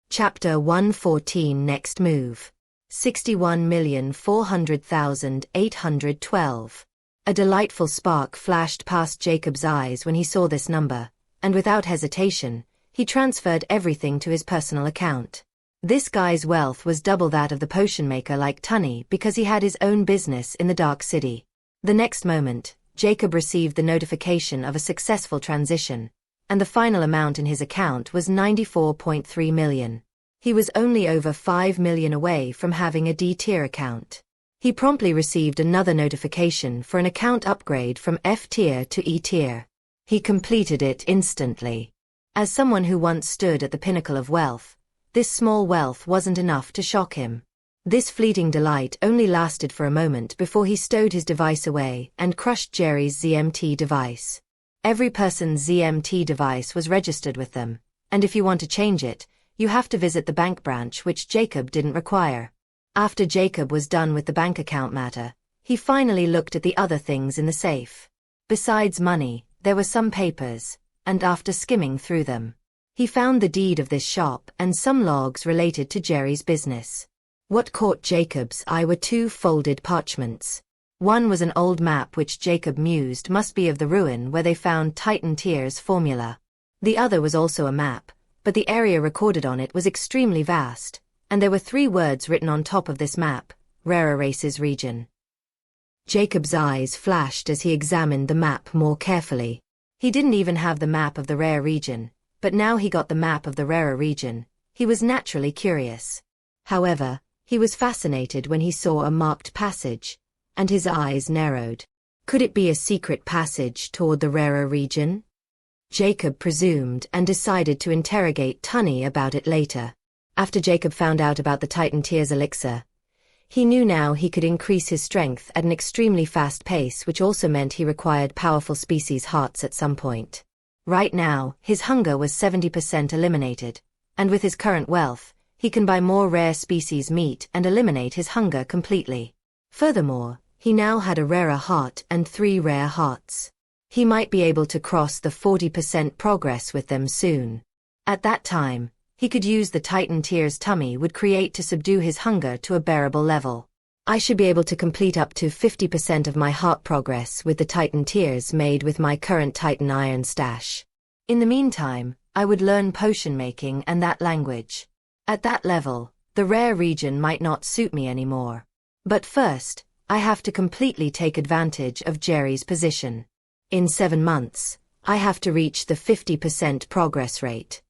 Chapter 114 Next Move. 61,400,812. A delightful spark flashed past Jacob's eyes when he saw this number, and without hesitation, he transferred everything to his personal account. This guy's wealth was double that of the potion maker like Tunney because he had his own business in the Dark City. The next moment, Jacob received the notification of a successful transition, and the final amount in his account was 94.3 million. He was only over 5 million away from having a D-tier account. He promptly received another notification for an account upgrade from F-tier to E-tier. He completed it instantly. As someone who once stood at the pinnacle of wealth, this small wealth wasn't enough to shock him. This fleeting delight only lasted for a moment before he stowed his device away and crushed Jerry's ZMT device. Every person's ZMT device was registered with them, and if you want to change it, you have to visit the bank branch, which Jacob didn't require. After Jacob was done with the bank account matter, he finally looked at the other things in the safe. Besides money, there were some papers, and after skimming through them, he found the deed of this shop and some logs related to Jerry's business. What caught Jacob's eye were 2 folded parchments. One was an old map which Jacob mused must be of the ruin where they found Titan Tears formula. The other was also a map, but the area recorded on it was extremely vast, and there were 3 words written on top of this map: Rarer Races Region. Jacob's eyes flashed as he examined the map more carefully. He didn't even have the map of the rare region, but now he got the map of the rarer region. He was naturally curious. However, he was fascinated when he saw a marked passage, and his eyes narrowed. Could it be a secret passage toward the rarer region? Jacob presumed and decided to interrogate Tunny about it later. After Jacob found out about the Titan Tears elixir, he knew now he could increase his strength at an extremely fast pace, which also meant he required powerful species hearts at some point. Right now, his hunger was 70% eliminated, and with his current wealth, he can buy more rare species meat and eliminate his hunger completely. Furthermore, he now had a rarer heart and 3 rare hearts. He might be able to cross the 40% progress with them soon. At that time, he could use the Titan Tears tummy would create to subdue his hunger to a bearable level. I should be able to complete up to 50% of my heart progress with the Titan Tears made with my current Titan Iron stash. In the meantime, I would learn potion making and that language. At that level, the rare region might not suit me anymore. But first, I have to completely take advantage of Jerry's position. In 7 months, I have to reach the 50% progress rate.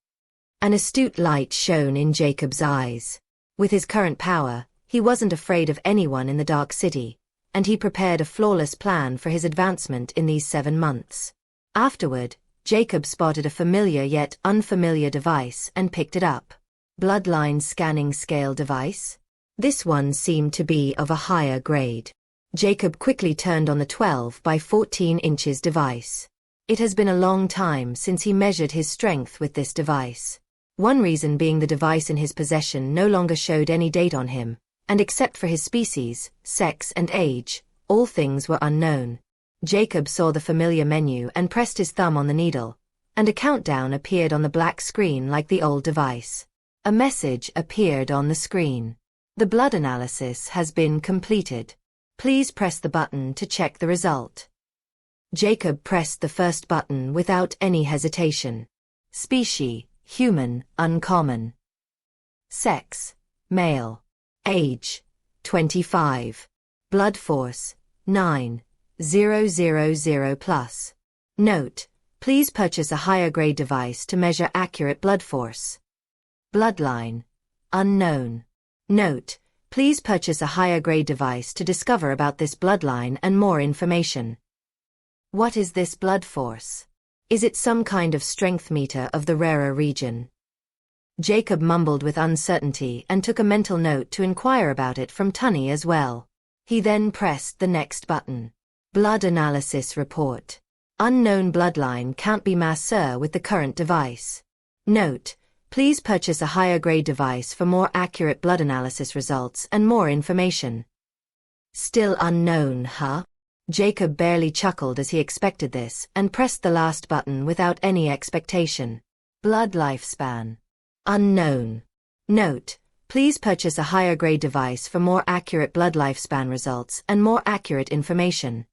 An astute light shone in Jacob's eyes. With his current power, he wasn't afraid of anyone in the Dark City, and he prepared a flawless plan for his advancement in these 7 months. Afterward, Jacob spotted a familiar yet unfamiliar device and picked it up. Bloodline scanning scale device? This one seemed to be of a higher grade. Jacob quickly turned on the 12 by 14 inches device. It has been a long time since he measured his strength with this device. One reason being the device in his possession no longer showed any date on him, and except for his species, sex and age, all things were unknown. Jacob saw the familiar menu and pressed his thumb on the needle, and a countdown appeared on the black screen like the old device. A message appeared on the screen. The blood analysis has been completed. Please press the button to check the result. Jacob pressed the first button without any hesitation. Species: human, uncommon. Sex: male. Age: 25. Blood force: 9,000 plus. Note: please purchase a higher grade device to measure accurate blood force. Bloodline: unknown. Note: please purchase a higher grade device to discover about this bloodline and more information. What is this blood force? Is it some kind of strength meter of the rarer region? Jacob mumbled with uncertainty and took a mental note to inquire about it from Tunny as well. He then pressed the next button. Blood analysis report. Unknown bloodline can't be masseur with the current device. Note: please purchase a higher grade device for more accurate blood analysis results and more information. Still unknown, huh? Jacob barely chuckled as he expected this and pressed the last button without any expectation. Blood lifespan: unknown. Note: please purchase a higher grade device for more accurate blood lifespan results and more accurate information.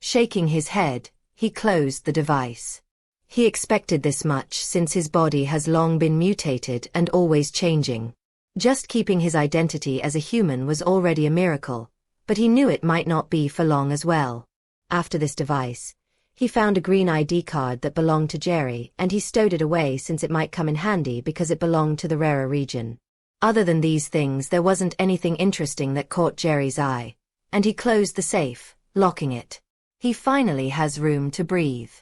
Shaking his head, he closed the device. He expected this much since his body has long been mutated and always changing. Just keeping his identity as a human was already a miracle, but he knew it might not be for long as well. After this device, he found a green ID card that belonged to Jerry and he stowed it away since it might come in handy because it belonged to the rarer region. Other than these things, there wasn't anything interesting that caught Jerry's eye, and he closed the safe, locking it. He finally has room to breathe.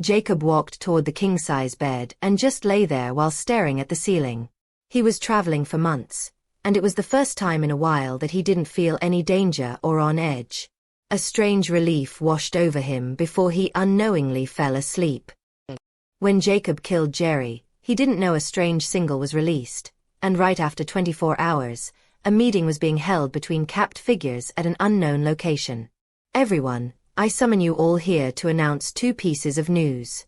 Jacob walked toward the king-size bed and just lay there while staring at the ceiling. He was traveling for months, and it was the first time in a while that he didn't feel any danger or on edge. A strange relief washed over him before he unknowingly fell asleep. When Jacob killed Jerry, he didn't know a strange signal was released, and right after 24 hours, a meeting was being held between capped figures at an unknown location. Everyone, I summon you all here to announce 2 pieces of news.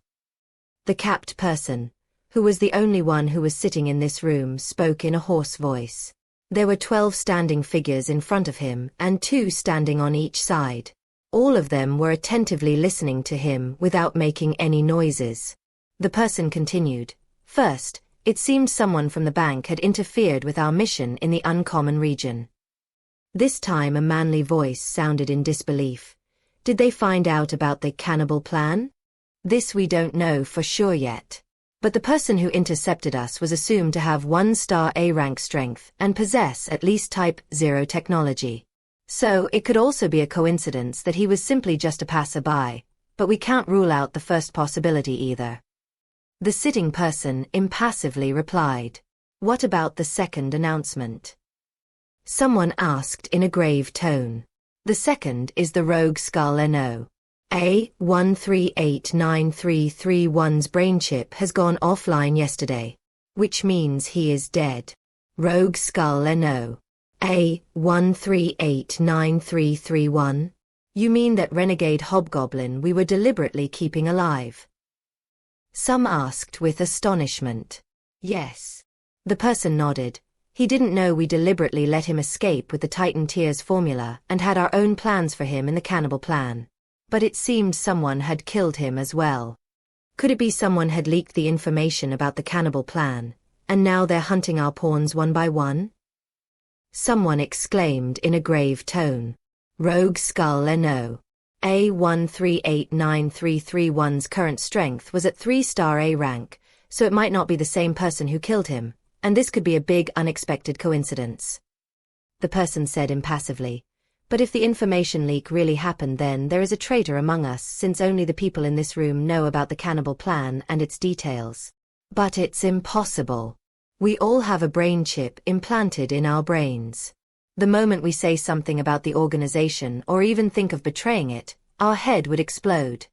The capped person, who was the only one who was sitting in this room, spoke in a hoarse voice. There were 12 standing figures in front of him and 2 standing on each side. All of them were attentively listening to him without making any noises. The person continued. First, It seemed someone from the bank had interfered with our mission in the uncommon region. This time a manly voice sounded in disbelief. Did they find out about the cannibal plan? This we don't know for sure yet. But the person who intercepted us was assumed to have 1-star A rank strength and possess at least Type 0 technology. So it could also be a coincidence that he was simply just a passerby, but we can't rule out the first possibility either. The sitting person impassively replied. What about the second announcement? Someone asked in a grave tone. The second is the rogue Skull No. A13893331's brain chip has gone offline yesterday, which means he is dead. Rogue Skull No. A13893331? You mean that renegade hobgoblin we were deliberately keeping alive? Some asked with astonishment. Yes. The person nodded. He didn't know we deliberately let him escape with the Titan Tears formula and had our own plans for him in the cannibal plan. But it seemed someone had killed him as well. Could it be someone had leaked the information about the cannibal plan, and now they're hunting our pawns one by one? Someone exclaimed in a grave tone. Rogue Skull No. A13893331's current strength was at 3-star A rank, so it might not be the same person who killed him, and this could be a big unexpected coincidence. The person said impassively. But if the information leak really happened, then there is a traitor among us, since only the people in this room know about the cannibal plan and its details. But it's impossible. We all have a brain chip implanted in our brains. The moment we say something about the organization or even think of betraying it, our head would explode.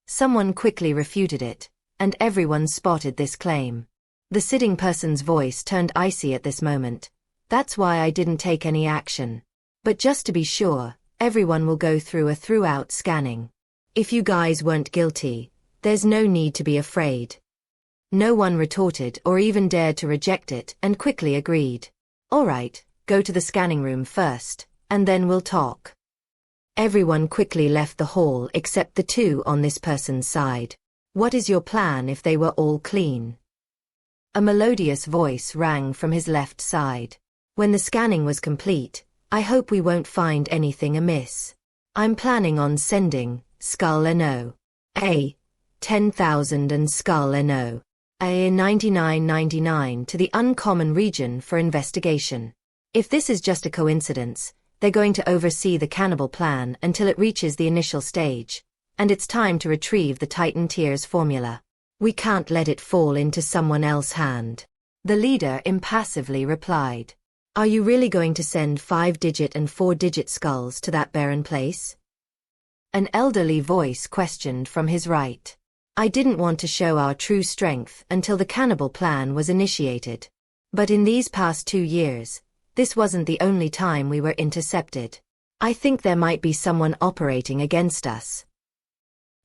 Someone quickly refuted it, and everyone spotted this claim. The sitting person's voice turned icy at this moment. That's why I didn't take any action. But just to be sure, everyone will go through a throughout scanning. If you guys weren't guilty, there's no need to be afraid. No one retorted or even dared to reject it and quickly agreed. All right, go to the scanning room first, and then we'll talk. Everyone quickly left the hall except the two on this person's side. What is your plan if they were all clean? A melodious voice rang from his left side. When the scanning was complete, I hope we won't find anything amiss. I'm planning on sending Skull No. A10,000 and Skull No. A9999 to the uncommon region for investigation. If this is just a coincidence, they're going to oversee the cannibal plan until it reaches the initial stage, and it's time to retrieve the Titan Tears formula. We can't let it fall into someone else's hand. The leader impassively replied. Are you really going to send 5-digit and 4-digit skulls to that barren place? An elderly voice questioned from his right. I didn't want to show our true strength until the cannibal plan was initiated. But in these past 2 years, this wasn't the only time we were intercepted. I think there might be someone operating against us.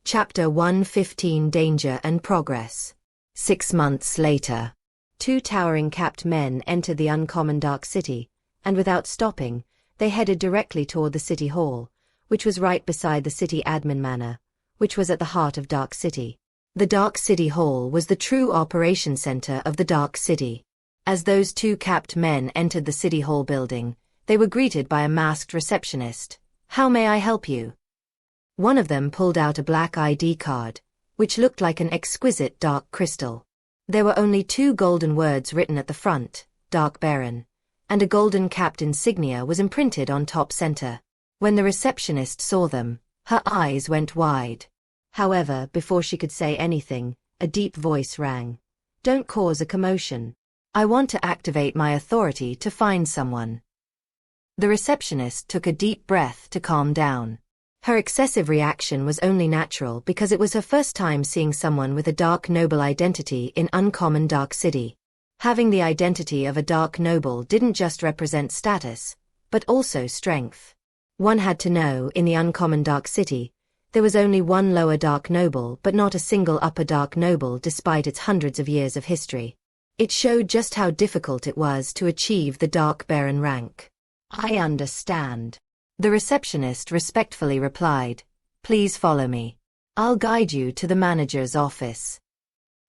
Chapter 115 Danger and Progress. 6 months later. 2 towering capped men entered the uncommon Dark City, and without stopping, they headed directly toward the City Hall, which was right beside the City Admin Manor, which was at the heart of Dark City. The Dark City Hall was the true operation center of the Dark City. As those 2 capped men entered the City Hall building, they were greeted by a masked receptionist. How may I help you? One of them pulled out a black ID card, which looked like an exquisite dark crystal. There were only 2 golden words written at the front, Dark Baron, and a golden capped insignia was imprinted on top center. When the receptionist saw them, her eyes went wide. However, before she could say anything, a deep voice rang. Don't cause a commotion. I want to activate my authority to find someone. The receptionist took a deep breath to calm down. Her excessive reaction was only natural because it was her first time seeing someone with a dark noble identity in uncommon Dark City. Having the identity of a dark noble didn't just represent status, but also strength. One had to know, in the uncommon Dark City, there was only one lower dark noble but not a single upper dark noble despite its hundreds of years of history. It showed just how difficult it was to achieve the Dark Baron rank. I understand. The receptionist respectfully replied. Please follow me. I'll guide you to the manager's office.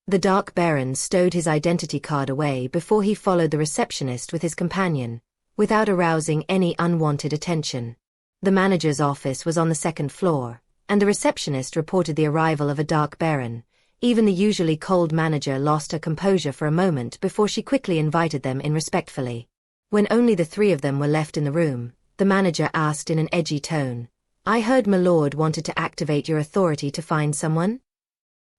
The Dark Baron stowed his identity card away before he followed the receptionist with his companion, without arousing any unwanted attention. The manager's office was on the second floor, and the receptionist reported the arrival of a Dark Baron. Even the usually cold manager lost her composure for a moment before she quickly invited them in respectfully. When only the three of them were left in the room, the manager asked in an edgy tone, "I heard my lord wanted to activate your authority to find someone?"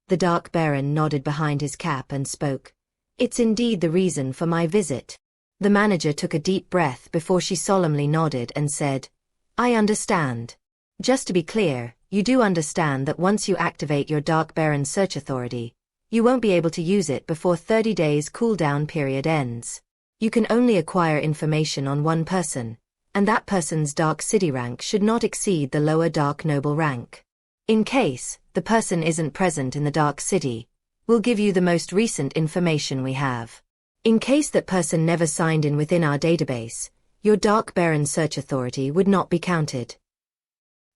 The Dark Baron nodded behind his cap and spoke. "It's indeed the reason for my visit." The manager took a deep breath before she solemnly nodded and said, "I understand. Just to be clear, you do understand that once you activate your Dark Baron search authority, you won't be able to use it before 30 days cooldown period ends. You can only acquire information on one person, and that person's Dark City rank should not exceed the lower Dark Noble rank. In case the person isn't present in the Dark City, we'll give you the most recent information we have. In case that person never signed in within our database, your Dark Baron search authority would not be counted."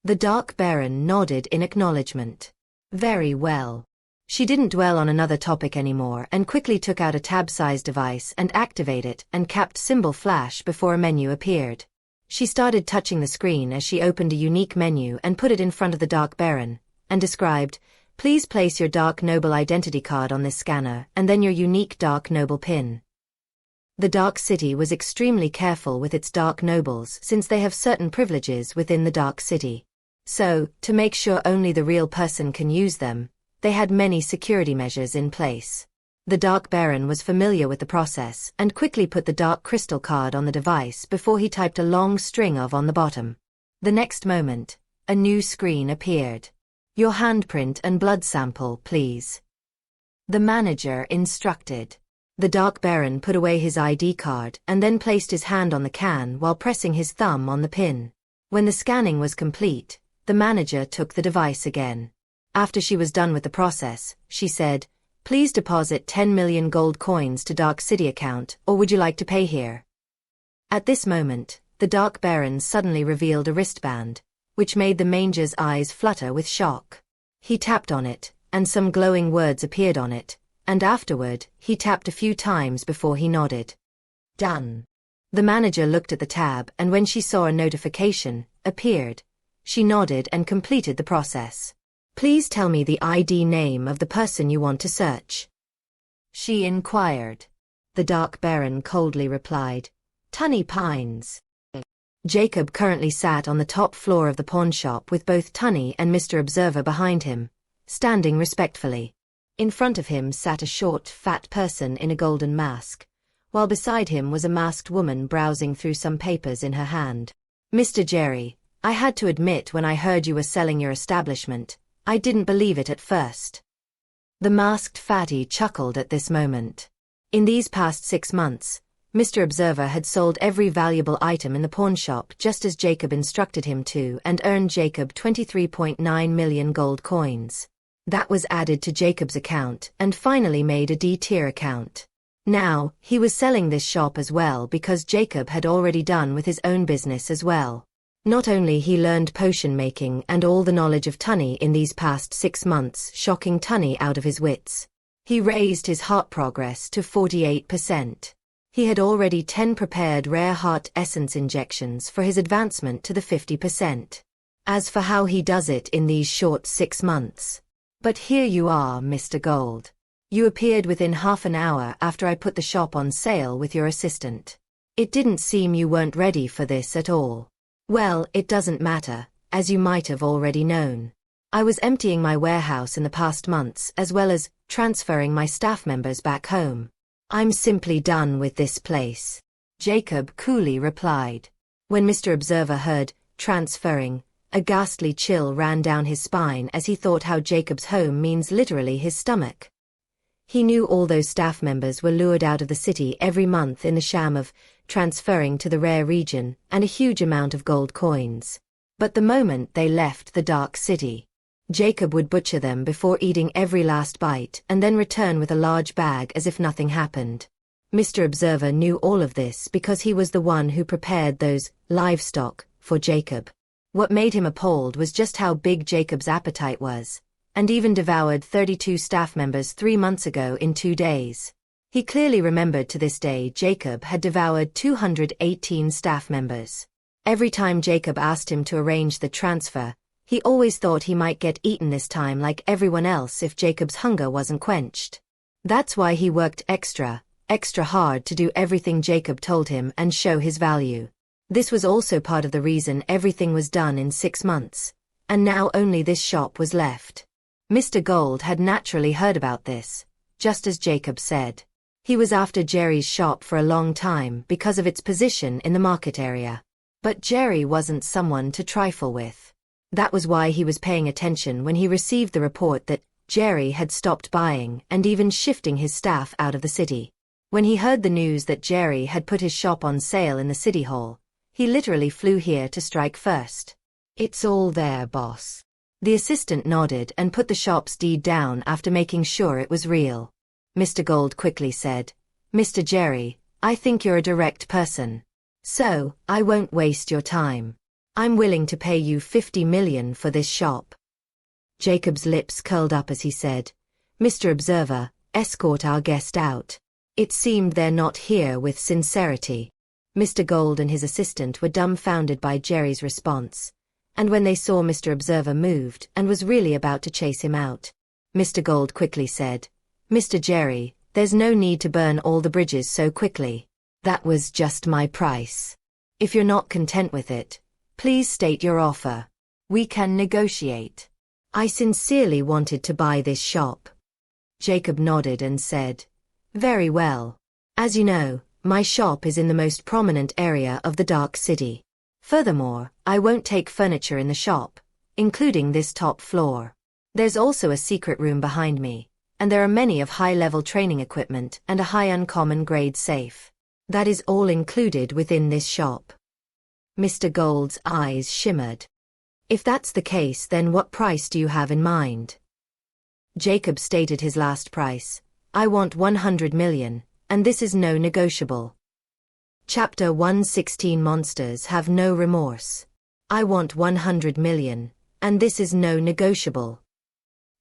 The Dark Baron nodded in acknowledgement. Very well. She didn't dwell on another topic anymore and quickly took out a tab-sized device and activated it and capped symbol flash before a menu appeared. She started touching the screen as she opened a unique menu and put it in front of the Dark Baron, and described, "Please place your Dark Noble identity card on this scanner and then your unique Dark Noble pin." The Dark City was extremely careful with its Dark Nobles since they have certain privileges within the Dark City. So, to make sure only the real person can use them, they had many security measures in place. The Dark Baron was familiar with the process and quickly put the Dark Crystal card on the device before he typed a long string of on the bottom. The next moment, a new screen appeared. "Your handprint and blood sample, please," the manager instructed. The Dark Baron put away his ID card and then placed his hand on the can while pressing his thumb on the pin. When the scanning was complete, the manager took the device again. After she was done with the process, she said, "Please deposit 10 million gold coins to Dark City account, or would you like to pay here?" At this moment, the Dark Baron suddenly revealed a wristband, which made the manger's eyes flutter with shock. He tapped on it, and some glowing words appeared on it, and afterward, he tapped a few times before he nodded. "Done." The manager looked at the tab and when she saw a notification appeared, she nodded and completed the process. "Please tell me the ID name of the person you want to search," she inquired. The Dark Baron coldly replied, "Tunny Pines." Jacob currently sat on the top floor of the pawn shop with both Tunny and Mr. Observer behind him, standing respectfully. In front of him sat a short, fat person in a golden mask, while beside him was a masked woman browsing through some papers in her hand. "Mr. Jerry, I had to admit when I heard you were selling your establishment, I didn't believe it at first." The masked fatty chuckled at this moment. In these past 6 months, Mr. Observer had sold every valuable item in the pawn shop just as Jacob instructed him to and earned Jacob 23.9 million gold coins. That was added to Jacob's account and finally made a D-tier account. Now, he was selling this shop as well because Jacob had already done with his own business as well. Not only he learned potion making and all the knowledge of Tunny in these past 6 months, shocking Tunny out of his wits. He raised his heart progress to 48%. He had already 10 prepared rare heart essence injections for his advancement to the 50%. As for how he does it in these short 6 months. But here you are, Mr. Gold. You appeared within half an hour after I put the shop on sale with your assistant. It didn't seem you weren't ready for this at all. Well, it doesn't matter, as you might have already known. I was emptying my warehouse in the past months as well as transferring my staff members back home. I'm simply done with this place, Jacob coolly replied. When Mr. Observer heard transferring, a ghastly chill ran down his spine as he thought how Jacob's home means literally his stomach. He knew all those staff members were lured out of the city every month in the sham of transferring to the rare region and a huge amount of gold coins. But the moment they left the Dark City, Jacob would butcher them before eating every last bite and then return with a large bag as if nothing happened. Mr. Observer knew all of this because he was the one who prepared those livestock for Jacob. What made him appalled was just how big Jacob's appetite was, and even devoured 32 staff members 3 months ago in 2 days. He clearly remembered to this day Jacob had devoured 218 staff members. Every time Jacob asked him to arrange the transfer, he always thought he might get eaten this time like everyone else if Jacob's hunger wasn't quenched. That's why he worked extra hard to do everything Jacob told him and show his value. This was also part of the reason everything was done in 6 months, and now only this shop was left. Mr. Gold had naturally heard about this, just as Jacob said. He was after Jerry's shop for a long time because of its position in the market area. But Jerry wasn't someone to trifle with. That was why he was paying attention when he received the report that Jerry had stopped buying and even shifting his staff out of the city. When he heard the news that Jerry had put his shop on sale in the city hall, he literally flew here to strike first. "It's all there, boss." The assistant nodded and put the shop's deed down after making sure it was real. Mr. Gold quickly said, "Mr. Jerry, I think you're a direct person. So, I won't waste your time. I'm willing to pay you $50 million for this shop." Jacob's lips curled up as he said, "Mr. Observer, escort our guest out." It seemed they're not here with sincerity. Mr. Gold and his assistant were dumbfounded by Jerry's response, and when they saw Mr. Observer moved and was really about to chase him out, Mr. Gold quickly said, "Mr. Jerry, there's no need to burn all the bridges so quickly. That was just my price. If you're not content with it, please state your offer. We can negotiate. I sincerely wanted to buy this shop." Jacob nodded and said, "Very well. As you know, my shop is in the most prominent area of the Dark City. Furthermore, I won't take furniture in the shop, including this top floor. There's also a secret room behind me, and there are many of high-level training equipment and a high uncommon grade safe. That is all included within this shop." Mr. Gold's eyes shimmered. "If that's the case, then what price do you have in mind?" Jacob stated his last price. "I want 100 million, and this is no negotiable." Chapter 116 Monsters Have No Remorse. "I want 100 million, and this is no negotiable."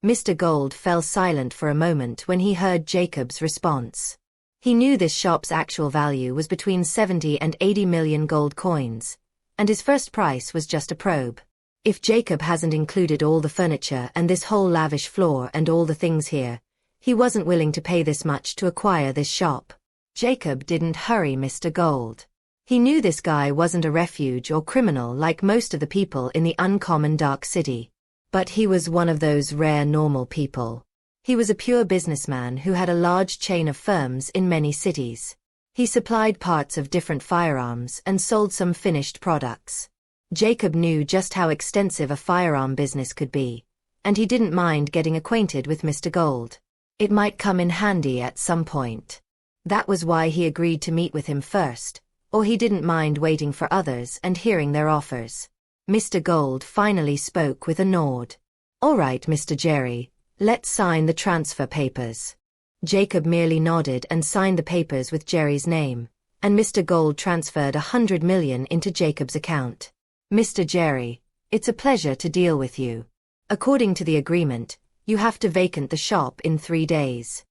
Mr. Gold fell silent for a moment when he heard Jacob's response. He knew this shop's actual value was between 70 and 80 million gold coins, and his first price was just a probe. If Jacob hasn't included all the furniture and this whole lavish floor and all the things here, he wasn't willing to pay this much to acquire this shop. Jacob didn't hurry Mr. Gold. He knew this guy wasn't a refuge or criminal like most of the people in the uncommon Dark City. But he was one of those rare normal people. He was a pure businessman who had a large chain of firms in many cities. He supplied parts of different firearms and sold some finished products. Jacob knew just how extensive a firearm business could be, and he didn't mind getting acquainted with Mr. Gold. It might come in handy at some point. That was why he agreed to meet with him first, or he didn't mind waiting for others and hearing their offers. Mr. Gold finally spoke with a nod. "All right, Mr. Jerry. Let's sign the transfer papers." Jacob merely nodded and signed the papers with Jerry's name, and Mr. Gold transferred 100 million into Jacob's account. "Mr. Jerry, it's a pleasure to deal with you. According to the agreement, you have to vacate the shop in 3 days."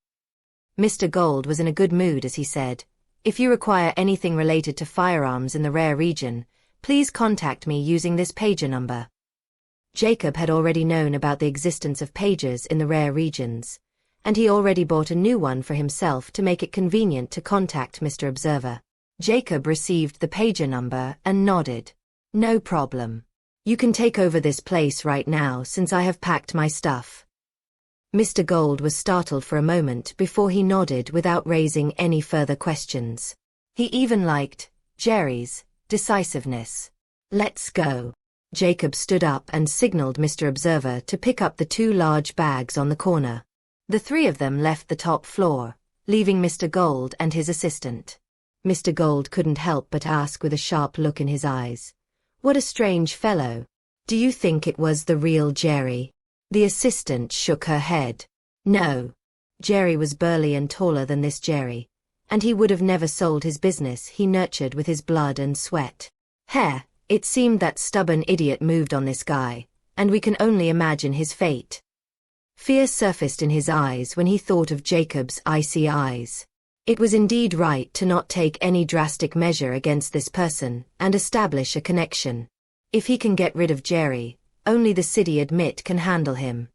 Mr. Gold was in a good mood as he said, "If you require anything related to firearms in the rare region, please contact me using this pager number." Jacob had already known about the existence of pagers in the rare regions, and he already bought a new one for himself to make it convenient to contact Mr. Observer. Jacob received the pager number and nodded. "No problem. You can take over this place right now since I have packed my stuff." Mr. Gold was startled for a moment before he nodded without raising any further questions. He even liked Jerry's decisiveness. "Let's go." Jacob stood up and signaled Mr. Observer to pick up the 2 large bags on the corner. The 3 of them left the top floor, leaving Mr. Gold and his assistant. Mr. Gold couldn't help but ask with a sharp look in his eyes, "What a strange fellow. Do you think it was the real Jerry?" The assistant shook her head. "No. Jerry was burly and taller than this Jerry, and he would have never sold his business he nurtured with his blood and sweat. It seemed that stubborn idiot moved on this guy, and we can only imagine his fate." Fear surfaced in his eyes when he thought of Jacob's icy eyes. It was indeed right to not take any drastic measure against this person and establish a connection. If he can get rid of Jerry, only the city admit can handle him.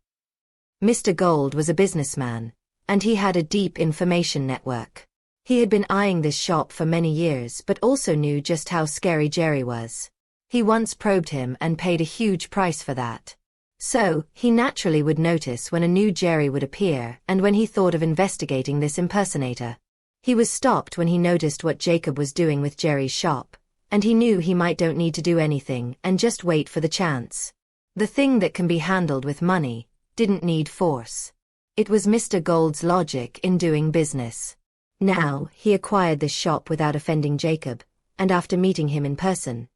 Mr. Gold was a businessman, and he had a deep information network. He had been eyeing this shop for many years but also knew just how scary Jerry was. He once probed him and paid a huge price for that. So, he naturally would notice when a new Jerry would appear and when he thought of investigating this impersonator. He was stopped when he noticed what Jacob was doing with Jerry's shop, and he knew he might don't need to do anything and just wait for the chance. The thing that can be handled with money didn't need force. It was Mr. Gold's logic in doing business. Now, he acquired this shop without offending Jacob, and after meeting him in person,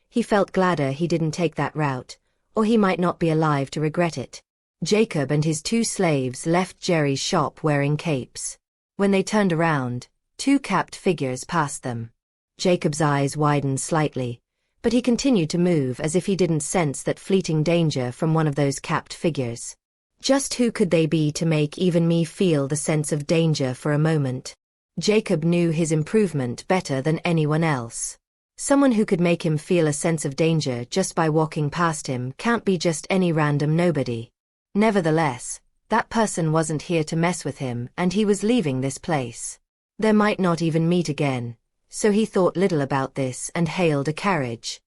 he felt gladder he didn't take that route, or he might not be alive to regret it. Jacob and his 2 slaves left Jerry's shop wearing capes. When they turned around, 2 capped figures passed them. Jacob's eyes widened slightly, but he continued to move as if he didn't sense that fleeting danger from one of those capped figures. Just who could they be to make even me feel the sense of danger for a moment? Jacob knew his improvement better than anyone else. Someone who could make him feel a sense of danger just by walking past him can't be just any random nobody. Nevertheless, that person wasn't here to mess with him and he was leaving this place. They might not even meet again, so he thought little about this and hailed a carriage.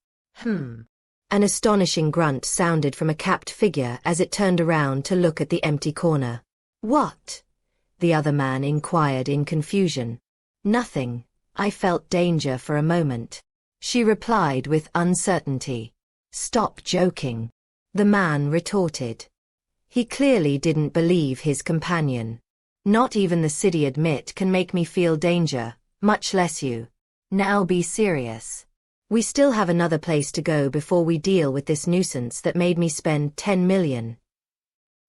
An astonishing grunt sounded from a capped figure as it turned around to look at the empty corner. "What?" the other man inquired in confusion. "Nothing. I felt danger for a moment," she replied with uncertainty. "Stop joking," the man retorted. He clearly didn't believe his companion. "Not even the city admit can make me feel danger, much less you. Now be serious. We still have another place to go before we deal with this nuisance that made me spend 10 million.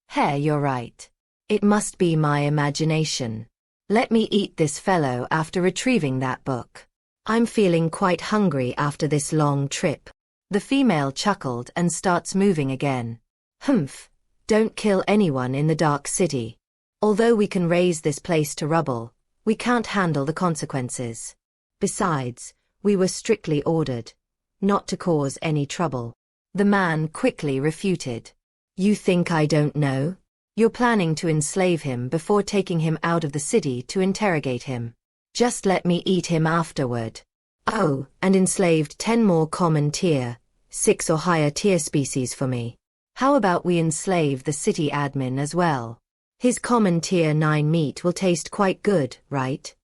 Hey, you're right. It must be my imagination. Let me eat this fellow after retrieving that book. I'm feeling quite hungry after this long trip." The female chuckled and starts moving again. "Humph, don't kill anyone in the Dark City. Although we can raise this place to rubble, we can't handle the consequences. Besides, we were strictly ordered not to cause any trouble." The man quickly refuted. "You think I don't know? You're planning to enslave him before taking him out of the city to interrogate him. Just let me eat him afterward. Oh, and enslaved 10 more common tier 6 or higher tier species for me. How about we enslave the city admin as well? His common tier 9 meat will taste quite good, right?"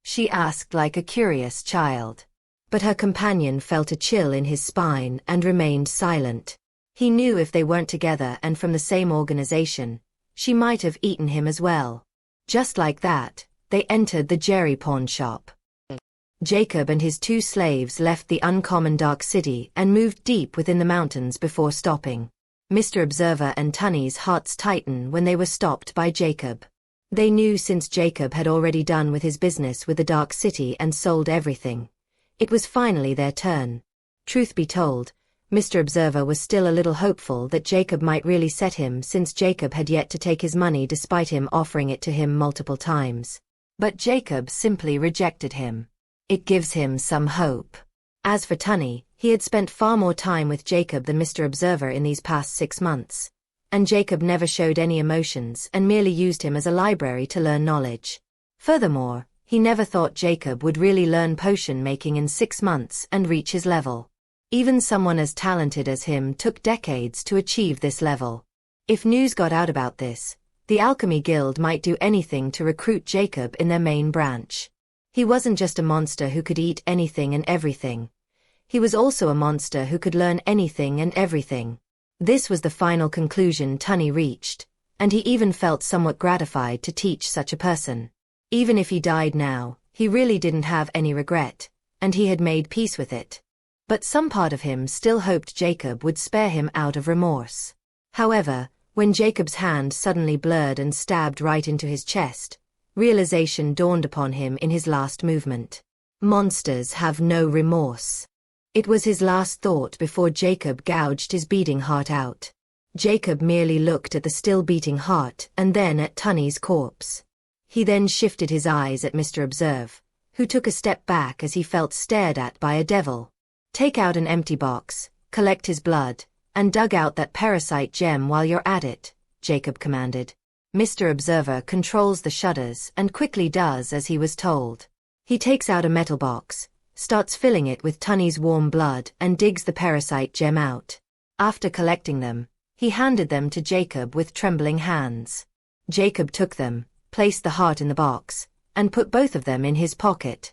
she asked like a curious child. But her companion felt a chill in his spine and remained silent. He knew if they weren't together and from the same organization, she might have eaten him as well. Just like that, they entered the Jerry pawn shop. Jacob and his 2 slaves left the uncommon Dark City and moved deep within the mountains before stopping. Mr. Observer and Tunney's hearts tightened when they were stopped by Jacob. They knew since Jacob had already done with his business with the Dark City and sold everything, it was finally their turn. Truth be told, Mr. Observer was still a little hopeful that Jacob might really set him since Jacob had yet to take his money despite him offering it to him multiple times. But Jacob simply rejected him. It gives him some hope. As for Tunney, he had spent far more time with Jacob than Mr. Observer in these past 6 months. And Jacob never showed any emotions and merely used him as a library to learn knowledge. Furthermore, he never thought Jacob would really learn potion making in 6 months and reach his level. Even someone as talented as him took decades to achieve this level. If news got out about this, the Alchemy Guild might do anything to recruit Jacob in their main branch. He wasn't just a monster who could eat anything and everything. He was also a monster who could learn anything and everything. This was the final conclusion Tunney reached, and he even felt somewhat gratified to teach such a person. Even if he died now, he really didn't have any regret, and he had made peace with it. But some part of him still hoped Jacob would spare him out of remorse. However, when Jacob's hand suddenly blurred and stabbed right into his chest, realization dawned upon him in his last movement. Monsters have no remorse. It was his last thought before Jacob gouged his beating heart out. Jacob merely looked at the still beating heart and then at Tunny's corpse. He then shifted his eyes at Mr. Observe, who took a step back as he felt stared at by a devil. Take out an empty box, collect his blood, and dug out that parasite gem while you're at it, Jacob commanded. Mr. Observer controls the shudders and quickly does as he was told. He takes out a metal box, starts filling it with Tunny's warm blood and digs the parasite gem out. After collecting them, he handed them to Jacob with trembling hands. Jacob took them, placed the heart in the box, and put both of them in his pocket.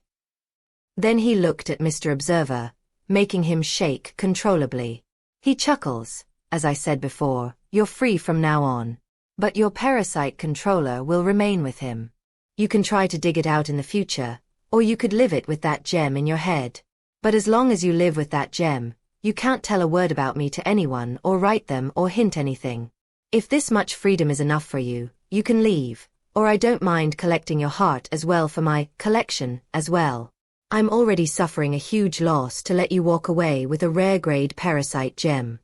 Then he looked at Mr. Observer, making him shake controllably. He chuckles, as I said before, you're free from now on. But your parasite controller will remain with him. You can try to dig it out in the future, or you could live it with that gem in your head. But as long as you live with that gem, you can't tell a word about me to anyone or write them or hint anything. If this much freedom is enough for you, you can leave, or I don't mind collecting your heart as well for my collection as well. I'm already suffering a huge loss to let you walk away with a rare-grade parasite gem.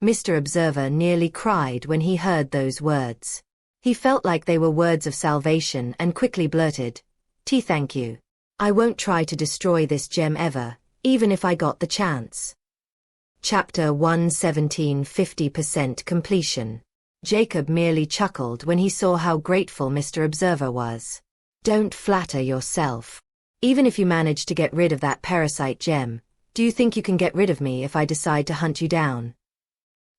Mr. Observer nearly cried when he heard those words. He felt like they were words of salvation and quickly blurted, Thank you. I won't try to destroy this gem ever, even if I got the chance. Chapter 117 50% completion. Jacob merely chuckled when he saw how grateful Mr. Observer was. Don't flatter yourself. Even if you manage to get rid of that parasite gem, do you think you can get rid of me if I decide to hunt you down?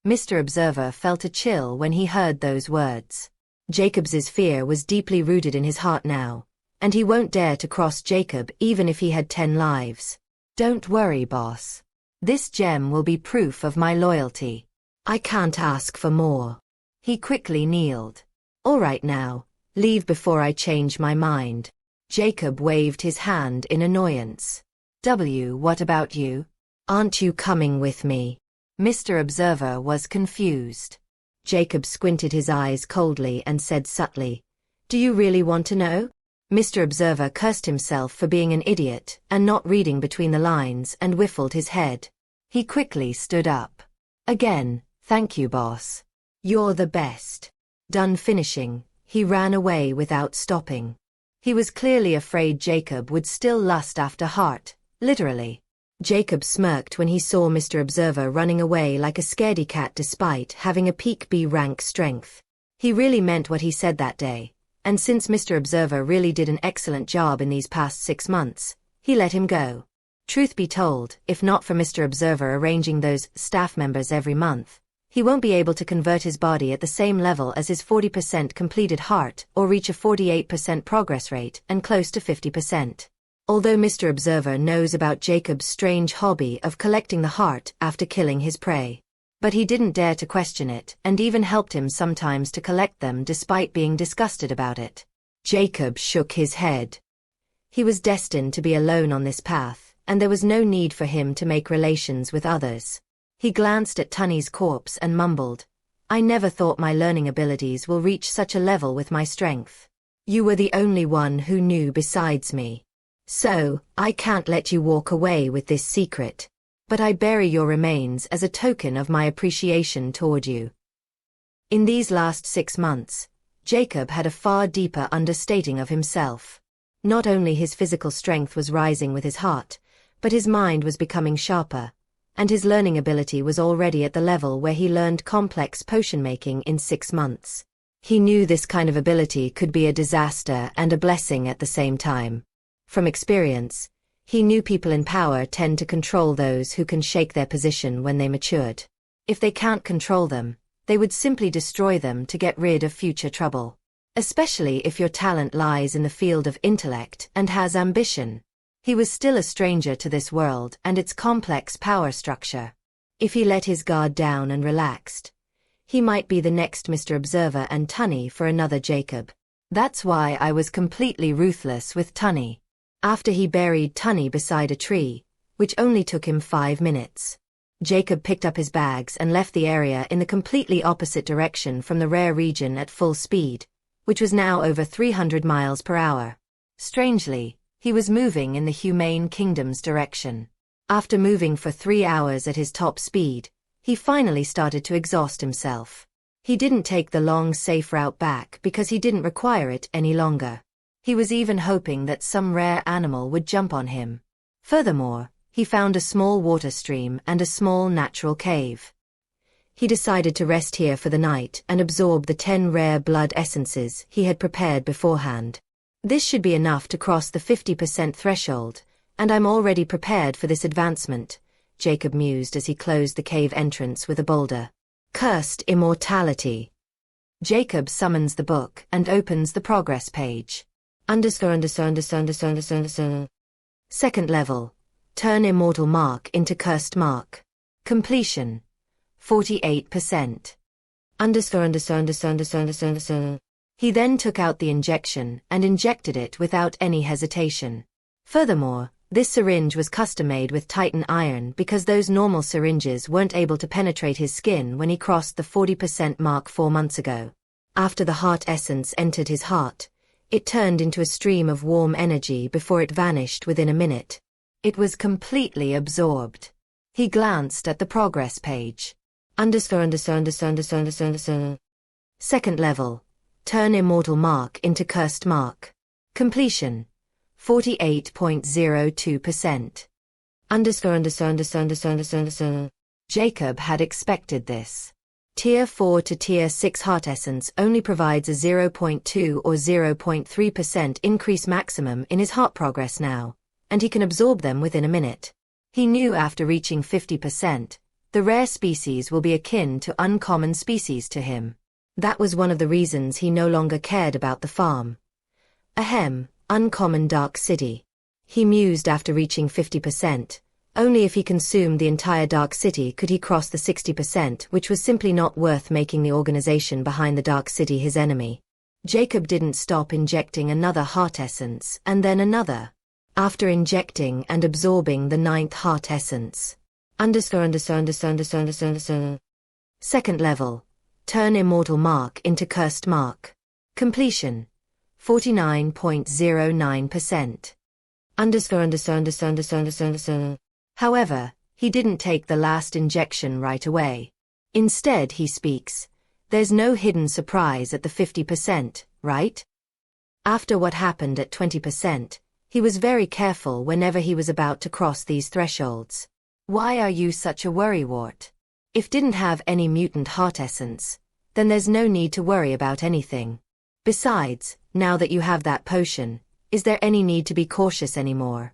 Mr. Observer felt a chill when he heard those words. Jacob's fear was deeply rooted in his heart now, and he won't dare to cross Jacob even if he had 10 lives. Don't worry, boss. This gem will be proof of my loyalty. I can't ask for more. He quickly kneeled. All right now, leave before I change my mind. Jacob waved his hand in annoyance. What about you? Aren't you coming with me? Mr. Observer was confused. Jacob squinted his eyes coldly and said subtly, Do you really want to know? Mr. Observer cursed himself for being an idiot and not reading between the lines and whiffled his head. He quickly stood up. Again, thank you, boss. You're the best. Done finishing, he ran away without stopping. He was clearly afraid Jacob would still lust after heart, literally. Jacob smirked when he saw Mr. Observer running away like a scaredy cat despite having a peak B rank strength. He really meant what he said that day, and since Mr. Observer really did an excellent job in these past 6 months, he let him go. Truth be told, if not for Mr. Observer arranging those staff members every month, he won't be able to convert his body at the same level as his 40% completed heart or reach a 48% progress rate and close to 50%. Although Mr. Observer knows about Jacob's strange hobby of collecting the heart after killing his prey. But he didn't dare to question it and even helped him sometimes to collect them despite being disgusted about it. Jacob shook his head. He was destined to be alone on this path, and there was no need for him to make relations with others. He glanced at Tunny's corpse and mumbled, I never thought my learning abilities will reach such a level with my strength. You were the only one who knew besides me. So, I can't let you walk away with this secret. But I bury your remains as a token of my appreciation toward you. In these last 6 months, Jacob had a far deeper understanding of himself. Not only his physical strength was rising with his heart, but his mind was becoming sharper, and his learning ability was already at the level where he learned complex potion making in 6 months. He knew this kind of ability could be a disaster and a blessing at the same time. From experience, he knew people in power tend to control those who can shake their position when they matured. If they can't control them, they would simply destroy them to get rid of future trouble. Especially if your talent lies in the field of intellect and has ambition. He was still a stranger to this world and its complex power structure. If he let his guard down and relaxed, he might be the next Mr. Observer and Tunny for another Jacob. That's why I was completely ruthless with Tunny. After he buried Tunny beside a tree, which only took him 5 minutes, Jacob picked up his bags and left the area in the completely opposite direction from the rare region at full speed, which was now over 300 miles per hour. Strangely, he was moving in the humane kingdom's direction. After moving for 3 hours at his top speed, He finally started to exhaust himself. He didn't take the long, safe route back because he didn't require it any longer. He was even hoping that some rare animal would jump on him. Furthermore, he found a small water stream and a small natural cave. He decided to rest here for the night and absorb the 10 rare blood essences he had prepared beforehand. This should be enough to cross the 50% threshold, and I'm already prepared for this advancement, Jacob mused as he closed the cave entrance with a boulder. Cursed Immortality. Jacob summons the book and opens the progress page. Second level. Turn immortal mark into cursed mark. Completion. 48%. He then took out the injection and injected it without any hesitation. Furthermore, this syringe was custom-made with Titan iron because those normal syringes weren't able to penetrate his skin when he crossed the 40% mark 4 months ago. After the heart essence entered his heart, it turned into a stream of warm energy before it vanished within a minute. It was completely absorbed. He glanced at the progress page. Second level. Turn immortal mark into cursed mark. Completion. 48.02%. Jacob had expected this. Tier 4 to Tier 6 heart essence only provides a 0.2 or 0.3% increase maximum in his heart progress now, and he can absorb them within a minute. He knew after reaching 50%, the rare species will be akin to uncommon species to him. That was one of the reasons he no longer cared about the farm. Ahem, uncommon dark city. He mused after reaching 50%. Only if he consumed the entire dark city could he cross the 60%, which was simply not worth making the organization behind the dark city his enemy. Jacob didn't stop injecting another heart essence and then another. After injecting and absorbing the 9th heart essence. Second level. Turn immortal mark into cursed mark. Completion. 49.09%. However, he didn't take the last injection right away. Instead he speaks, "There's no hidden surprise at the 50%, right?" After what happened at 20%, he was very careful whenever he was about to cross these thresholds. Why are you such a worrywart? If didn't have any mutant heart essence, then there's no need to worry about anything. Besides, now that you have that potion, is there any need to be cautious anymore?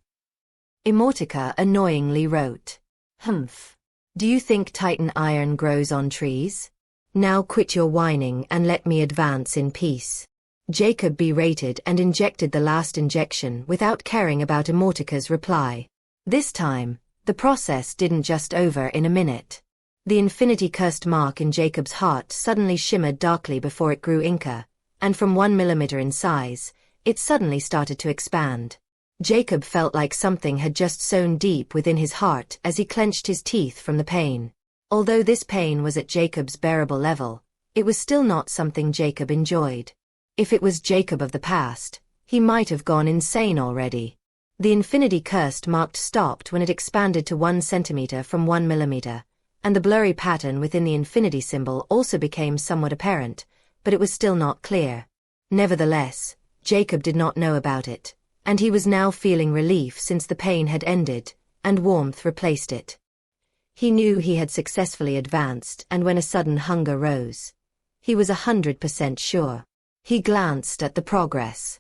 Immortica annoyingly wrote. Humph. Do you think Titan iron grows on trees? Now quit your whining and let me advance in peace. Jacob berated and injected the last injection without caring about Immortica's reply. This time, the process didn't just over in a minute. The infinity cursed mark in Jacob's heart suddenly shimmered darkly before it grew inker, and from 1 millimeter in size, it suddenly started to expand. Jacob felt like something had just sown deep within his heart as he clenched his teeth from the pain. Although this pain was at Jacob's bearable level, it was still not something Jacob enjoyed. If it was Jacob of the past, he might have gone insane already. The infinity cursed mark stopped when it expanded to 1 centimeter from 1 millimeter, and the blurry pattern within the infinity symbol also became somewhat apparent, but it was still not clear. Nevertheless, Jacob did not know about it, and he was now feeling relief since the pain had ended, and warmth replaced it. He knew he had successfully advanced, and when a sudden hunger rose, he was 100% sure. He glanced at the progress.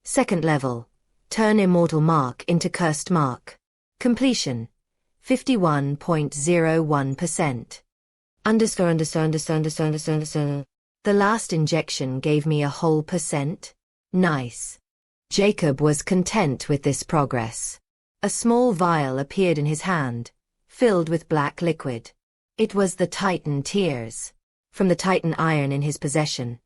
Second level. Turn immortal mark into cursed mark. Completion. 51.01%. The last injection gave me a whole percent. Nice. Jacob was content with this progress. A small vial appeared in his hand, filled with black liquid. It was the Titan tears. From the Titan iron in his possession,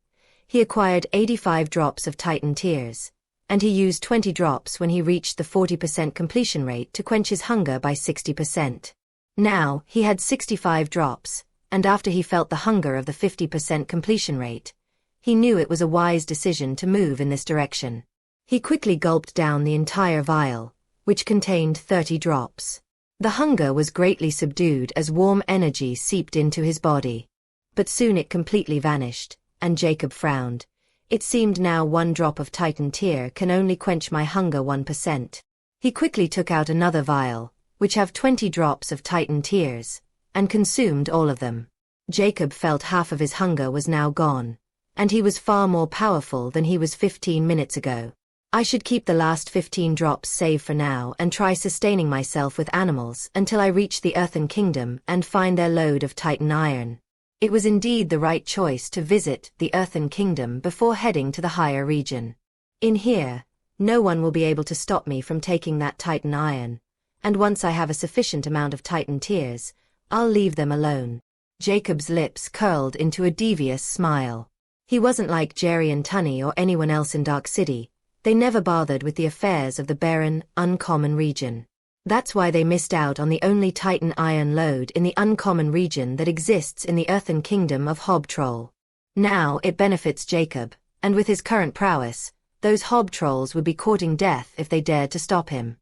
he acquired 85 drops of Titan tears, and he used 20 drops when he reached the 40% completion rate to quench his hunger by 60%. Now, he had 65 drops, and after he felt the hunger of the 50% completion rate, he knew it was a wise decision to move in this direction. He quickly gulped down the entire vial, which contained 30 drops. The hunger was greatly subdued as warm energy seeped into his body. But soon it completely vanished, and Jacob frowned. It seemed now one drop of Titan tear can only quench my hunger 1%. He quickly took out another vial, which have 20 drops of Titan tears, and consumed all of them. Jacob felt half of his hunger was now gone, and he was far more powerful than he was 15 minutes ago. I should keep the last 15 drops saved for now and try sustaining myself with animals until I reach the Earthen Kingdom and find their load of Titan iron. It was indeed the right choice to visit the Earthen Kingdom before heading to the higher region. In here, no one will be able to stop me from taking that Titan iron, and once I have a sufficient amount of Titan tears, I'll leave them alone. Jacob's lips curled into a devious smile. He wasn't like Jerry and Tunny or anyone else in Dark City. They never bothered with the affairs of the barren, uncommon region. That's why they missed out on the only Titan iron lode in the uncommon region that exists in the Earthen Kingdom of Hob Troll. Now it benefits Jacob, and with his current prowess, those Hob Trolls would be courting death if they dared to stop him.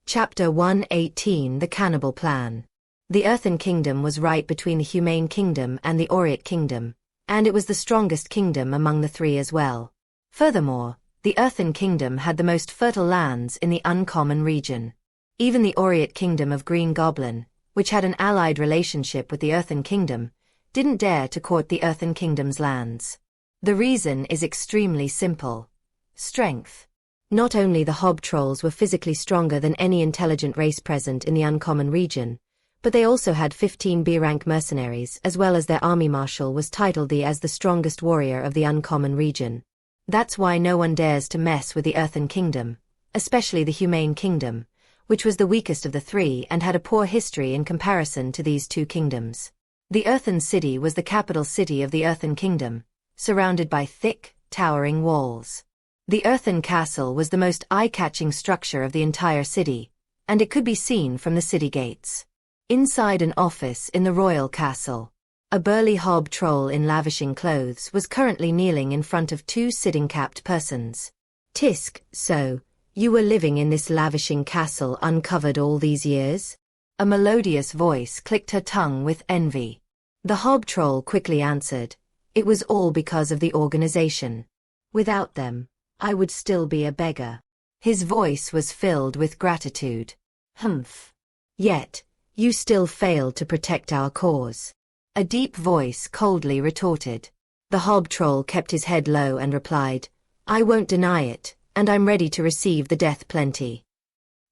Chapter 118: The Cannibal Plan. The Earthen Kingdom was right between the Humane Kingdom and the Aureate Kingdom, and it was the strongest kingdom among the three as well. Furthermore, the Earthen Kingdom had the most fertile lands in the uncommon region. Even the Aureate Kingdom of Green Goblin, which had an allied relationship with the Earthen Kingdom, didn't dare to court the Earthen Kingdom's lands. The reason is extremely simple. Strength. Not only the Hob Trolls were physically stronger than any intelligent race present in the uncommon region, but they also had 15 B-rank mercenaries as well as their army marshal was titled as the strongest warrior of the uncommon region. That's why no one dares to mess with the Earthen Kingdom, especially the Humane Kingdom, which was the weakest of the three and had a poor history in comparison to these two kingdoms. The Earthen City was the capital city of the Earthen Kingdom, surrounded by thick, towering walls. The Earthen Castle was the most eye-catching structure of the entire city, and it could be seen from the city gates. Inside an office in the royal castle, a burly Hob Troll in lavishing clothes was currently kneeling in front of two sitting-capped persons. Tisk, so, you were living in this lavishing castle uncovered all these years? A melodious voice clicked her tongue with envy. The Hob Troll quickly answered, it was all because of the organization. Without them, I would still be a beggar. His voice was filled with gratitude. Humph. Yet, you still failed to protect our cause. A deep voice coldly retorted. The Hob Troll kept his head low and replied, I won't deny it, and I'm ready to receive the death plenty.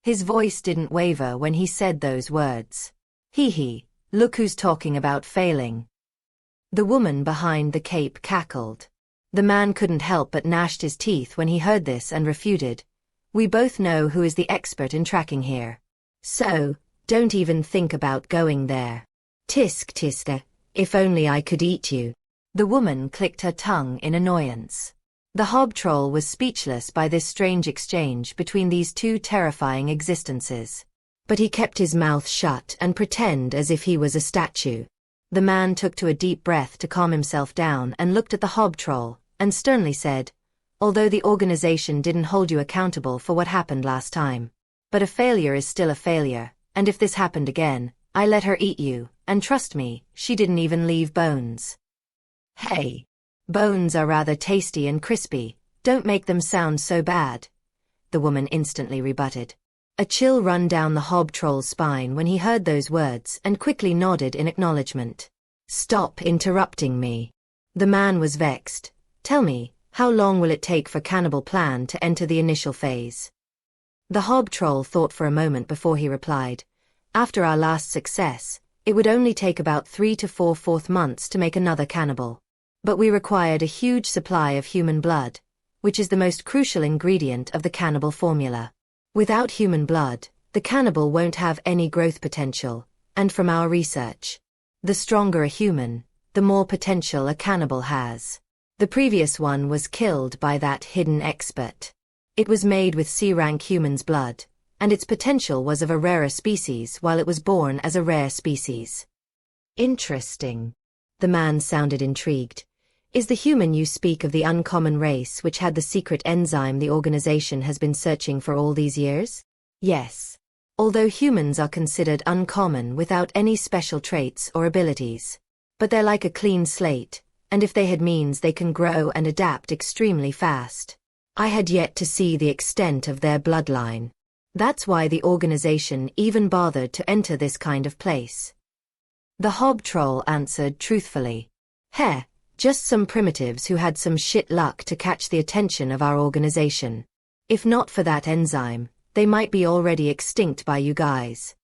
His voice didn't waver when he said those words. Hee, look who's talking about failing. The woman behind the cape cackled. The man couldn't help but gnashed his teeth when he heard this and refuted. We both know who is the expert in tracking here. So, don't even think about going there. Tisk, if only I could eat you. The woman clicked her tongue in annoyance. The Hob Troll was speechless by this strange exchange between these two terrifying existences. But he kept his mouth shut and pretended as if he was a statue. The man took a deep breath to calm himself down and looked at the Hob Troll, and sternly said, although the organization didn't hold you accountable for what happened last time. But a failure is still a failure, and if this happened again, I let her eat you, and trust me, she didn't even leave bones. Hey. Bones are rather tasty and crispy, don't make them sound so bad. The woman instantly rebutted. A chill ran down the Hob Troll's spine when he heard those words and quickly nodded in acknowledgement. Stop interrupting me. The man was vexed. Tell me, how long will it take for Cannibal Plan to enter the initial phase? The Hob Troll thought for a moment before he replied. After our last success, it would only take about 3 to 4 months to make another cannibal. But we required a huge supply of human blood, which is the most crucial ingredient of the cannibal formula. Without human blood, the cannibal won't have any growth potential, and from our research, the stronger a human, the more potential a cannibal has. The previous one was killed by that hidden expert. It was made with C-rank human's blood, and its potential was of a rarer species while it was born as a rare species. Interesting. The man sounded intrigued. Is the human you speak of the uncommon race which had the secret enzyme the organization has been searching for all these years? Yes. Although humans are considered uncommon without any special traits or abilities. But they're like a clean slate, and if they had means they can grow and adapt extremely fast. I had yet to see the extent of their bloodline. That's why the organization even bothered to enter this kind of place. The hob troll answered truthfully. Heh, just some primitives who had some shit luck to catch the attention of our organization. If not for that enzyme, they might be already extinct by you guys.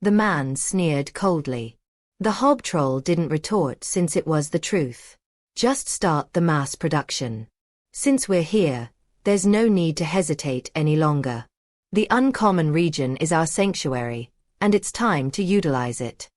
The man sneered coldly. The hob troll didn't retort since it was the truth. Just start the mass production. Since we're here, there's no need to hesitate any longer. The uncommon region is our sanctuary, and it's time to utilize it.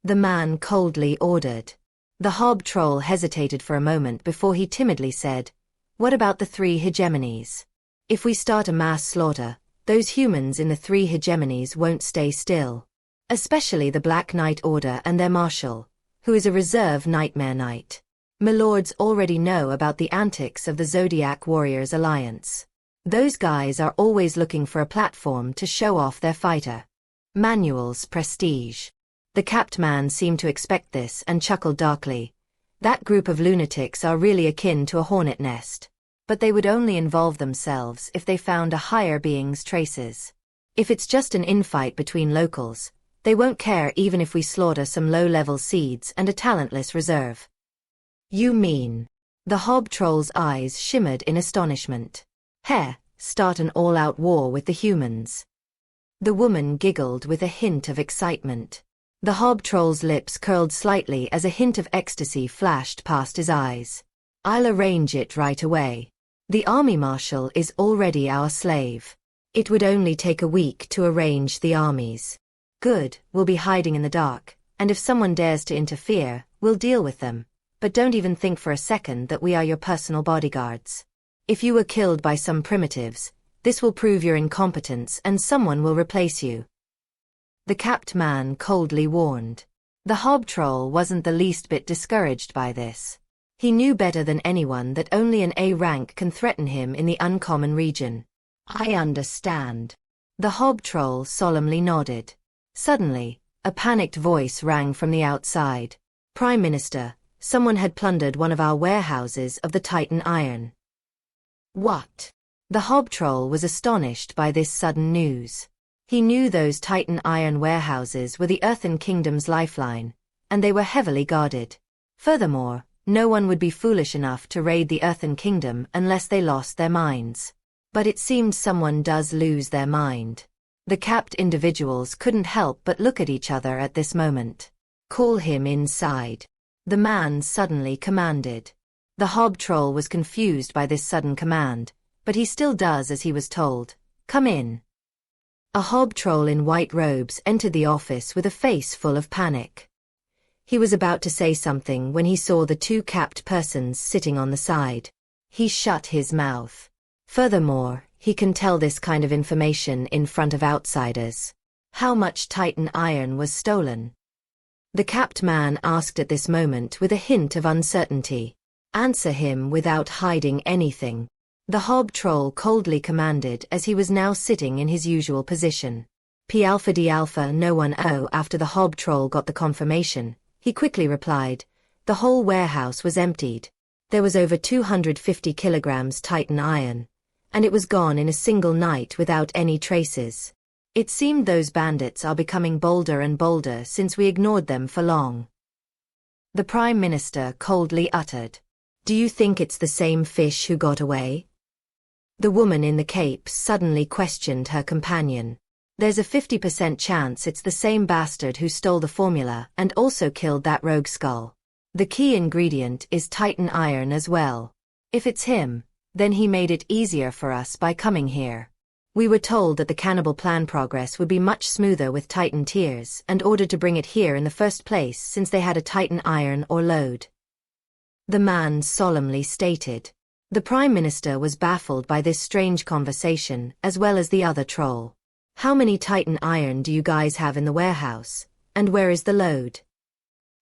The man coldly ordered. The hob troll hesitated for a moment before he timidly said, "What about the 3 hegemonies? If we start a mass slaughter, those humans in the 3 hegemonies won't stay still. Especially the Black Knight Order and their marshal, who is a reserve Nightmare Knight. Milords already know about the antics of the Zodiac Warriors Alliance. Those guys are always looking for a platform to show off their fighter. Manual's prestige." The capped man seemed to expect this and chuckled darkly. That group of lunatics are really akin to a hornet nest. But they would only involve themselves if they found a higher being's traces. If it's just an infight between locals, they won't care even if we slaughter some low-level seeds and a talentless reserve. You mean? The hob troll's eyes shimmered in astonishment. Heh, start an all-out war with the humans. The woman giggled with a hint of excitement. The hob troll's lips curled slightly as a hint of ecstasy flashed past his eyes. I'll arrange it right away. The army marshal is already our slave. It would only take a week to arrange the armies. Good, we'll be hiding in the dark, and if someone dares to interfere, we'll deal with them. But don't even think for a second that we are your personal bodyguards. If you were killed by some primitives, this will prove your incompetence and someone will replace you. The capped man coldly warned. The hob troll wasn't the least bit discouraged by this. He knew better than anyone that only an A rank can threaten him in the uncommon region. I understand. The hob troll solemnly nodded. Suddenly, a panicked voice rang from the outside. Prime Minister, someone had plundered one of our warehouses of the Titan iron. What? The hob troll was astonished by this sudden news. He knew those Titan iron warehouses were the Earthen Kingdom's lifeline, and they were heavily guarded. Furthermore, no one would be foolish enough to raid the Earthen Kingdom unless they lost their minds. But it seemed someone does lose their mind. The capped individuals couldn't help but look at each other at this moment. Call him inside. The man suddenly commanded. The hob troll was confused by this sudden command, but he still does as he was told. Come in. A hob troll in white robes entered the office with a face full of panic. He was about to say something when he saw the 2 capped persons sitting on the side. He shut his mouth. Furthermore, he can tell this kind of information in front of outsiders. How much Titan iron was stolen? The capped man asked at this moment with a hint of uncertainty. Answer him without hiding anything. The hob troll coldly commanded as he was now sitting in his usual position. P Alpha D Alpha no one. Oh, after the hob troll got the confirmation, he quickly replied. The whole warehouse was emptied. There was over 250 kilograms Titan iron, and it was gone in a single night without any traces. It seemed those bandits are becoming bolder and bolder since we ignored them for long. The Prime Minister coldly uttered. Do you think it's the same fish who got away? The woman in the cape suddenly questioned her companion. There's a 50% chance it's the same bastard who stole the formula and also killed that rogue skull. The key ingredient is Titan iron as well. If it's him, then he made it easier for us by coming here. We were told that the cannibal plan progress would be much smoother with Titan tears and ordered to bring it here in the first place since they had a Titan iron ore load. The man solemnly stated. The Prime Minister was baffled by this strange conversation as well as the other troll. How many Titan iron do you guys have in the warehouse, and where is the load?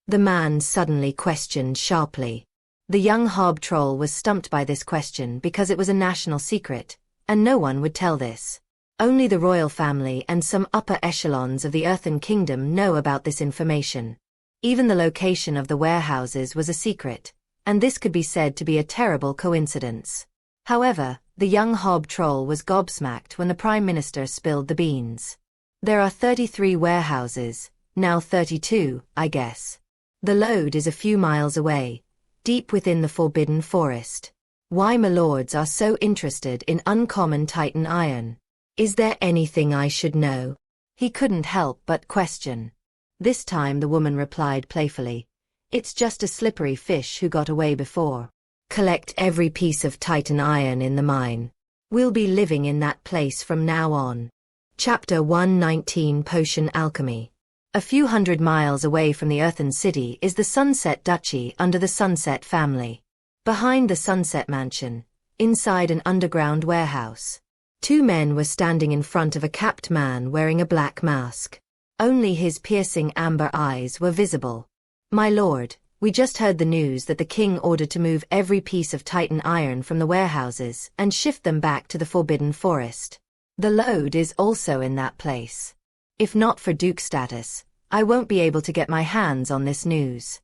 The man suddenly questioned sharply. The young hob troll was stumped by this question because it was a national secret, and no one would tell this. Only the royal family and some upper echelons of the Earthen Kingdom know about this information. Even the location of the warehouses was a secret, and this could be said to be a terrible coincidence. However, the young hob troll was gobsmacked when the Prime Minister spilled the beans. There are 33 warehouses, now 32, I guess. The load is a few miles away, deep within the Forbidden Forest. Why my lords are so interested in uncommon Titan iron? Is there anything I should know? He couldn't help but question. This time the woman replied playfully, "It's just a slippery fish who got away before. Collect every piece of Titan iron in the mine. We'll be living in that place from now on." Chapter 119 Potion Alchemy. A few hundred miles away from the Earthen City is the Sunset Duchy under the Sunset family. Behind the Sunset Mansion, inside an underground warehouse, two men were standing in front of a capped man wearing a black mask. Only his piercing amber eyes were visible. "My lord, we just heard the news that the king ordered to move every piece of Titan iron from the warehouses and shift them back to the Forbidden Forest. The load is also in that place. If not for Duke status, I won't be able to get my hands on this news."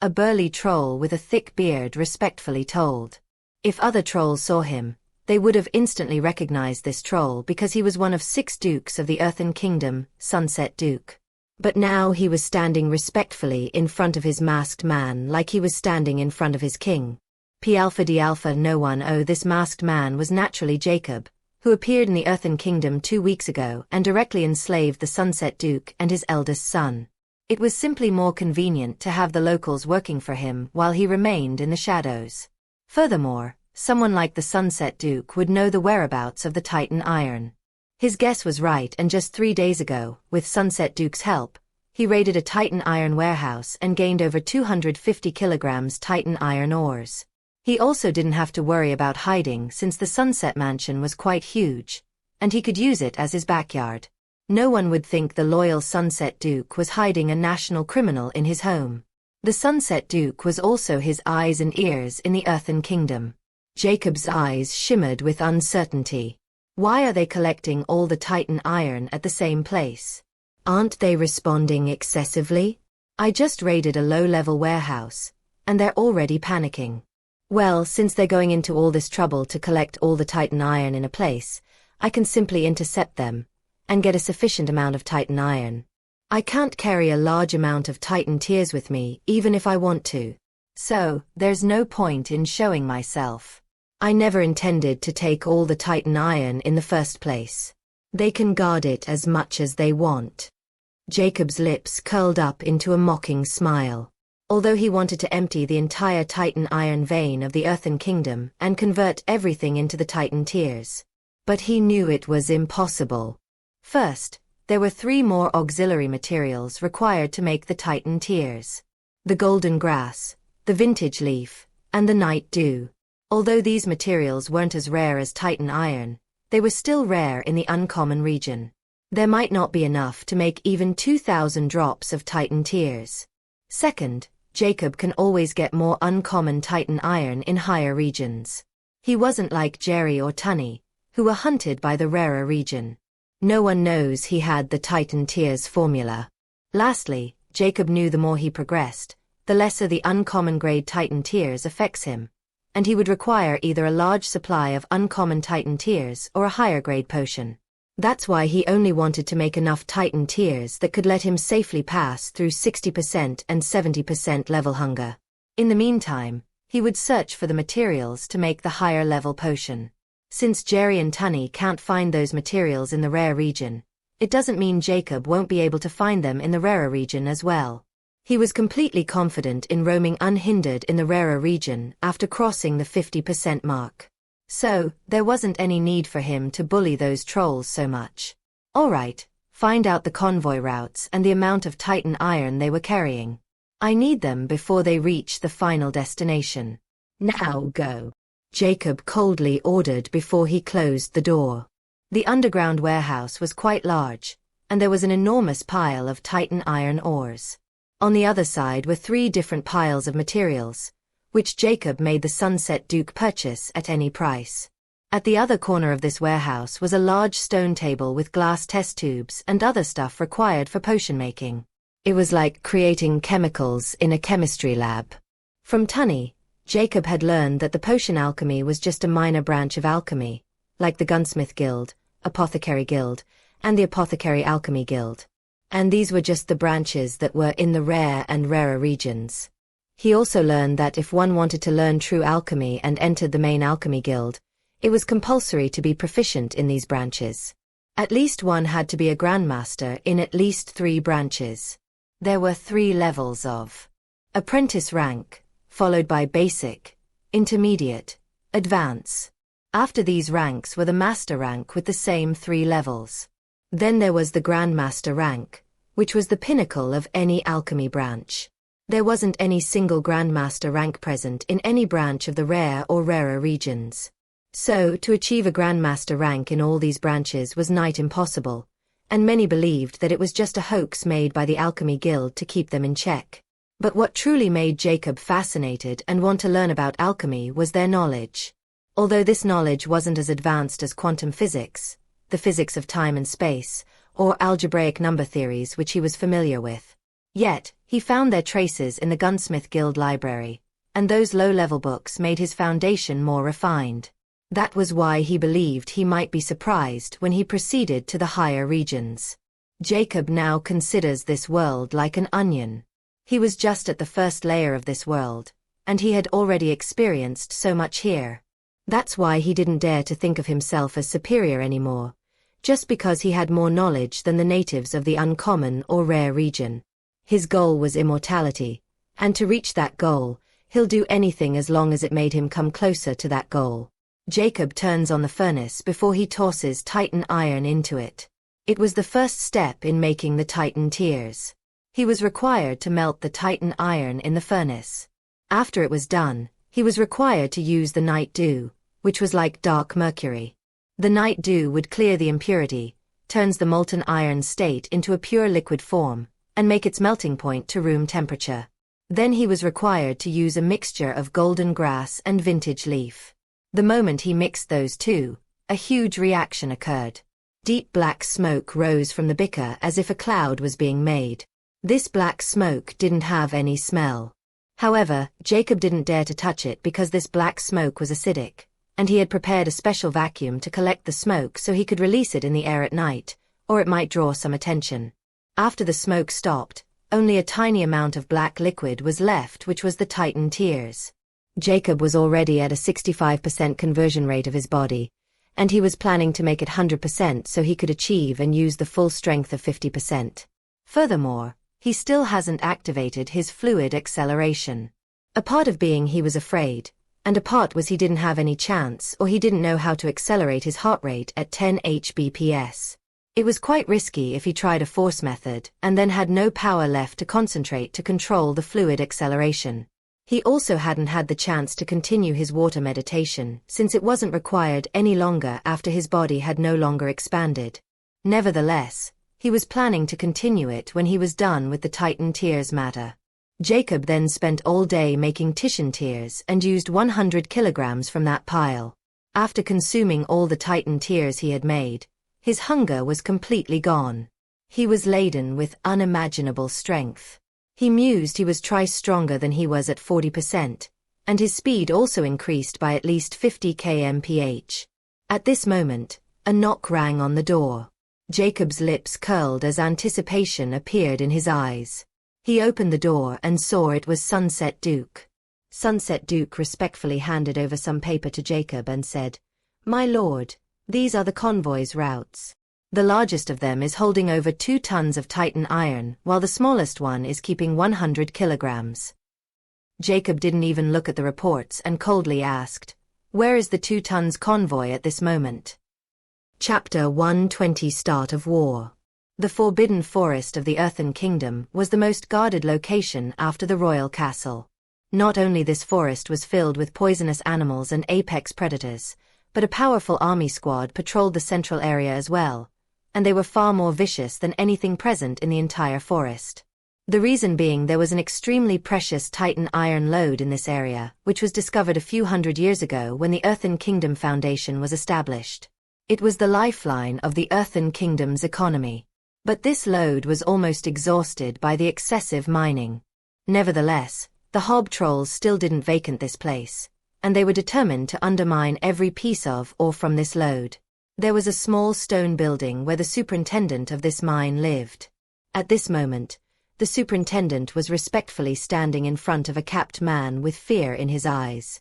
A burly troll with a thick beard respectfully told. If other trolls saw him, they would have instantly recognized this troll because he was one of 6 dukes of the Earthen Kingdom, Sunset Duke. But now he was standing respectfully in front of his masked man like he was standing in front of his king. P Alpha D Alpha no one. Oh, this masked man was naturally Jacob, who appeared in the Earthen Kingdom 2 weeks ago and directly enslaved the Sunset Duke and his eldest son. It was simply more convenient to have the locals working for him while he remained in the shadows. Furthermore, someone like the Sunset Duke would know the whereabouts of the Titan iron. His guess was right, and just 3 days ago, with Sunset Duke's help, he raided a Titan iron warehouse and gained over 250 kilograms Titan iron ores. He also didn't have to worry about hiding since the Sunset Mansion was quite huge, and he could use it as his backyard. No one would think the loyal Sunset Duke was hiding a national criminal in his home. The Sunset Duke was also his eyes and ears in the Earthen Kingdom. Jacob's eyes shimmered with uncertainty. Why are they collecting all the Titan iron at the same place? Aren't they responding excessively? I just raided a low-level warehouse, and they're already panicking. Well, since they're going into all this trouble to collect all the Titan iron in a place, I can simply intercept them, and get a sufficient amount of Titan iron. I can't carry a large amount of Titan tears with me even if I want to. So, there's no point in showing myself. I never intended to take all the Titan iron in the first place. They can guard it as much as they want. Jacob's lips curled up into a mocking smile. Although he wanted to empty the entire Titan iron vein of the Earthen Kingdom and convert everything into the Titan tears. But he knew it was impossible. First, there were 3 more auxiliary materials required to make the Titan tears. The golden grass, the vintage leaf, and the night dew. Although these materials weren't as rare as Titan iron, they were still rare in the uncommon region. There might not be enough to make even 2,000 drops of Titan tears. Second, Jacob can always get more uncommon Titan iron in higher regions. He wasn't like Jerry or Tunny, who were hunted by the rarer region. No one knows he had the Titan tears formula. Lastly, Jacob knew the more he progressed, the lesser the uncommon grade Titan tears affects him, and he would require either a large supply of uncommon Titan tears or a higher grade potion. That's why he only wanted to make enough Titan tears that could let him safely pass through 60% and 70% level hunger. In the meantime, he would search for the materials to make the higher level potion. Since Jerry and Tunny can't find those materials in the rare region, it doesn't mean Jacob won't be able to find them in the rarer region as well. He was completely confident in roaming unhindered in the rarer region after crossing the 50% mark. So, there wasn't any need for him to bully those trolls so much. Alright, find out the convoy routes and the amount of Titan iron they were carrying. I need them before they reach the final destination. Now go. Jacob coldly ordered before he closed the door. The underground warehouse was quite large, and there was an enormous pile of Titan iron ores. On the other side were 3 different piles of materials, which Jacob made the Sunset Duke purchase at any price. At the other corner of this warehouse was a large stone table with glass test tubes and other stuff required for potion making. It was like creating chemicals in a chemistry lab. From Tunny, Jacob had learned that the potion alchemy was just a minor branch of alchemy, like the Gunsmith Guild, Apothecary Guild, and the Apothecary Alchemy Guild. And these were just the branches that were in the rare and rarer regions. He also learned that if one wanted to learn true alchemy and entered the main alchemy guild, it was compulsory to be proficient in these branches. At least one had to be a grandmaster in at least 3 branches. There were 3 levels of apprentice rank, followed by basic, intermediate, advance. After these ranks were the master rank with the same 3 levels. Then there was the grandmaster rank, which was the pinnacle of any alchemy branch. There wasn't any single grandmaster rank present in any branch of the rare or rarer regions. So, to achieve a grandmaster rank in all these branches was nigh impossible, and many believed that it was just a hoax made by the Alchemy Guild to keep them in check. But what truly made Jacob fascinated and want to learn about alchemy was their knowledge. Although this knowledge wasn't as advanced as quantum physics, the physics of time and space, or algebraic number theories which he was familiar with. Yet, he found their traces in the Gunsmith Guild library, and those low-level books made his foundation more refined. That was why he believed he might be surprised when he proceeded to the higher regions. Jacob now considers this world like an onion. He was just at the first layer of this world, and he had already experienced so much here. That's why he didn't dare to think of himself as superior anymore, just because he had more knowledge than the natives of the uncommon or rare region. His goal was immortality, and to reach that goal, he'll do anything as long as it made him come closer to that goal. Jacob turns on the furnace before he tosses Titan iron into it. It was the first step in making the Titan tears. He was required to melt the Titan iron in the furnace. After it was done, he was required to use the night dew, which was like dark mercury. The night dew would clear the impurity, turns the molten iron state into a pure liquid form, and make its melting point to room temperature. Then he was required to use a mixture of golden grass and vintage leaf. The moment he mixed those two, a huge reaction occurred. Deep black smoke rose from the bicker as if a cloud was being made. This black smoke didn't have any smell. However, Jacob didn't dare to touch it because this black smoke was acidic, and he had prepared a special vacuum to collect the smoke so he could release it in the air at night, or it might draw some attention. After the smoke stopped, only a tiny amount of black liquid was left, which was the Titan tears. Jacob was already at a 65% conversion rate of his body, and he was planning to make it 100% so he could achieve and use the full strength of 50%. Furthermore, he still hasn't activated his fluid acceleration. A part of being he was afraid, and a part was he didn't have any chance or he didn't know how to accelerate his heart rate at 10 Hbps. It was quite risky if he tried a force method and then had no power left to concentrate to control the fluid acceleration. He also hadn't had the chance to continue his water meditation since it wasn't required any longer after his body had no longer expanded. Nevertheless, he was planning to continue it when he was done with the Titan tears matter. Jacob then spent all day making Titan tears and used 100 kilograms from that pile. After consuming all the Titan tears he had made, his hunger was completely gone. He was laden with unimaginable strength. He mused he was twice stronger than he was at 40%, and his speed also increased by at least 50 kmph. At this moment, a knock rang on the door. Jacob's lips curled as anticipation appeared in his eyes. He opened the door and saw it was Sunset Duke. Sunset Duke respectfully handed over some paper to Jacob and said, "My lord, these are the convoy's routes. The largest of them is holding over 2 tons of Titan iron, while the smallest one is keeping 100 kilograms. Jacob didn't even look at the reports and coldly asked, "Where is the 2 tons convoy at this moment?" Chapter 120 Start of War. The Forbidden Forest of the Earthen Kingdom was the most guarded location after the royal castle. Not only this forest was filled with poisonous animals and apex predators, but a powerful army squad patrolled the central area as well, and they were far more vicious than anything present in the entire forest. The reason being there was an extremely precious Titan iron lode in this area, which was discovered a few hundred years ago when the Earthen Kingdom Foundation was established. It was the lifeline of the Earthen Kingdom's economy. But this lode was almost exhausted by the excessive mining. Nevertheless, the Hob Trolls still didn't vacant this place, and they were determined to undermine every piece of ore from this lode. There was a small stone building where the superintendent of this mine lived. At this moment, the superintendent was respectfully standing in front of a capped man with fear in his eyes.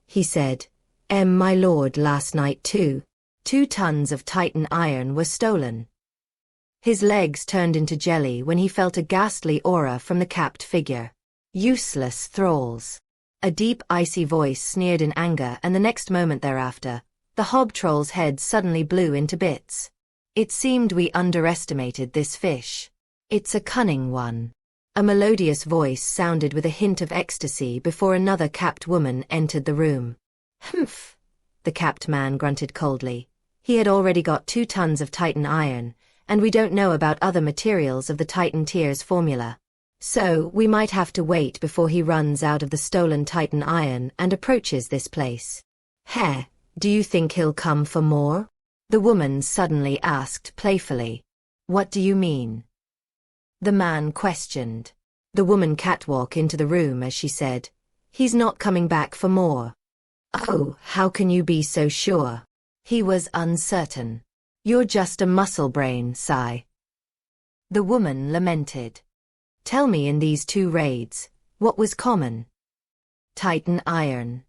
He said, My lord, last night 2 tons of Titan iron were stolen." His legs turned into jelly when he felt a ghastly aura from the capped figure. "Useless thralls." A deep, icy voice sneered in anger, and the next moment thereafter, the Hob Troll's head suddenly blew into bits. "It seemed we underestimated this fish. It's a cunning one." A melodious voice sounded with a hint of ecstasy before another capped woman entered the room. "Humph," the capped man grunted coldly. He had already got 2 tons of Titan iron, and we don't know about other materials of the Titan tiers formula. So, we might have to wait before he runs out of the stolen Titan iron and approaches this place. "Heh, do you think he'll come for more?" the woman suddenly asked playfully. "What do you mean?" the man questioned. The woman catwalked into the room as she said, "He's not coming back for more." "Oh, how can you be so sure?" He was uncertain. "You're just a muscle brain, sigh," the woman lamented. "Tell me, in these 2 raids, what was common?" "Titan iron,"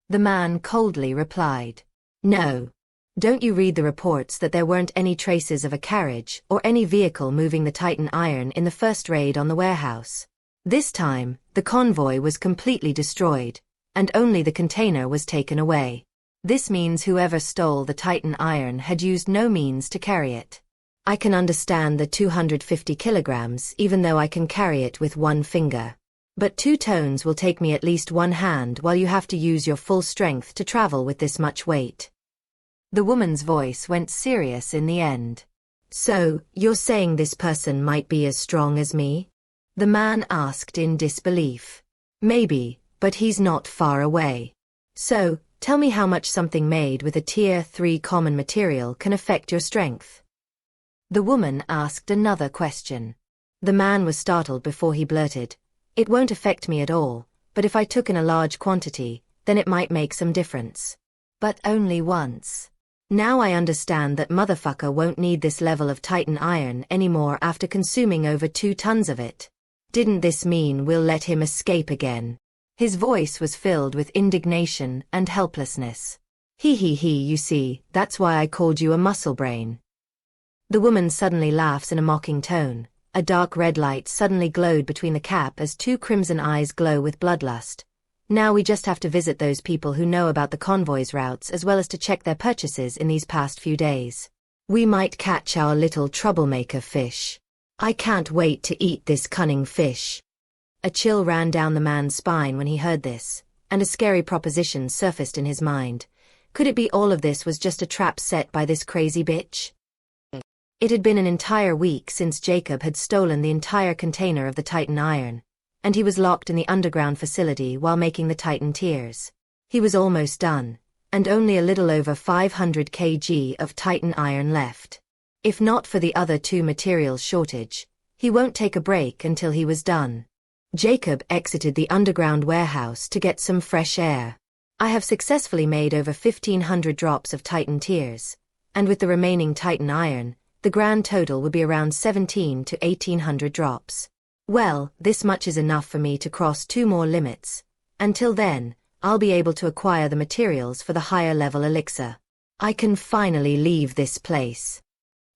the man coldly replied. "No. Don't you read the reports that there weren't any traces of a carriage or any vehicle moving the Titan iron in the first raid on the warehouse? This time, the convoy was completely destroyed, and only the container was taken away. This means whoever stole the Titan iron had used no means to carry it. I can understand the 250 kilograms even though I can carry it with 1 finger. But 2 tons will take me at least 1 hand while you have to use your full strength to travel with this much weight." The woman's voice went serious in the end. "So, you're saying this person might be as strong as me?" the man asked in disbelief. "Maybe, but he's not far away. So, tell me how much something made with a Tier 3 common material can affect your strength." The woman asked another question. The man was startled before he blurted, "It won't affect me at all, but if I took in a large quantity, then it might make some difference. But only once. Now I understand that motherfucker won't need this level of Titan iron anymore after consuming over 2 tons of it. Didn't this mean we'll let him escape again?" His voice was filled with indignation and helplessness. He, you see, that's why I called you a muscle brain." The woman suddenly laughs in a mocking tone. A dark red light suddenly glowed between the cap as 2 crimson eyes glow with bloodlust. "Now we just have to visit those people who know about the convoy's routes as well as to check their purchases in these past few days. We might catch our little troublemaker fish. I can't wait to eat this cunning fish." A chill ran down the man's spine when he heard this, and a scary proposition surfaced in his mind. Could it be all of this was just a trap set by this crazy bitch? It had been an entire week since Jacob had stolen the entire container of the Titan iron, and he was locked in the underground facility while making the Titan tiers. He was almost done, and only a little over 500 kg of Titan iron left. If not for the other 2 materials shortage, he won't take a break until he was done. Jacob exited the underground warehouse to get some fresh air. "I have successfully made over 1,500 drops of Titan tiers, and with the remaining Titan iron, the grand total would be around 17 to 1,800 drops. Well, this much is enough for me to cross 2 more limits. Until then, I'll be able to acquire the materials for the higher level elixir. I can finally leave this place."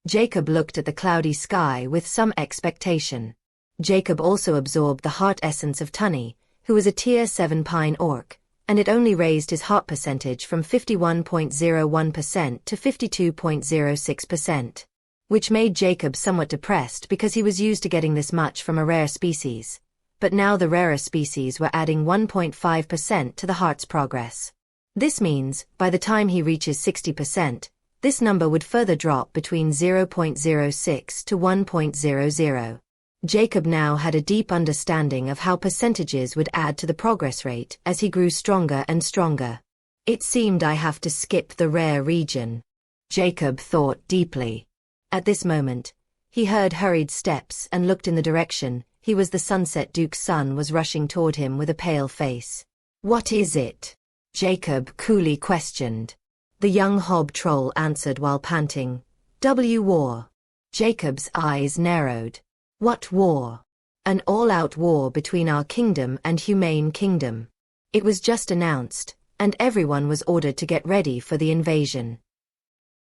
Jacob looked at the cloudy sky with some expectation. Jacob also absorbed the heart essence of Tunny, who was a Tier 7 pine orc, and it only raised his heart percentage from 51.01% to 52.06%. Which made Jacob somewhat depressed because he was used to getting this much from a rare species. But now the rarer species were adding 1.5% to the heart's progress. This means, by the time he reaches 60%, this number would further drop between 0.06 to 1.00. Jacob now had a deep understanding of how percentages would add to the progress rate as he grew stronger and stronger. It seemed I have to skip the rare region. Jacob thought deeply. At this moment, he heard hurried steps and looked in the direction. He was the Sunset Duke's son was rushing toward him with a pale face. "What is it?" Jacob coolly questioned. The young hob troll answered while panting. War." Jacob's eyes narrowed. "What war?" "An all-out war between our kingdom and Humane Kingdom. It was just announced, and everyone was ordered to get ready for the invasion."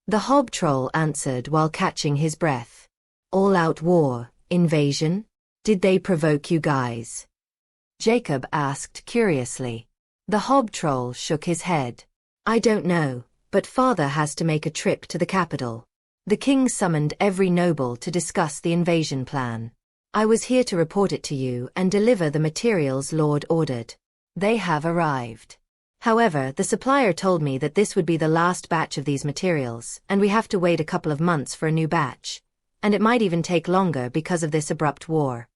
The hob troll answered while catching his breath. "All-out war, invasion? Did they provoke you guys?" Jacob asked curiously. The hob troll shook his head. "I don't know, but father has to make a trip to the capital. The king summoned every noble to discuss the invasion plan. I was here to report it to you and deliver the materials Lord ordered. They have arrived. However, the supplier told me that this would be the last batch of these materials, and we have to wait a couple of months for a new batch, and it might even take longer because of this abrupt war."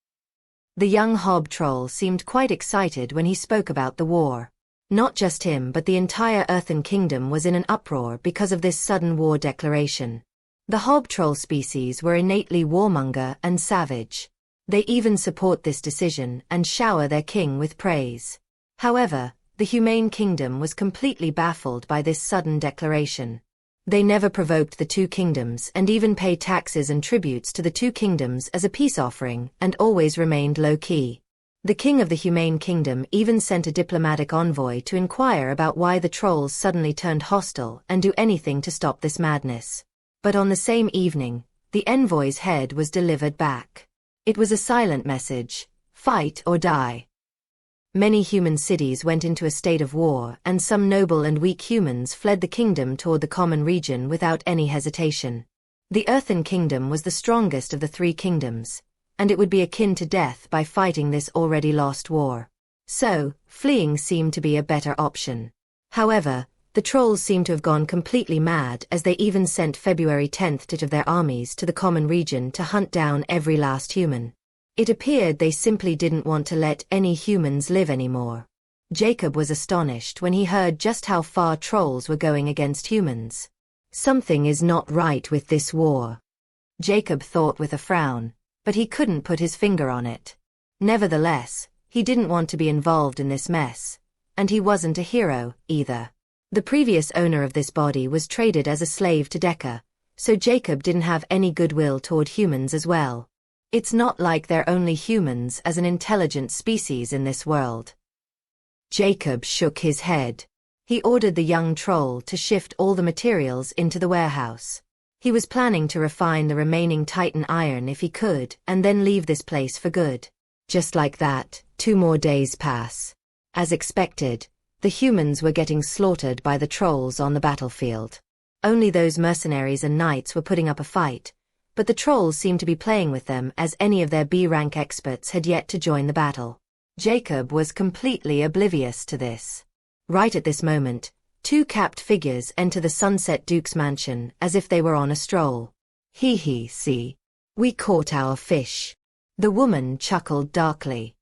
The young hob troll seemed quite excited when he spoke about the war. Not just him but the entire Earthen Kingdom was in an uproar because of this sudden war declaration. The hob troll species were innately warmonger and savage. They even support this decision and shower their king with praise. However, the Humane Kingdom was completely baffled by this sudden declaration. They never provoked the two kingdoms and even paid taxes and tributes to the two kingdoms as a peace offering and always remained low-key. The king of the Humane Kingdom even sent a diplomatic envoy to inquire about why the trolls suddenly turned hostile and do anything to stop this madness. But on the same evening, the envoy's head was delivered back. It was a silent message: fight or die. Many human cities went into a state of war, and some noble and weak humans fled the kingdom toward the common region without any hesitation. The Earthen Kingdom was the strongest of the three kingdoms, and it would be akin to death by fighting this already lost war. So, fleeing seemed to be a better option. However, the trolls seemed to have gone completely mad as they even sent February 10th of their armies to the common region to hunt down every last human. It appeared they simply didn't want to let any humans live anymore. Jacob was astonished when he heard just how far trolls were going against humans. Something is not right with this war. Jacob thought with a frown, but he couldn't put his finger on it. Nevertheless, he didn't want to be involved in this mess, and he wasn't a hero, either. The previous owner of this body was traded as a slave to Decca, so Jacob didn't have any goodwill toward humans as well. It's not like they're only humans as an intelligent species in this world. Jacob shook his head. He ordered the young troll to shift all the materials into the warehouse. He was planning to refine the remaining Titan iron if he could, and then leave this place for good. Just like that, 2 more days pass. As expected, the humans were getting slaughtered by the trolls on the battlefield. Only those mercenaries and knights were putting up a fight, but the trolls seemed to be playing with them as any of their B-rank experts had yet to join the battle. Jacob was completely oblivious to this. Right at this moment, 2 capped figures enter the Sunset Duke's mansion as if they were on a stroll. "Hee hee, see. We caught our fish." The woman chuckled darkly.